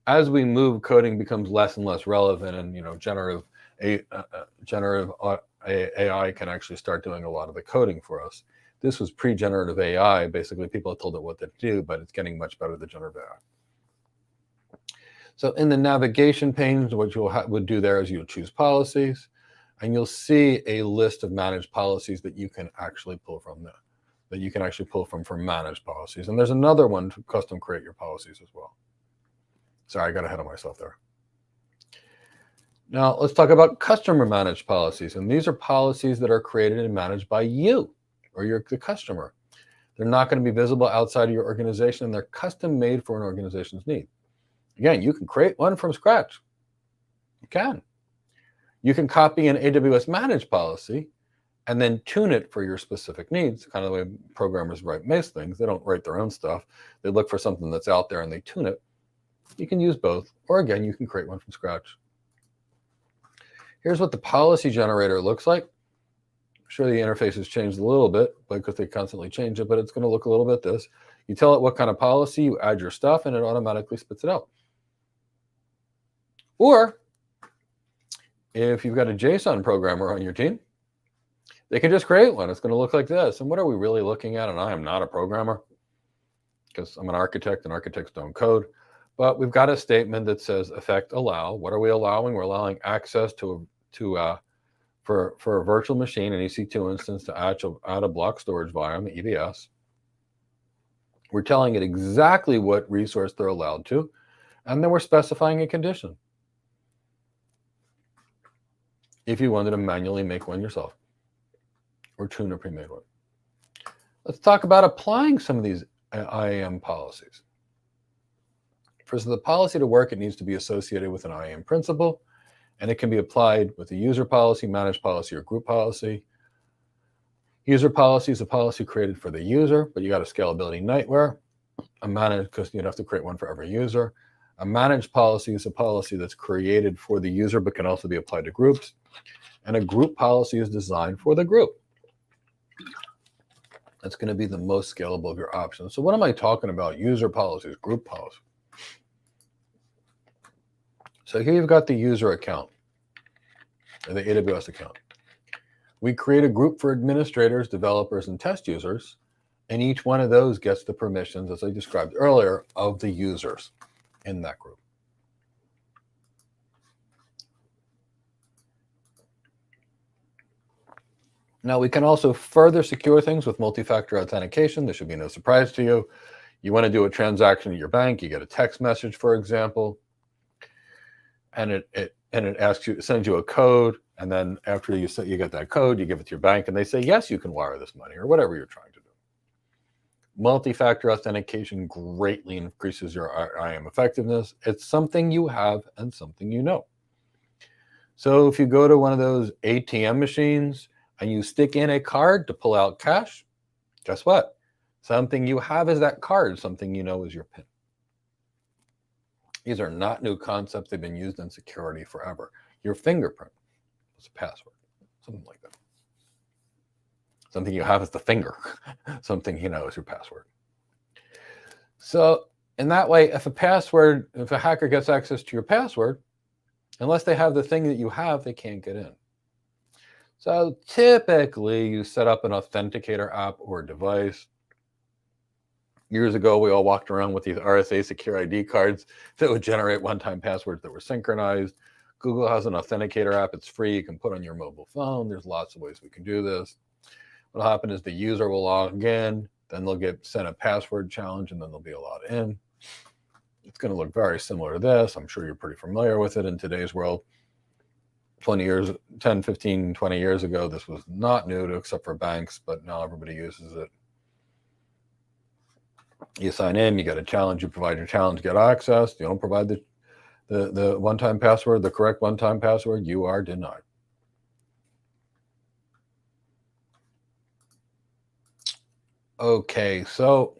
As we move, coding becomes less and less relevant, and generative AI can actually start doing a lot of the coding for us. This was pre-generative AI. Basically, people told it what to do, but it's getting much better than generative AI. So in the navigation pane, what you would do there is you'll choose policies, and you'll see a list of managed policies that you can actually pull from there, that you can actually pull from for managed policies. And there's another one to custom create your policies as well. Sorry, I got ahead of myself there. Now let's talk about customer managed policies. And these are policies that are created and managed by you or the customer. They're not going to be visible outside of your organization, and they're custom made for an organization's need. Again, you can create one from scratch. You can. You can copy an AWS managed policy and then tune it for your specific needs, kind of the way programmers write most things. They don't write their own stuff. They look for something that's out there and they tune it. You can use both, or again, you can create one from scratch. Here's what the policy generator looks like. I'm sure the interface has changed a little bit because they constantly change it, but it's going to look a little bit this. You tell it what kind of policy, you add your stuff, and it automatically spits it out. Or if you've got a JSON programmer on your team, they can just create one. It's going to look like this. And what are we really looking at? And I am not a programmer because I'm an architect and architects don't code. But we've got a statement that says effect allow. What are we allowing? We're allowing access for a virtual machine, an EC2 instance, to add a block storage volume, EBS. We're telling it exactly what resource they're allowed to, and then we're specifying a condition. If you wanted to manually make one yourself or tune a pre-made one. Let's talk about applying some of these IAM policies. For the policy to work, it needs to be associated with an IAM principle, and it can be applied with a user policy, managed policy, or group policy. User policy is a policy created for the user, but you got a scalability nightmare. A managed, because you'd have to create one for every user. A managed policy is a policy that's created for the user, but can also be applied to groups. And a group policy is designed for the group. That's going to be the most scalable of your options. So what am I talking about? User policies, group policy. So here you've got the user account, or the AWS account. We create a group for administrators, developers, and test users, and each one of those gets the permissions, as I described earlier, of the users in that group. Now, we can also further secure things with multi-factor authentication. This should be no surprise to you. You want to do a transaction at your bank, you get a text message, for example, and it asks you, sends you a code, and then after you get that code, you give it to your bank, and they say, yes, you can wire this money, or whatever you're trying to do. Multi-factor authentication greatly increases your IAM effectiveness. It's something you have and something you know. So if you go to one of those ATM machines and you stick in a card to pull out cash, guess what? Something you have is that card. Something you know is your PIN. These are not new concepts. They've been used in security forever. Your fingerprint is a password, something like that. Something you have is the finger. Something you know is your password. So in that way, if a hacker gets access to your password, unless they have the thing that you have, they can't get in. So typically you set up an authenticator app or device. Years ago, we all walked around with these RSA secure ID cards that would generate one-time passwords that were synchronized. Google has an authenticator app. It's free. You can put on your mobile phone. There's lots of ways we can do this. What'll happen is the user will log in, then they'll get sent a password challenge, and then they'll be allowed in. It's going to look very similar to this. I'm sure you're pretty familiar with it in today's world. 10, 15, 20 years ago, this was not new except for banks, but now everybody uses it. You sign in, you get a challenge, you provide your challenge, get access. You don't provide the one-time password, the correct one-time password, you are denied. Okay, so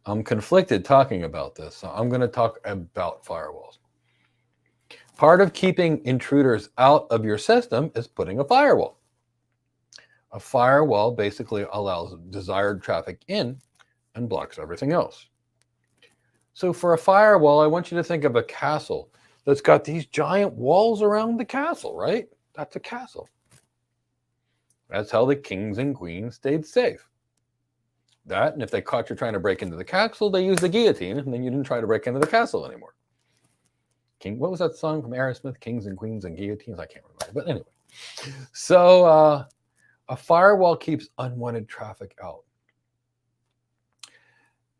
I'm conflicted talking about this, so I'm going to talk about firewalls. Part of keeping intruders out of your system is putting a firewall. A firewall basically allows desired traffic in and blocks everything else. So for a firewall, I want you to think of a castle that's got these giant walls around the castle, right? That's a castle. That's how the kings and queens stayed safe. That, and if they caught you trying to break into the castle, they used the guillotine, and then you didn't try to break into the castle anymore. What was that song from Aerosmith? Kings and queens and guillotines? I can't remember. But anyway, so a firewall keeps unwanted traffic out.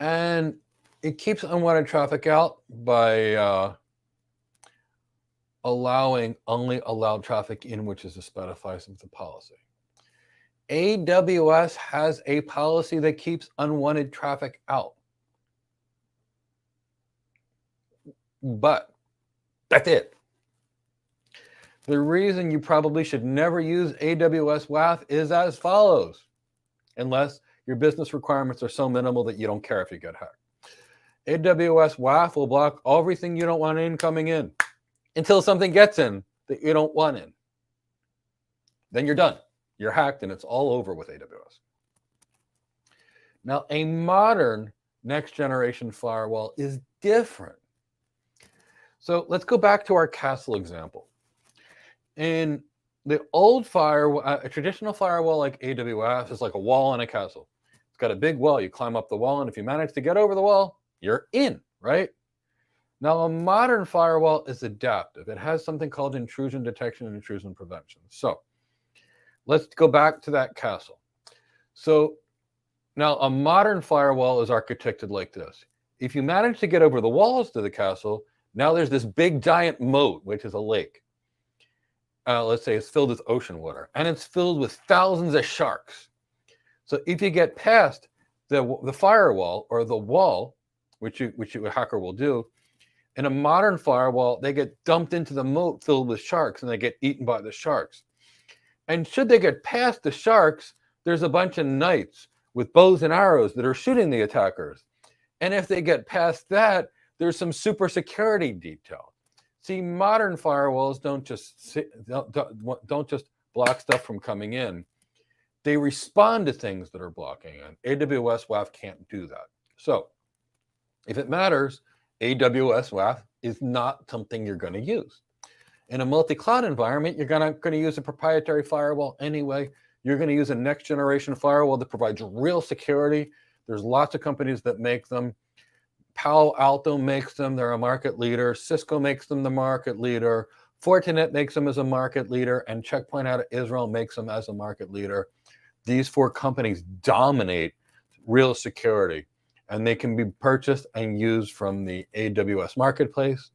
And it keeps unwanted traffic out by allowing only allowed traffic in, which is a specified of the policy. AWS has a policy that keeps unwanted traffic out. But that's it. The reason you probably should never use AWS WAF is as follows, unless your business requirements are so minimal that you don't care if you get hacked. AWS WAF will block everything you don't want in coming in until something gets in that you don't want in. Then you're done. You're hacked and it's all over with AWS. Now, a modern next generation firewall is different. So let's go back to our castle example. In the old firewall, a traditional firewall like AWS is like a wall on a castle. It's got a big wall. You climb up the wall, and if you manage to get over the wall, you're in, right? Now, a modern firewall is adaptive. It has something called intrusion detection and intrusion prevention. So let's go back to that castle. So now a modern firewall is architected like this. If you manage to get over the walls to the castle, now there's this big giant moat, which is a lake. Let's say it's filled with ocean water, and it's filled with thousands of sharks. So if you get past the firewall or the wall, which a hacker will do, in a modern firewall, they get dumped into the moat filled with sharks, and they get eaten by the sharks. And should they get past the sharks, there's a bunch of knights with bows and arrows that are shooting the attackers. And if they get past that, there's some super security detail. See, modern firewalls don't just block stuff from coming in. They respond to things that are blocking in. AWS WAF can't do that. So if it matters, AWS WAF is not something you're going to use. In a multi-cloud environment, you're going to use a proprietary firewall anyway. You're going to use a next generation firewall that provides real security. There's lots of companies that make them. Palo Alto makes them, they're a market leader. Cisco makes them the market leader. Fortinet makes them as a market leader, and Checkpoint out of Israel makes them as a market leader. These four companies dominate real security, and they can be purchased and used from the AWS marketplace.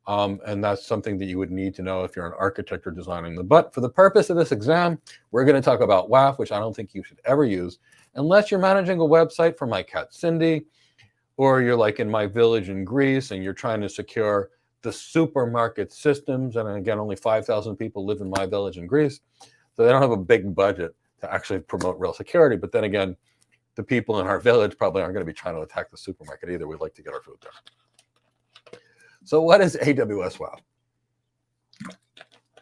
And that's something that you would need to know if you're an architect or designing them. But for the purpose of this exam, we're going to talk about WAF, which I don't think you should ever use, unless you're managing a website for my cat Cindy, or you're like in my village in Greece and you're trying to secure the supermarket systems. And again, only 5,000 people live in my village in Greece. So they don't have a big budget to actually promote real security. But then again, the people in our village probably aren't going to be trying to attack the supermarket either. We'd like to get our food there. So what is AWS WAF?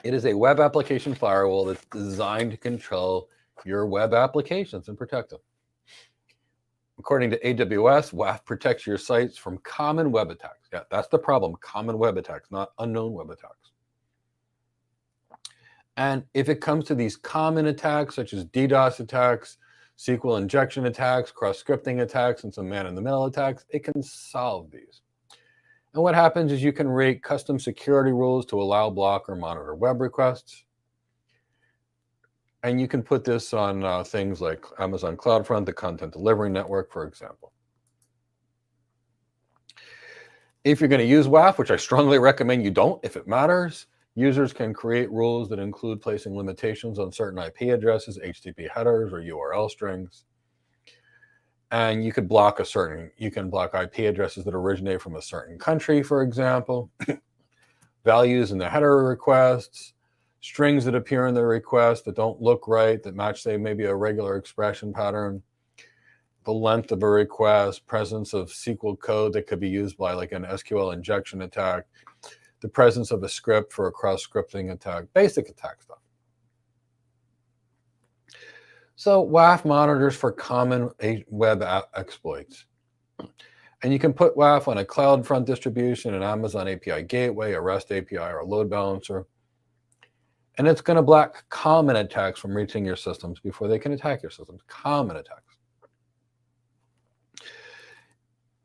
It is a web application firewall that's designed to control your web applications and protect them. According to AWS, WAF protects your sites from common web attacks. Yeah, that's the problem, common web attacks, not unknown web attacks. And if it comes to these common attacks, such as DDoS attacks, SQL injection attacks, cross-scripting attacks, and some man-in-the-middle attacks, it can solve these. And what happens is you can rate custom security rules to allow, block, or monitor web requests. And you can put this on things like Amazon CloudFront, the content delivery network, for example. If you're going to use WAF, which I strongly recommend you don't if it matters, users can create rules that include placing limitations on certain IP addresses, HTTP headers, or URL strings. And you could block you can block IP addresses that originate from a certain country, for example, values in the header requests, strings that appear in the request that don't look right, that match, say, maybe a regular expression pattern, the length of a request, presence of SQL code that could be used by like an SQL injection attack, the presence of a script for a cross-scripting attack, basic attack stuff. So WAF monitors for common web exploits. And you can put WAF on a CloudFront distribution, an Amazon API gateway, a REST API, or a load balancer. And it's going to block common attacks from reaching your systems before they can attack your systems. Common attacks.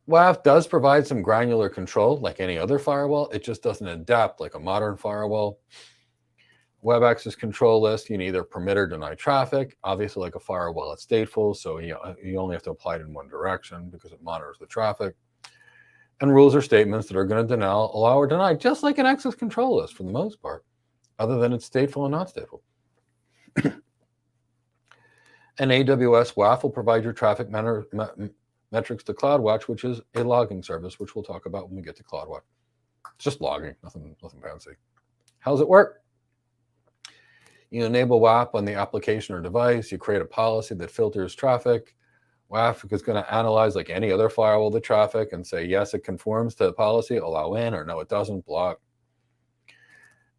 WAF does provide some granular control like any other firewall. It just doesn't adapt like a modern firewall. Web access control list, you can either permit or deny traffic. Obviously, like a firewall, it's stateful, so you only have to apply it in one direction because it monitors the traffic. And rules or statements that are going to allow or deny, just like an access control list for the most part, other than it's stateful and not stateful. And AWS WAF will provide your traffic metrics to CloudWatch, which is a logging service, which we'll talk about when we get to CloudWatch. It's just logging, nothing fancy. How does it work? You enable WAF on the application or device. You create a policy that filters traffic. WAF is going to analyze, like any other firewall, the traffic and say, yes, it conforms to the policy, allow in, or no, it doesn't, block.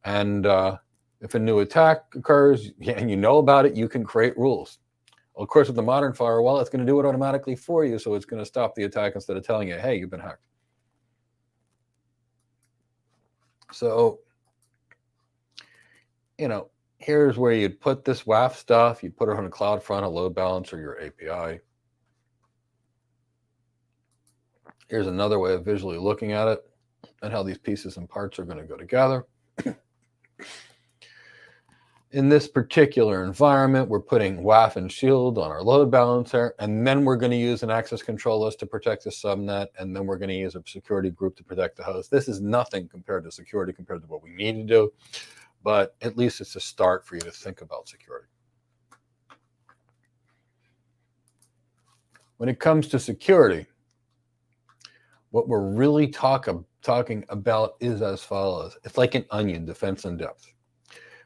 And if a new attack occurs and you know about it, you can create rules. Well, of course, with the modern firewall, it's going to do it automatically for you, so it's going to stop the attack instead of telling you, hey, you've been hacked. So, here's where you'd put this WAF stuff. You'd put it on a CloudFront, a load balancer, your API. Here's another way of visually looking at it and how these pieces and parts are going to go together. In this particular environment, we're putting WAF and Shield on our load balancer, and then we're going to use an access control list to protect the subnet, and then we're going to use a security group to protect the host. This is nothing compared to security, compared to what we need to do, but at least it's a start for you to think about security. When it comes to security, what we're really talking about is as follows. It's like an onion, defense in depth.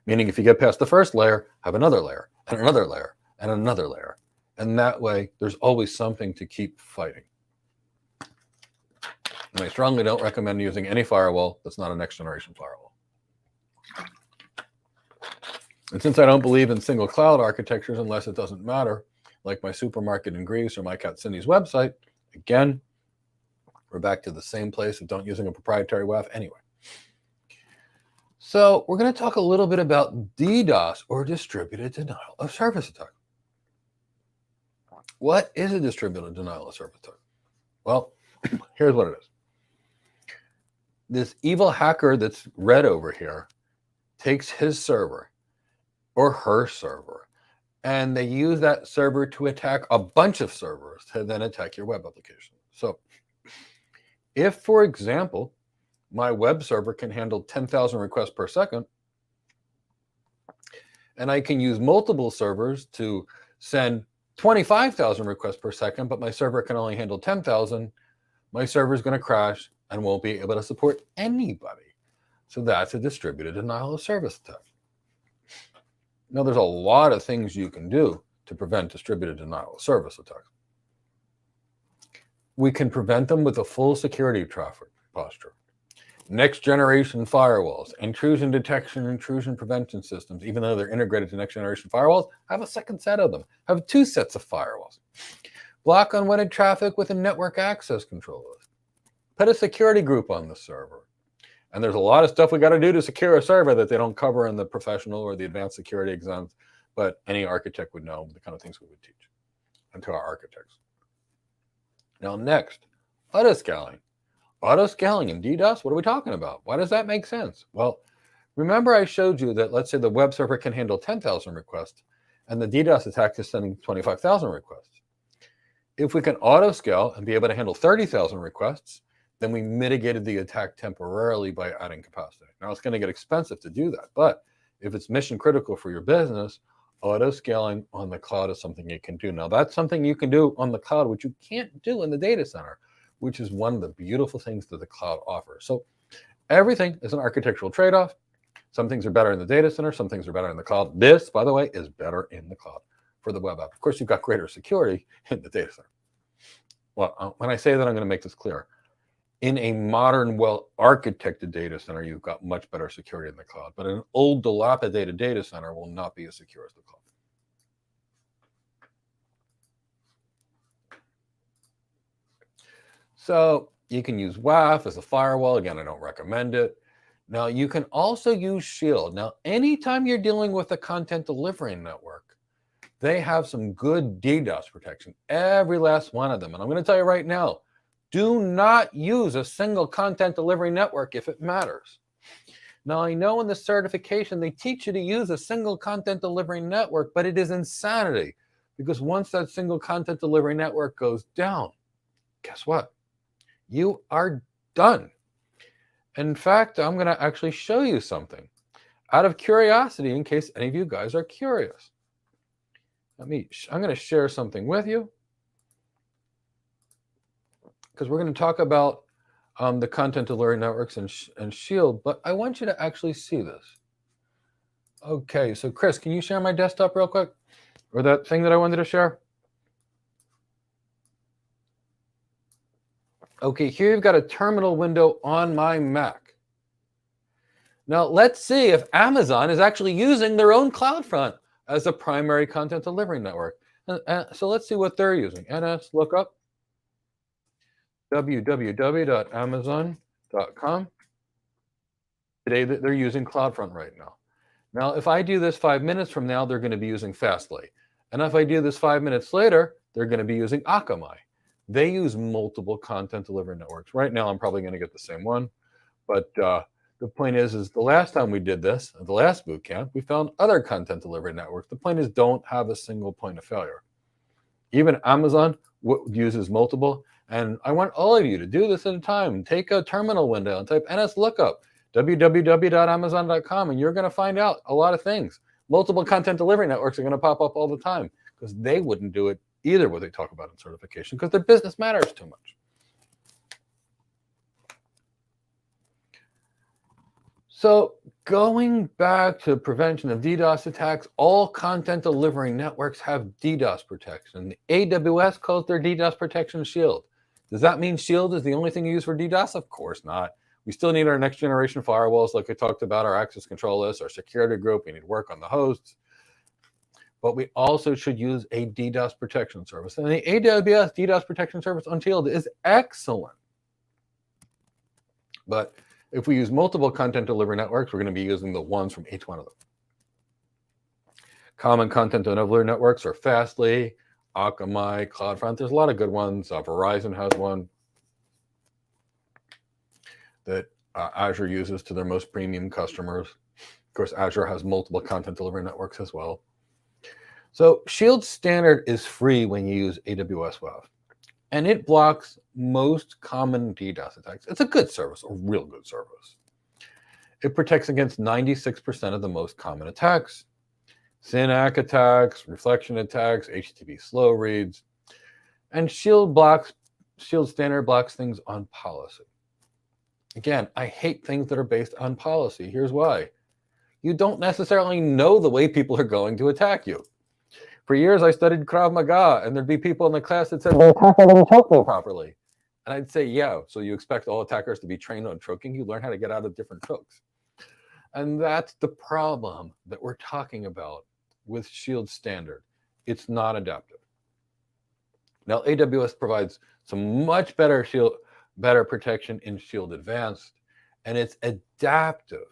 Meaning if you get past the first layer, have another layer, and another layer, and another layer. And that way, there's always something to keep fighting. And I strongly don't recommend using any firewall that's not a next generation firewall. And since I don't believe in single cloud architectures unless it doesn't matter, like my supermarket in Greece or my cat Cindy's website, again, we're back to the same place of don't using a proprietary WAF anyway. So we're going to talk a little bit about DDoS, or distributed denial of service attack. What is a distributed denial of service attack? Well, here's what it is. This evil hacker that's red over here takes his server or her server, and they use that server to attack a bunch of servers to then attack your web application. So if, for example, my web server can handle 10,000 requests per second, and I can use multiple servers to send 25,000 requests per second, but my server can only handle 10,000, my server is going to crash and won't be able to support anybody. So that's a distributed denial of service attack. Now, there's a lot of things you can do to prevent distributed denial of service attacks. We can prevent them with a full security traffic posture. Next generation firewalls, intrusion detection, intrusion prevention systems, even though they're integrated to next generation firewalls, have a second set of them, have two sets of firewalls. Block unwanted traffic with a network access control list. Put a security group on the server. And there's a lot of stuff we got to do to secure a server that they don't cover in the professional or the advanced security exams, but any architect would know the kind of things we would teach and to our architects. Now next, autoscaling. Autoscaling in DDoS, what are we talking about? Why does that make sense? Well, remember I showed you that, let's say the web server can handle 10,000 requests and the DDoS attack is sending 25,000 requests. If we can autoscale and be able to handle 30,000 requests, then we mitigated the attack temporarily by adding capacity. Now it's going to get expensive to do that, but if it's mission critical for your business, autoscaling on the cloud is something you can do. Now that's something you can do on the cloud, which you can't do in the data center, which is one of the beautiful things that the cloud offers. So everything is an architectural trade-off. Some things are better in the data center, some things are better in the cloud. This, by the way, is better in the cloud for the web app. Of course, you've got greater security in the data center. Well, when I say that, I'm going to make this clear. In a modern, well-architected data center, you've got much better security in the cloud. But an old, dilapidated data center will not be as secure as the cloud. So you can use WAF as a firewall. Again, I don't recommend it. Now, you can also use Shield. Now, anytime you're dealing with a content delivery network, they have some good DDoS protection, every last one of them. And I'm going to tell you right now, do not use a single content delivery network if it matters. Now, I know in the certification, they teach you to use a single content delivery network, but it is insanity, because once that single content delivery network goes down, guess what? You are done. In fact, I'm going to actually show you something out of curiosity, in case any of you guys are curious. I'm going to share something with you, because we're going to talk about the content delivery networks and Shield, but I want you to actually see this. Okay, so Chris, can you share my desktop real quick? Or that thing that I wanted to share? Okay, here you've got a terminal window on my Mac. Now, let's see if Amazon is actually using their own CloudFront as a primary content delivery network. So let's see what they're using. NS lookup, www.amazon.com. Today, they're using CloudFront right now. Now, if I do this 5 minutes from now, they're going to be using Fastly. And if I do this 5 minutes later, they're going to be using Akamai. They use multiple content delivery networks. Right now, I'm probably going to get the same one. But the point is the last time we did this, the last boot camp, we found other content delivery networks. The point is, don't have a single point of failure. Even Amazon uses multiple. And I want all of you to do this at a time. Take a terminal window and type NS lookup, www.amazon.com, and you're going to find out a lot of things. Multiple content delivery networks are going to pop up all the time, because they wouldn't do it either, what they talk about in certification, because their business matters too much. So going back to prevention of DDoS attacks, all content delivery networks have DDoS protection. The AWS calls their DDoS protection Shield. Does that mean Shield is the only thing you use for DDoS? Of course not. We still need our next generation firewalls, like I talked about, our access control list, our security group. We need to work on the hosts. But we also should use a DDoS protection service. And the AWS DDoS protection service on Shield is excellent. But if we use multiple content delivery networks, we're going to be using the ones from each one of them. Common content delivery networks are Fastly, Akamai, CloudFront. There's a lot of good ones. Verizon has one that Azure uses to their most premium customers. Of course, Azure has multiple content delivery networks as well. So Shield Standard is free when you use AWS Web, and it blocks most common DDoS attacks. It's a good service, a real good service. It protects against 96% of the most common attacks: SYNAC attacks, reflection attacks, HTTP slow reads, and Shield Standard blocks things on policy. Again, I hate things that are based on policy. Here's why. You don't necessarily know the way people are going to attack you. For years, I studied Krav Maga, and there'd be people in the class that said, the attacker didn't choke me properly. And I'd say, yeah, so you expect all attackers to be trained on choking? You learn how to get out of different chokes. And that's the problem that we're talking about with Shield Standard. It's not adaptive. Now, AWS provides some much better protection in Shield Advanced, and it's adaptive.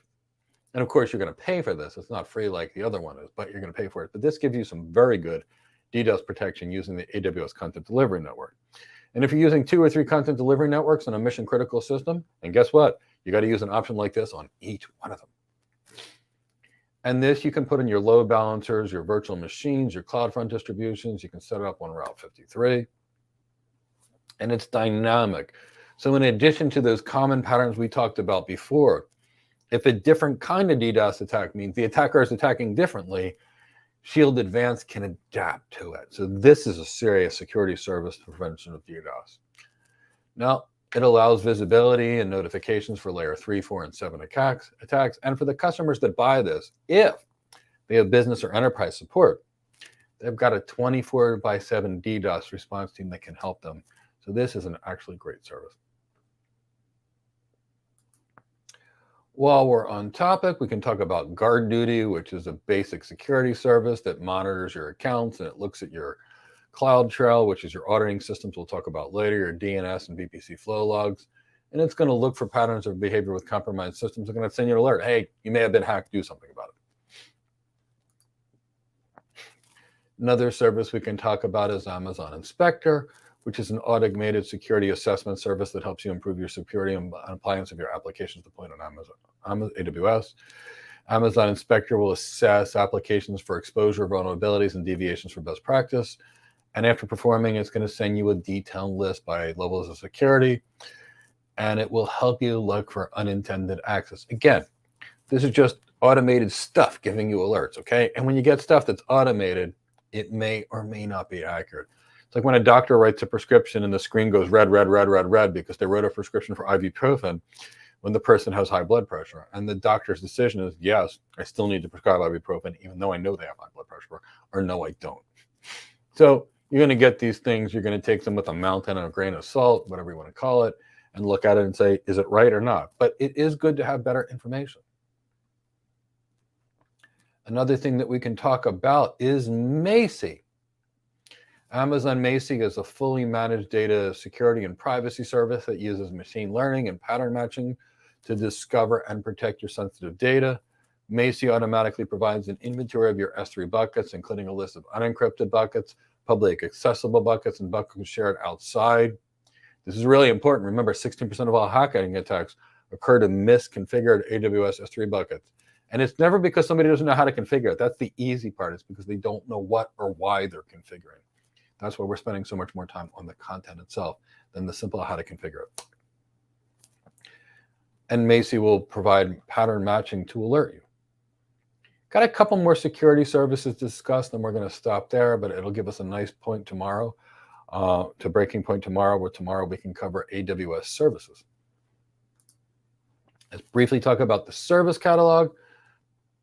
And of course, you're going to pay for this. It's not free like the other one is, but you're going to pay for it. But this gives you some very good DDoS protection using the AWS Content Delivery Network. And if you're using 2 or 3 content delivery networks on a mission critical system, and guess what? You got to use an option like this on each one of them. And this you can put in your load balancers, your virtual machines, your CloudFront distributions. You can set it up on Route 53. And it's dynamic. So in addition to those common patterns we talked about before, if a different kind of DDoS attack means the attacker is attacking differently, Shield Advanced can adapt to it. So this is a serious security service for prevention of DDoS. Now, it allows visibility and notifications for layer 3, 4, and 7 attacks. And for the customers that buy this, if they have business or enterprise support, they've got a 24/7 DDoS response team that can help them. So this is an actually great service. While we're on topic, we can talk about Guard Duty, which is a basic security service that monitors your accounts, and it looks at your CloudTrail, which is your auditing systems we'll talk about later, your DNS and VPC flow logs. and it's going to look for patterns of behavior with compromised systems. It's going to send you an alert. Hey, you may have been hacked. Do something about it. Another service we can talk about is Amazon Inspector, which is an automated security assessment service that helps you improve your security and compliance of your applications deployed on AWS. Amazon Inspector will assess applications for exposure, vulnerabilities, and deviations from best practice. And after performing, it's going to send you a detailed list by levels of security, and it will help you look for unintended access. Again, this is just automated stuff giving you alerts, okay? And when you get stuff that's automated, it may or may not be accurate. It's like when a doctor writes a prescription and the screen goes red, red, red, red, red because they wrote a prescription for ibuprofen when the person has high blood pressure. And the doctor's decision is, yes, I still need to prescribe ibuprofen even though I know they have high blood pressure, or no, I don't. So you're going to get these things. You're going to take them with a mountain and a grain of salt, whatever you want to call it, and look at it and say, is it right or not? But it is good to have better information. Another thing that we can talk about is Macie. Amazon Macie is a fully managed data security and privacy service that uses machine learning and pattern matching to discover and protect your sensitive data. Macie automatically provides an inventory of your S3 buckets, including a list of unencrypted buckets, public accessible buckets, and buckets shared outside. This is really important. Remember, 16% of all hacking attacks occur to misconfigured AWS S3 buckets. And it's never because somebody doesn't know how to configure it. That's the easy part. It's because they don't know what or why they're configuring. That's why we're spending so much more time on the content itself than the simple how to configure it. And Macie will provide pattern matching to alert you. Got a couple more security services to discuss, then we're going to stop there, but it'll give us a nice point tomorrow, to breaking point tomorrow, where tomorrow we can cover AWS services. Let's briefly talk about the service catalog.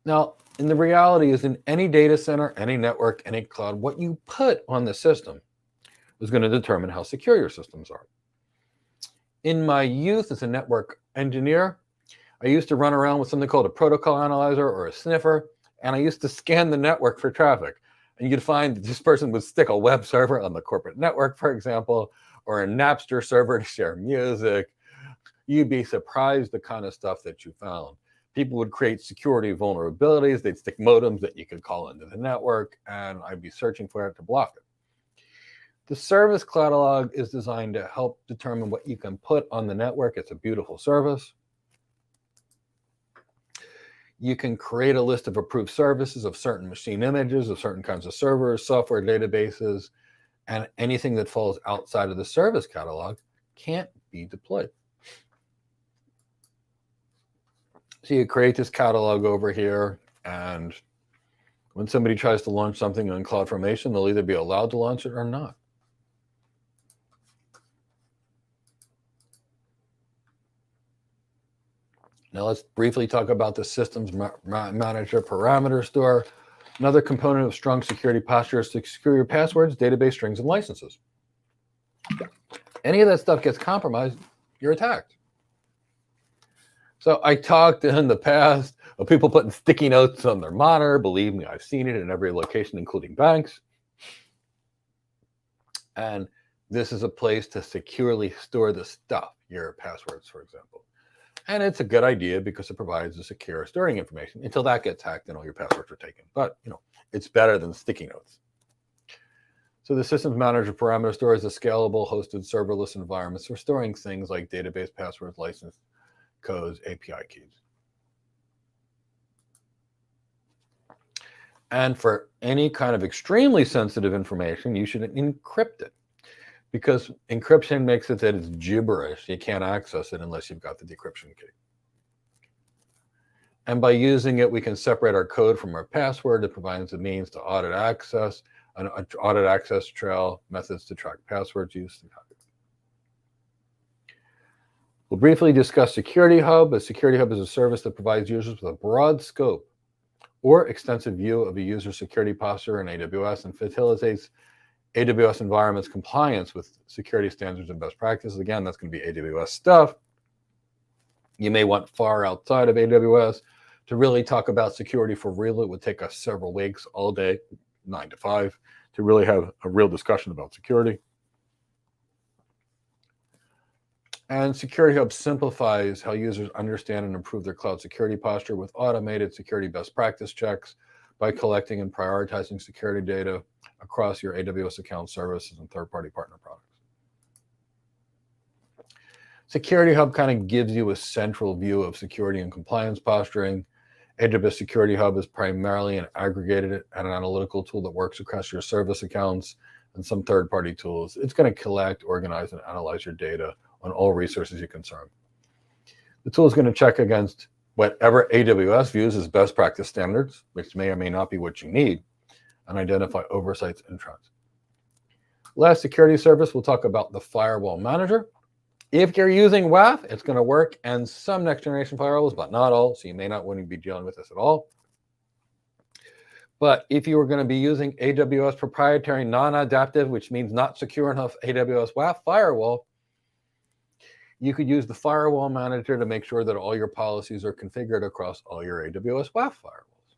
Now, in the reality is in any data center, any network, any cloud, what you put on the system is going to determine how secure your systems are. In my youth as a network engineer, I used to run around with something called a protocol analyzer or a sniffer, and I used to scan the network for traffic. And you'd find that this person would stick a web server on the corporate network, for example, or a Napster server to share music. You'd be surprised the kind of stuff that you found. People would create security vulnerabilities. They'd stick modems that you could call into the network, and I'd be searching for it to block it. The service catalog is designed to help determine what you can put on the network. It's a beautiful service. You can create a list of approved services of certain machine images, of certain kinds of servers, software databases, and anything that falls outside of the service catalog can't be deployed. So you create this catalog over here, and when somebody tries to launch something on CloudFormation, they'll either be allowed to launch it or not. Now let's briefly talk about the Systems Manager Parameter Store. Another component of strong security posture is to secure your passwords, database strings, and licenses. Any of that stuff gets compromised, you're attacked. So I talked in the past of people putting sticky notes on their monitor. Believe me, I've seen it in every location, including banks. And this is a place to securely store the stuff, your passwords, for example. And it's a good idea because it provides a secure storing information until that gets hacked and all your passwords are taken. But, it's better than sticky notes. So the Systems Manager Parameter Store is a scalable, hosted, serverless environment for storing things like database passwords, license codes, API keys. And for any kind of extremely sensitive information, you should encrypt it, because encryption makes it that it's gibberish. You can't access it unless you've got the decryption key. And by using it, we can separate our code from our password. It provides a means to audit access, an audit access trail, methods to track passwords use. We'll briefly discuss Security Hub. A Security Hub is a service that provides users with a broad scope or extensive view of a user's security posture in AWS and facilitates AWS environment's compliance with security standards and best practices. Again, that's going to be AWS stuff. You may want far outside of AWS to really talk about security for real. It would take us several weeks, all day, 9 to 5, to really have a real discussion about security. And Security Hub simplifies how users understand and improve their cloud security posture with automated security best practice checks by collecting and prioritizing security data across your AWS account services and third-party partner products. Security Hub kind of gives you a central view of security and compliance posturing. AWS Security Hub is primarily an aggregated and an analytical tool that works across your service accounts and some third-party tools. It's going to collect, organize, and analyze your data on all resources you concern. The tool is going to check against whatever AWS views as best practice standards, which may or may not be what you need, and identify oversights and trends. Last security service, we'll talk about the Firewall Manager. If you're using WAF, it's going to work and some next generation firewalls, but not all, so you may not want to be dealing with this at all. But if you were going to be using AWS proprietary non-adaptive, which means not secure enough AWS WAF firewall, you could use the Firewall Manager to make sure that all your policies are configured across all your AWS WAF firewalls.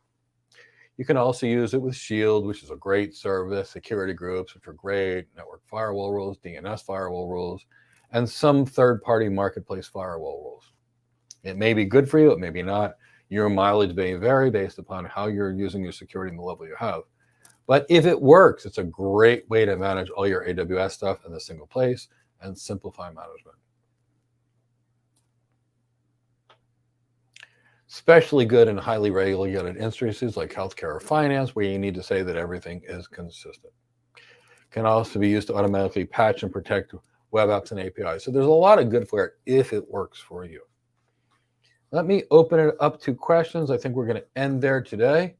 You can also use it with Shield, which is a great service, security groups, which are great, network firewall rules, DNS firewall rules, and some third-party marketplace firewall rules. It may be good for you, it may be not. Your mileage may vary based upon how you're using your security and the level you have. But if it works, it's a great way to manage all your AWS stuff in a single place and simplify management. Especially good in highly regulated industries like healthcare or finance, where you need to say that everything is consistent. Can also be used to automatically patch and protect web apps and APIs. So there's a lot of good for it if it works for you. Let me open it up to questions. I think we're going to end there today.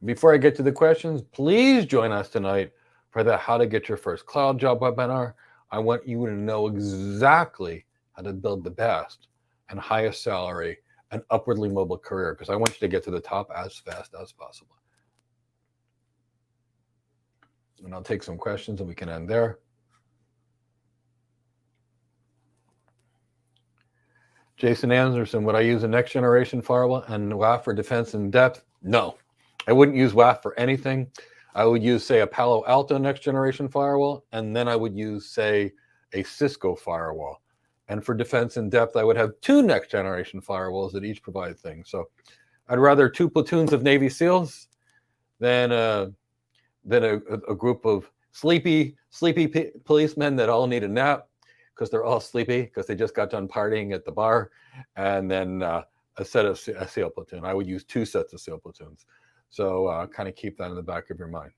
Before I get to the questions, please join us tonight for the How to Get Your First Cloud Job webinar. I want you to know exactly how to build the best and highest salary and upwardly mobile career, because I want you to get to the top as fast as possible. And I'll take some questions and we can end there. Jason Anderson, would I use a next generation firewall and WAF for defense in depth? No, I wouldn't use WAF for anything. I would use, say, a Palo Alto next generation firewall, and then I would use, say, a Cisco firewall. And for defense in depth, I would have 2 next generation firewalls that each provide things. So I'd rather 2 platoons of Navy SEALs than a group of sleepy policemen that all need a nap because they're all sleepy because they just got done partying at the bar, and then a SEAL platoon. I would use 2 sets of SEAL platoons. So kind of keep that in the back of your mind.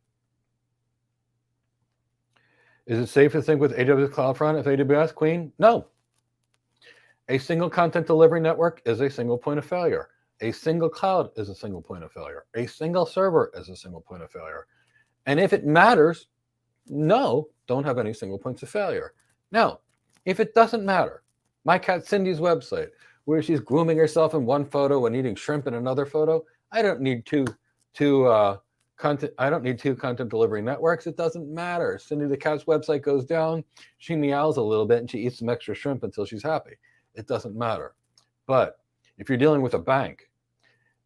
Is it safe to think with AWS CloudFront of AWS, Queen? No. A single content delivery network is a single point of failure. A single cloud is a single point of failure. A single server is a single point of failure. And if it matters, no, don't have any single points of failure. Now, if it doesn't matter, my cat Cindy's website, where she's grooming herself in one photo and eating shrimp in another photo, I don't need two content delivery networks. It doesn't matter. Cindy the cat's website goes down, she meows a little bit and she eats some extra shrimp until she's happy. It doesn't matter. But if you're dealing with a bank,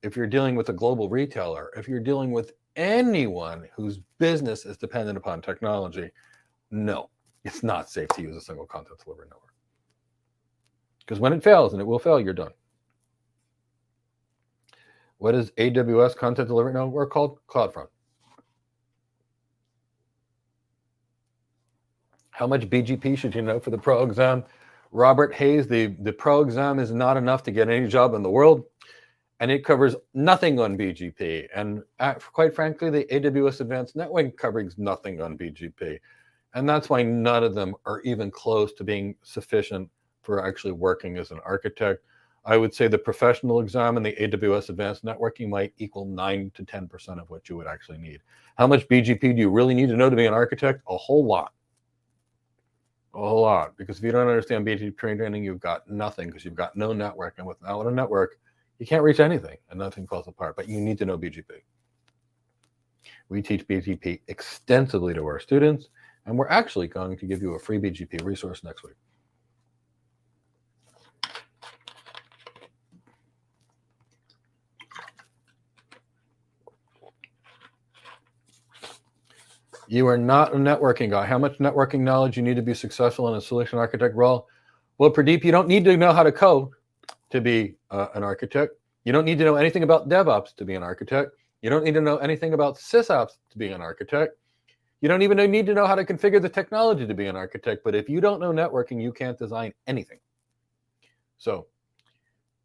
if you're dealing with a global retailer, if you're dealing with anyone whose business is dependent upon technology, no, it's not safe to use a single content delivery network. Because when it fails, and it will fail, you're done. What is AWS content delivery network called? CloudFront. How much BGP should you know for the pro exam? Robert Hayes, the pro exam is not enough to get any job in the world, and it covers nothing on BGP. And quite frankly, the AWS Advanced Networking covers nothing on BGP. And that's why none of them are even close to being sufficient for actually working as an architect. I would say the professional exam and the AWS Advanced Networking might equal 9 to 10% of what you would actually need. How much BGP do you really need to know to be an architect? A whole lot. A whole lot. Because if you don't understand BGP training, you've got nothing, because you've got no network. And without a network, you can't reach anything and nothing falls apart. But you need to know BGP. We teach BGP extensively to our students, and we're actually going to give you a free BGP resource next week. You are not a networking guy. How much networking knowledge you need to be successful in a solution architect role? Well, Pradeep, you don't need to know how to code to be an architect. You don't need to know anything about DevOps to be an architect. You don't need to know anything about SysOps to be an architect. You don't even need to know how to configure the technology to be an architect. But if you don't know networking, you can't design anything. So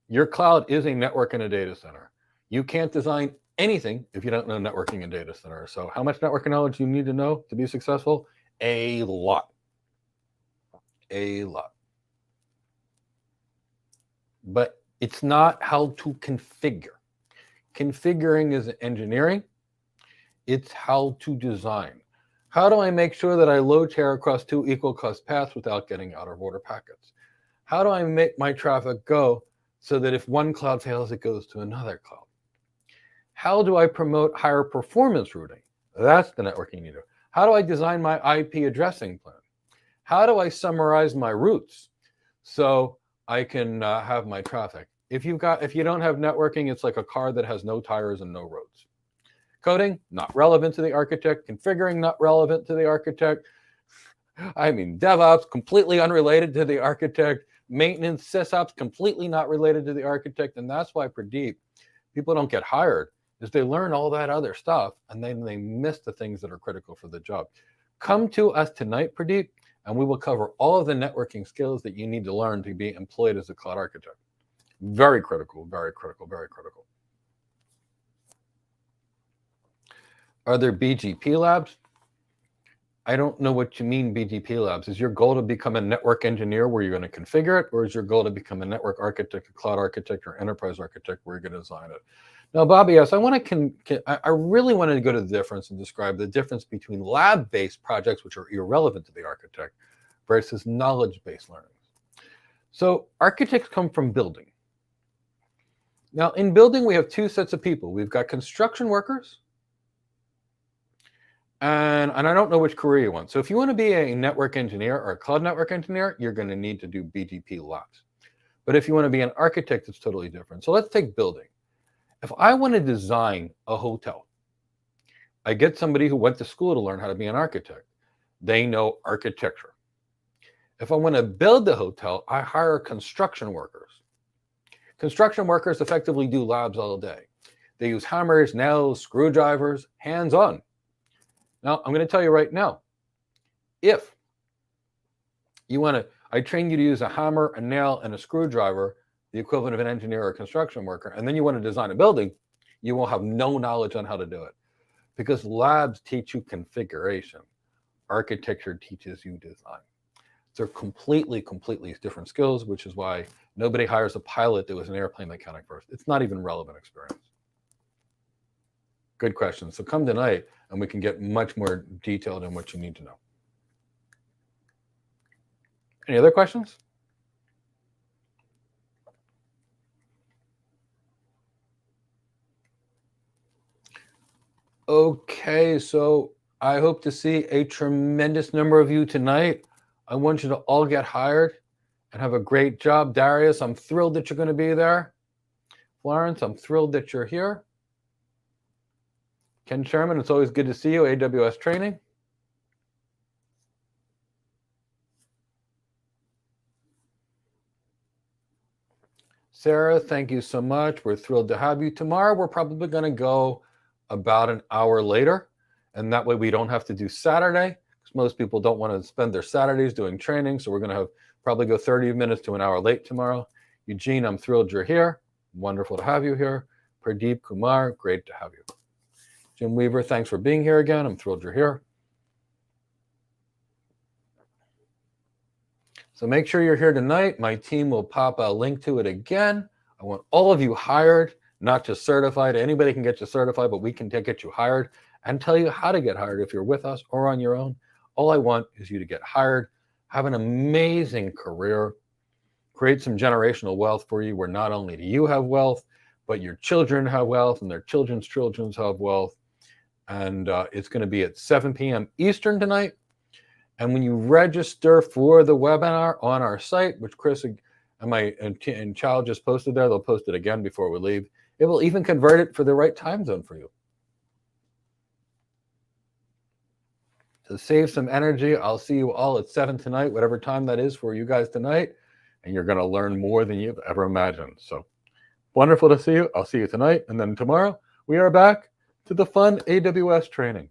your cloud is a network in a data center. You can't design anything if you don't know networking and data center. So how much networking knowledge do you need to know to be successful? A lot. A lot. But it's not how to configure. Configuring is engineering. It's how to design. How do I make sure that I load share across 2 equal cost paths without getting out of order packets? How do I make my traffic go so that if one cloud fails, it goes to another cloud? How do I promote higher performance routing? That's the networking you need to do. How do I design my IP addressing plan? How do I summarize my routes so I can have my traffic? If you don't have networking, it's like a car that has no tires and no roads. Coding, not relevant to the architect. Configuring, not relevant to the architect. I mean, DevOps, completely unrelated to the architect. Maintenance, SysOps, completely not related to the architect. And that's why, Pradeep, people don't get hired, is they learn all that other stuff, and then they miss the things that are critical for the job. Come to us tonight, Pradeep, and we will cover all of the networking skills that you need to learn to be employed as a cloud architect. Very critical, very critical, very critical. Are there BGP labs? I don't know what you mean BGP labs. Is your goal to become a network engineer where you're going to configure it, or is your goal to become a network architect, a cloud architect, or enterprise architect where you're going to design it? Now, Bobby, yes, I really wanted to go to the difference and describe the difference between lab-based projects, which are irrelevant to the architect, versus knowledge-based learning. So architects come from building. Now, in building, we have 2 sets of people. We've got construction workers, and I don't know which career you want. So if you want to be a network engineer or a cloud network engineer, you're going to need to do BGP labs. But if you want to be an architect, it's totally different. So let's take building. If I want to design a hotel, I get somebody who went to school to learn how to be an architect. They know architecture. If I want to build the hotel, I hire construction workers. Construction workers effectively do labs all day. They use hammers, nails, screwdrivers, hands-on. Now, I'm going to tell you right now, if you want to, I train you to use a hammer, a nail, and a screwdriver, the equivalent of an engineer or a construction worker, and then you want to design a building, you will have no knowledge on how to do it. Because labs teach you configuration. Architecture teaches you design. They're completely different skills, which is why nobody hires a pilot that was an airplane mechanic first. It's not even relevant experience. Good question. So come tonight and we can get much more detailed in what you need to know. Any other questions? Okay, so I hope to see a tremendous number of you tonight. I want you to all get hired and have a great job. Darius, I'm thrilled that you're going to be there. Florence, I'm thrilled that you're here. Ken Sherman, it's always good to see you. AWS training. Sarah, thank you so much. We're thrilled to have you. Tomorrow, we're probably going to go about an hour later, and that way we don't have to do Saturday, because most people don't want to spend their Saturdays doing training, so we're going to have probably go 30 minutes to an hour late tomorrow. Eugene, I'm thrilled you're here. Wonderful to have you here. Pradeep Kumar, great to have you. Jim Weaver, thanks for being here again. I'm thrilled you're here. So make sure you're here tonight. My team will pop a link to it again. I want all of you hired, not just certified. Anybody can get you certified, but we can get you hired and tell you how to get hired if you're with us or on your own. All I want is you to get hired, have an amazing career, create some generational wealth for you, where not only do you have wealth, but your children have wealth and their children's children have wealth. And it's going to be at 7 p.m. Eastern tonight. And when you register for the webinar on our site, which Chris and Chow just posted there, they'll post it again before we leave. It will even convert it for the right time zone for you. To save some energy, I'll see you all at 7 tonight, whatever time that is for you guys tonight. And you're going to learn more than you've ever imagined. So wonderful to see you. I'll see you tonight. And then tomorrow, we are back to the fun AWS training.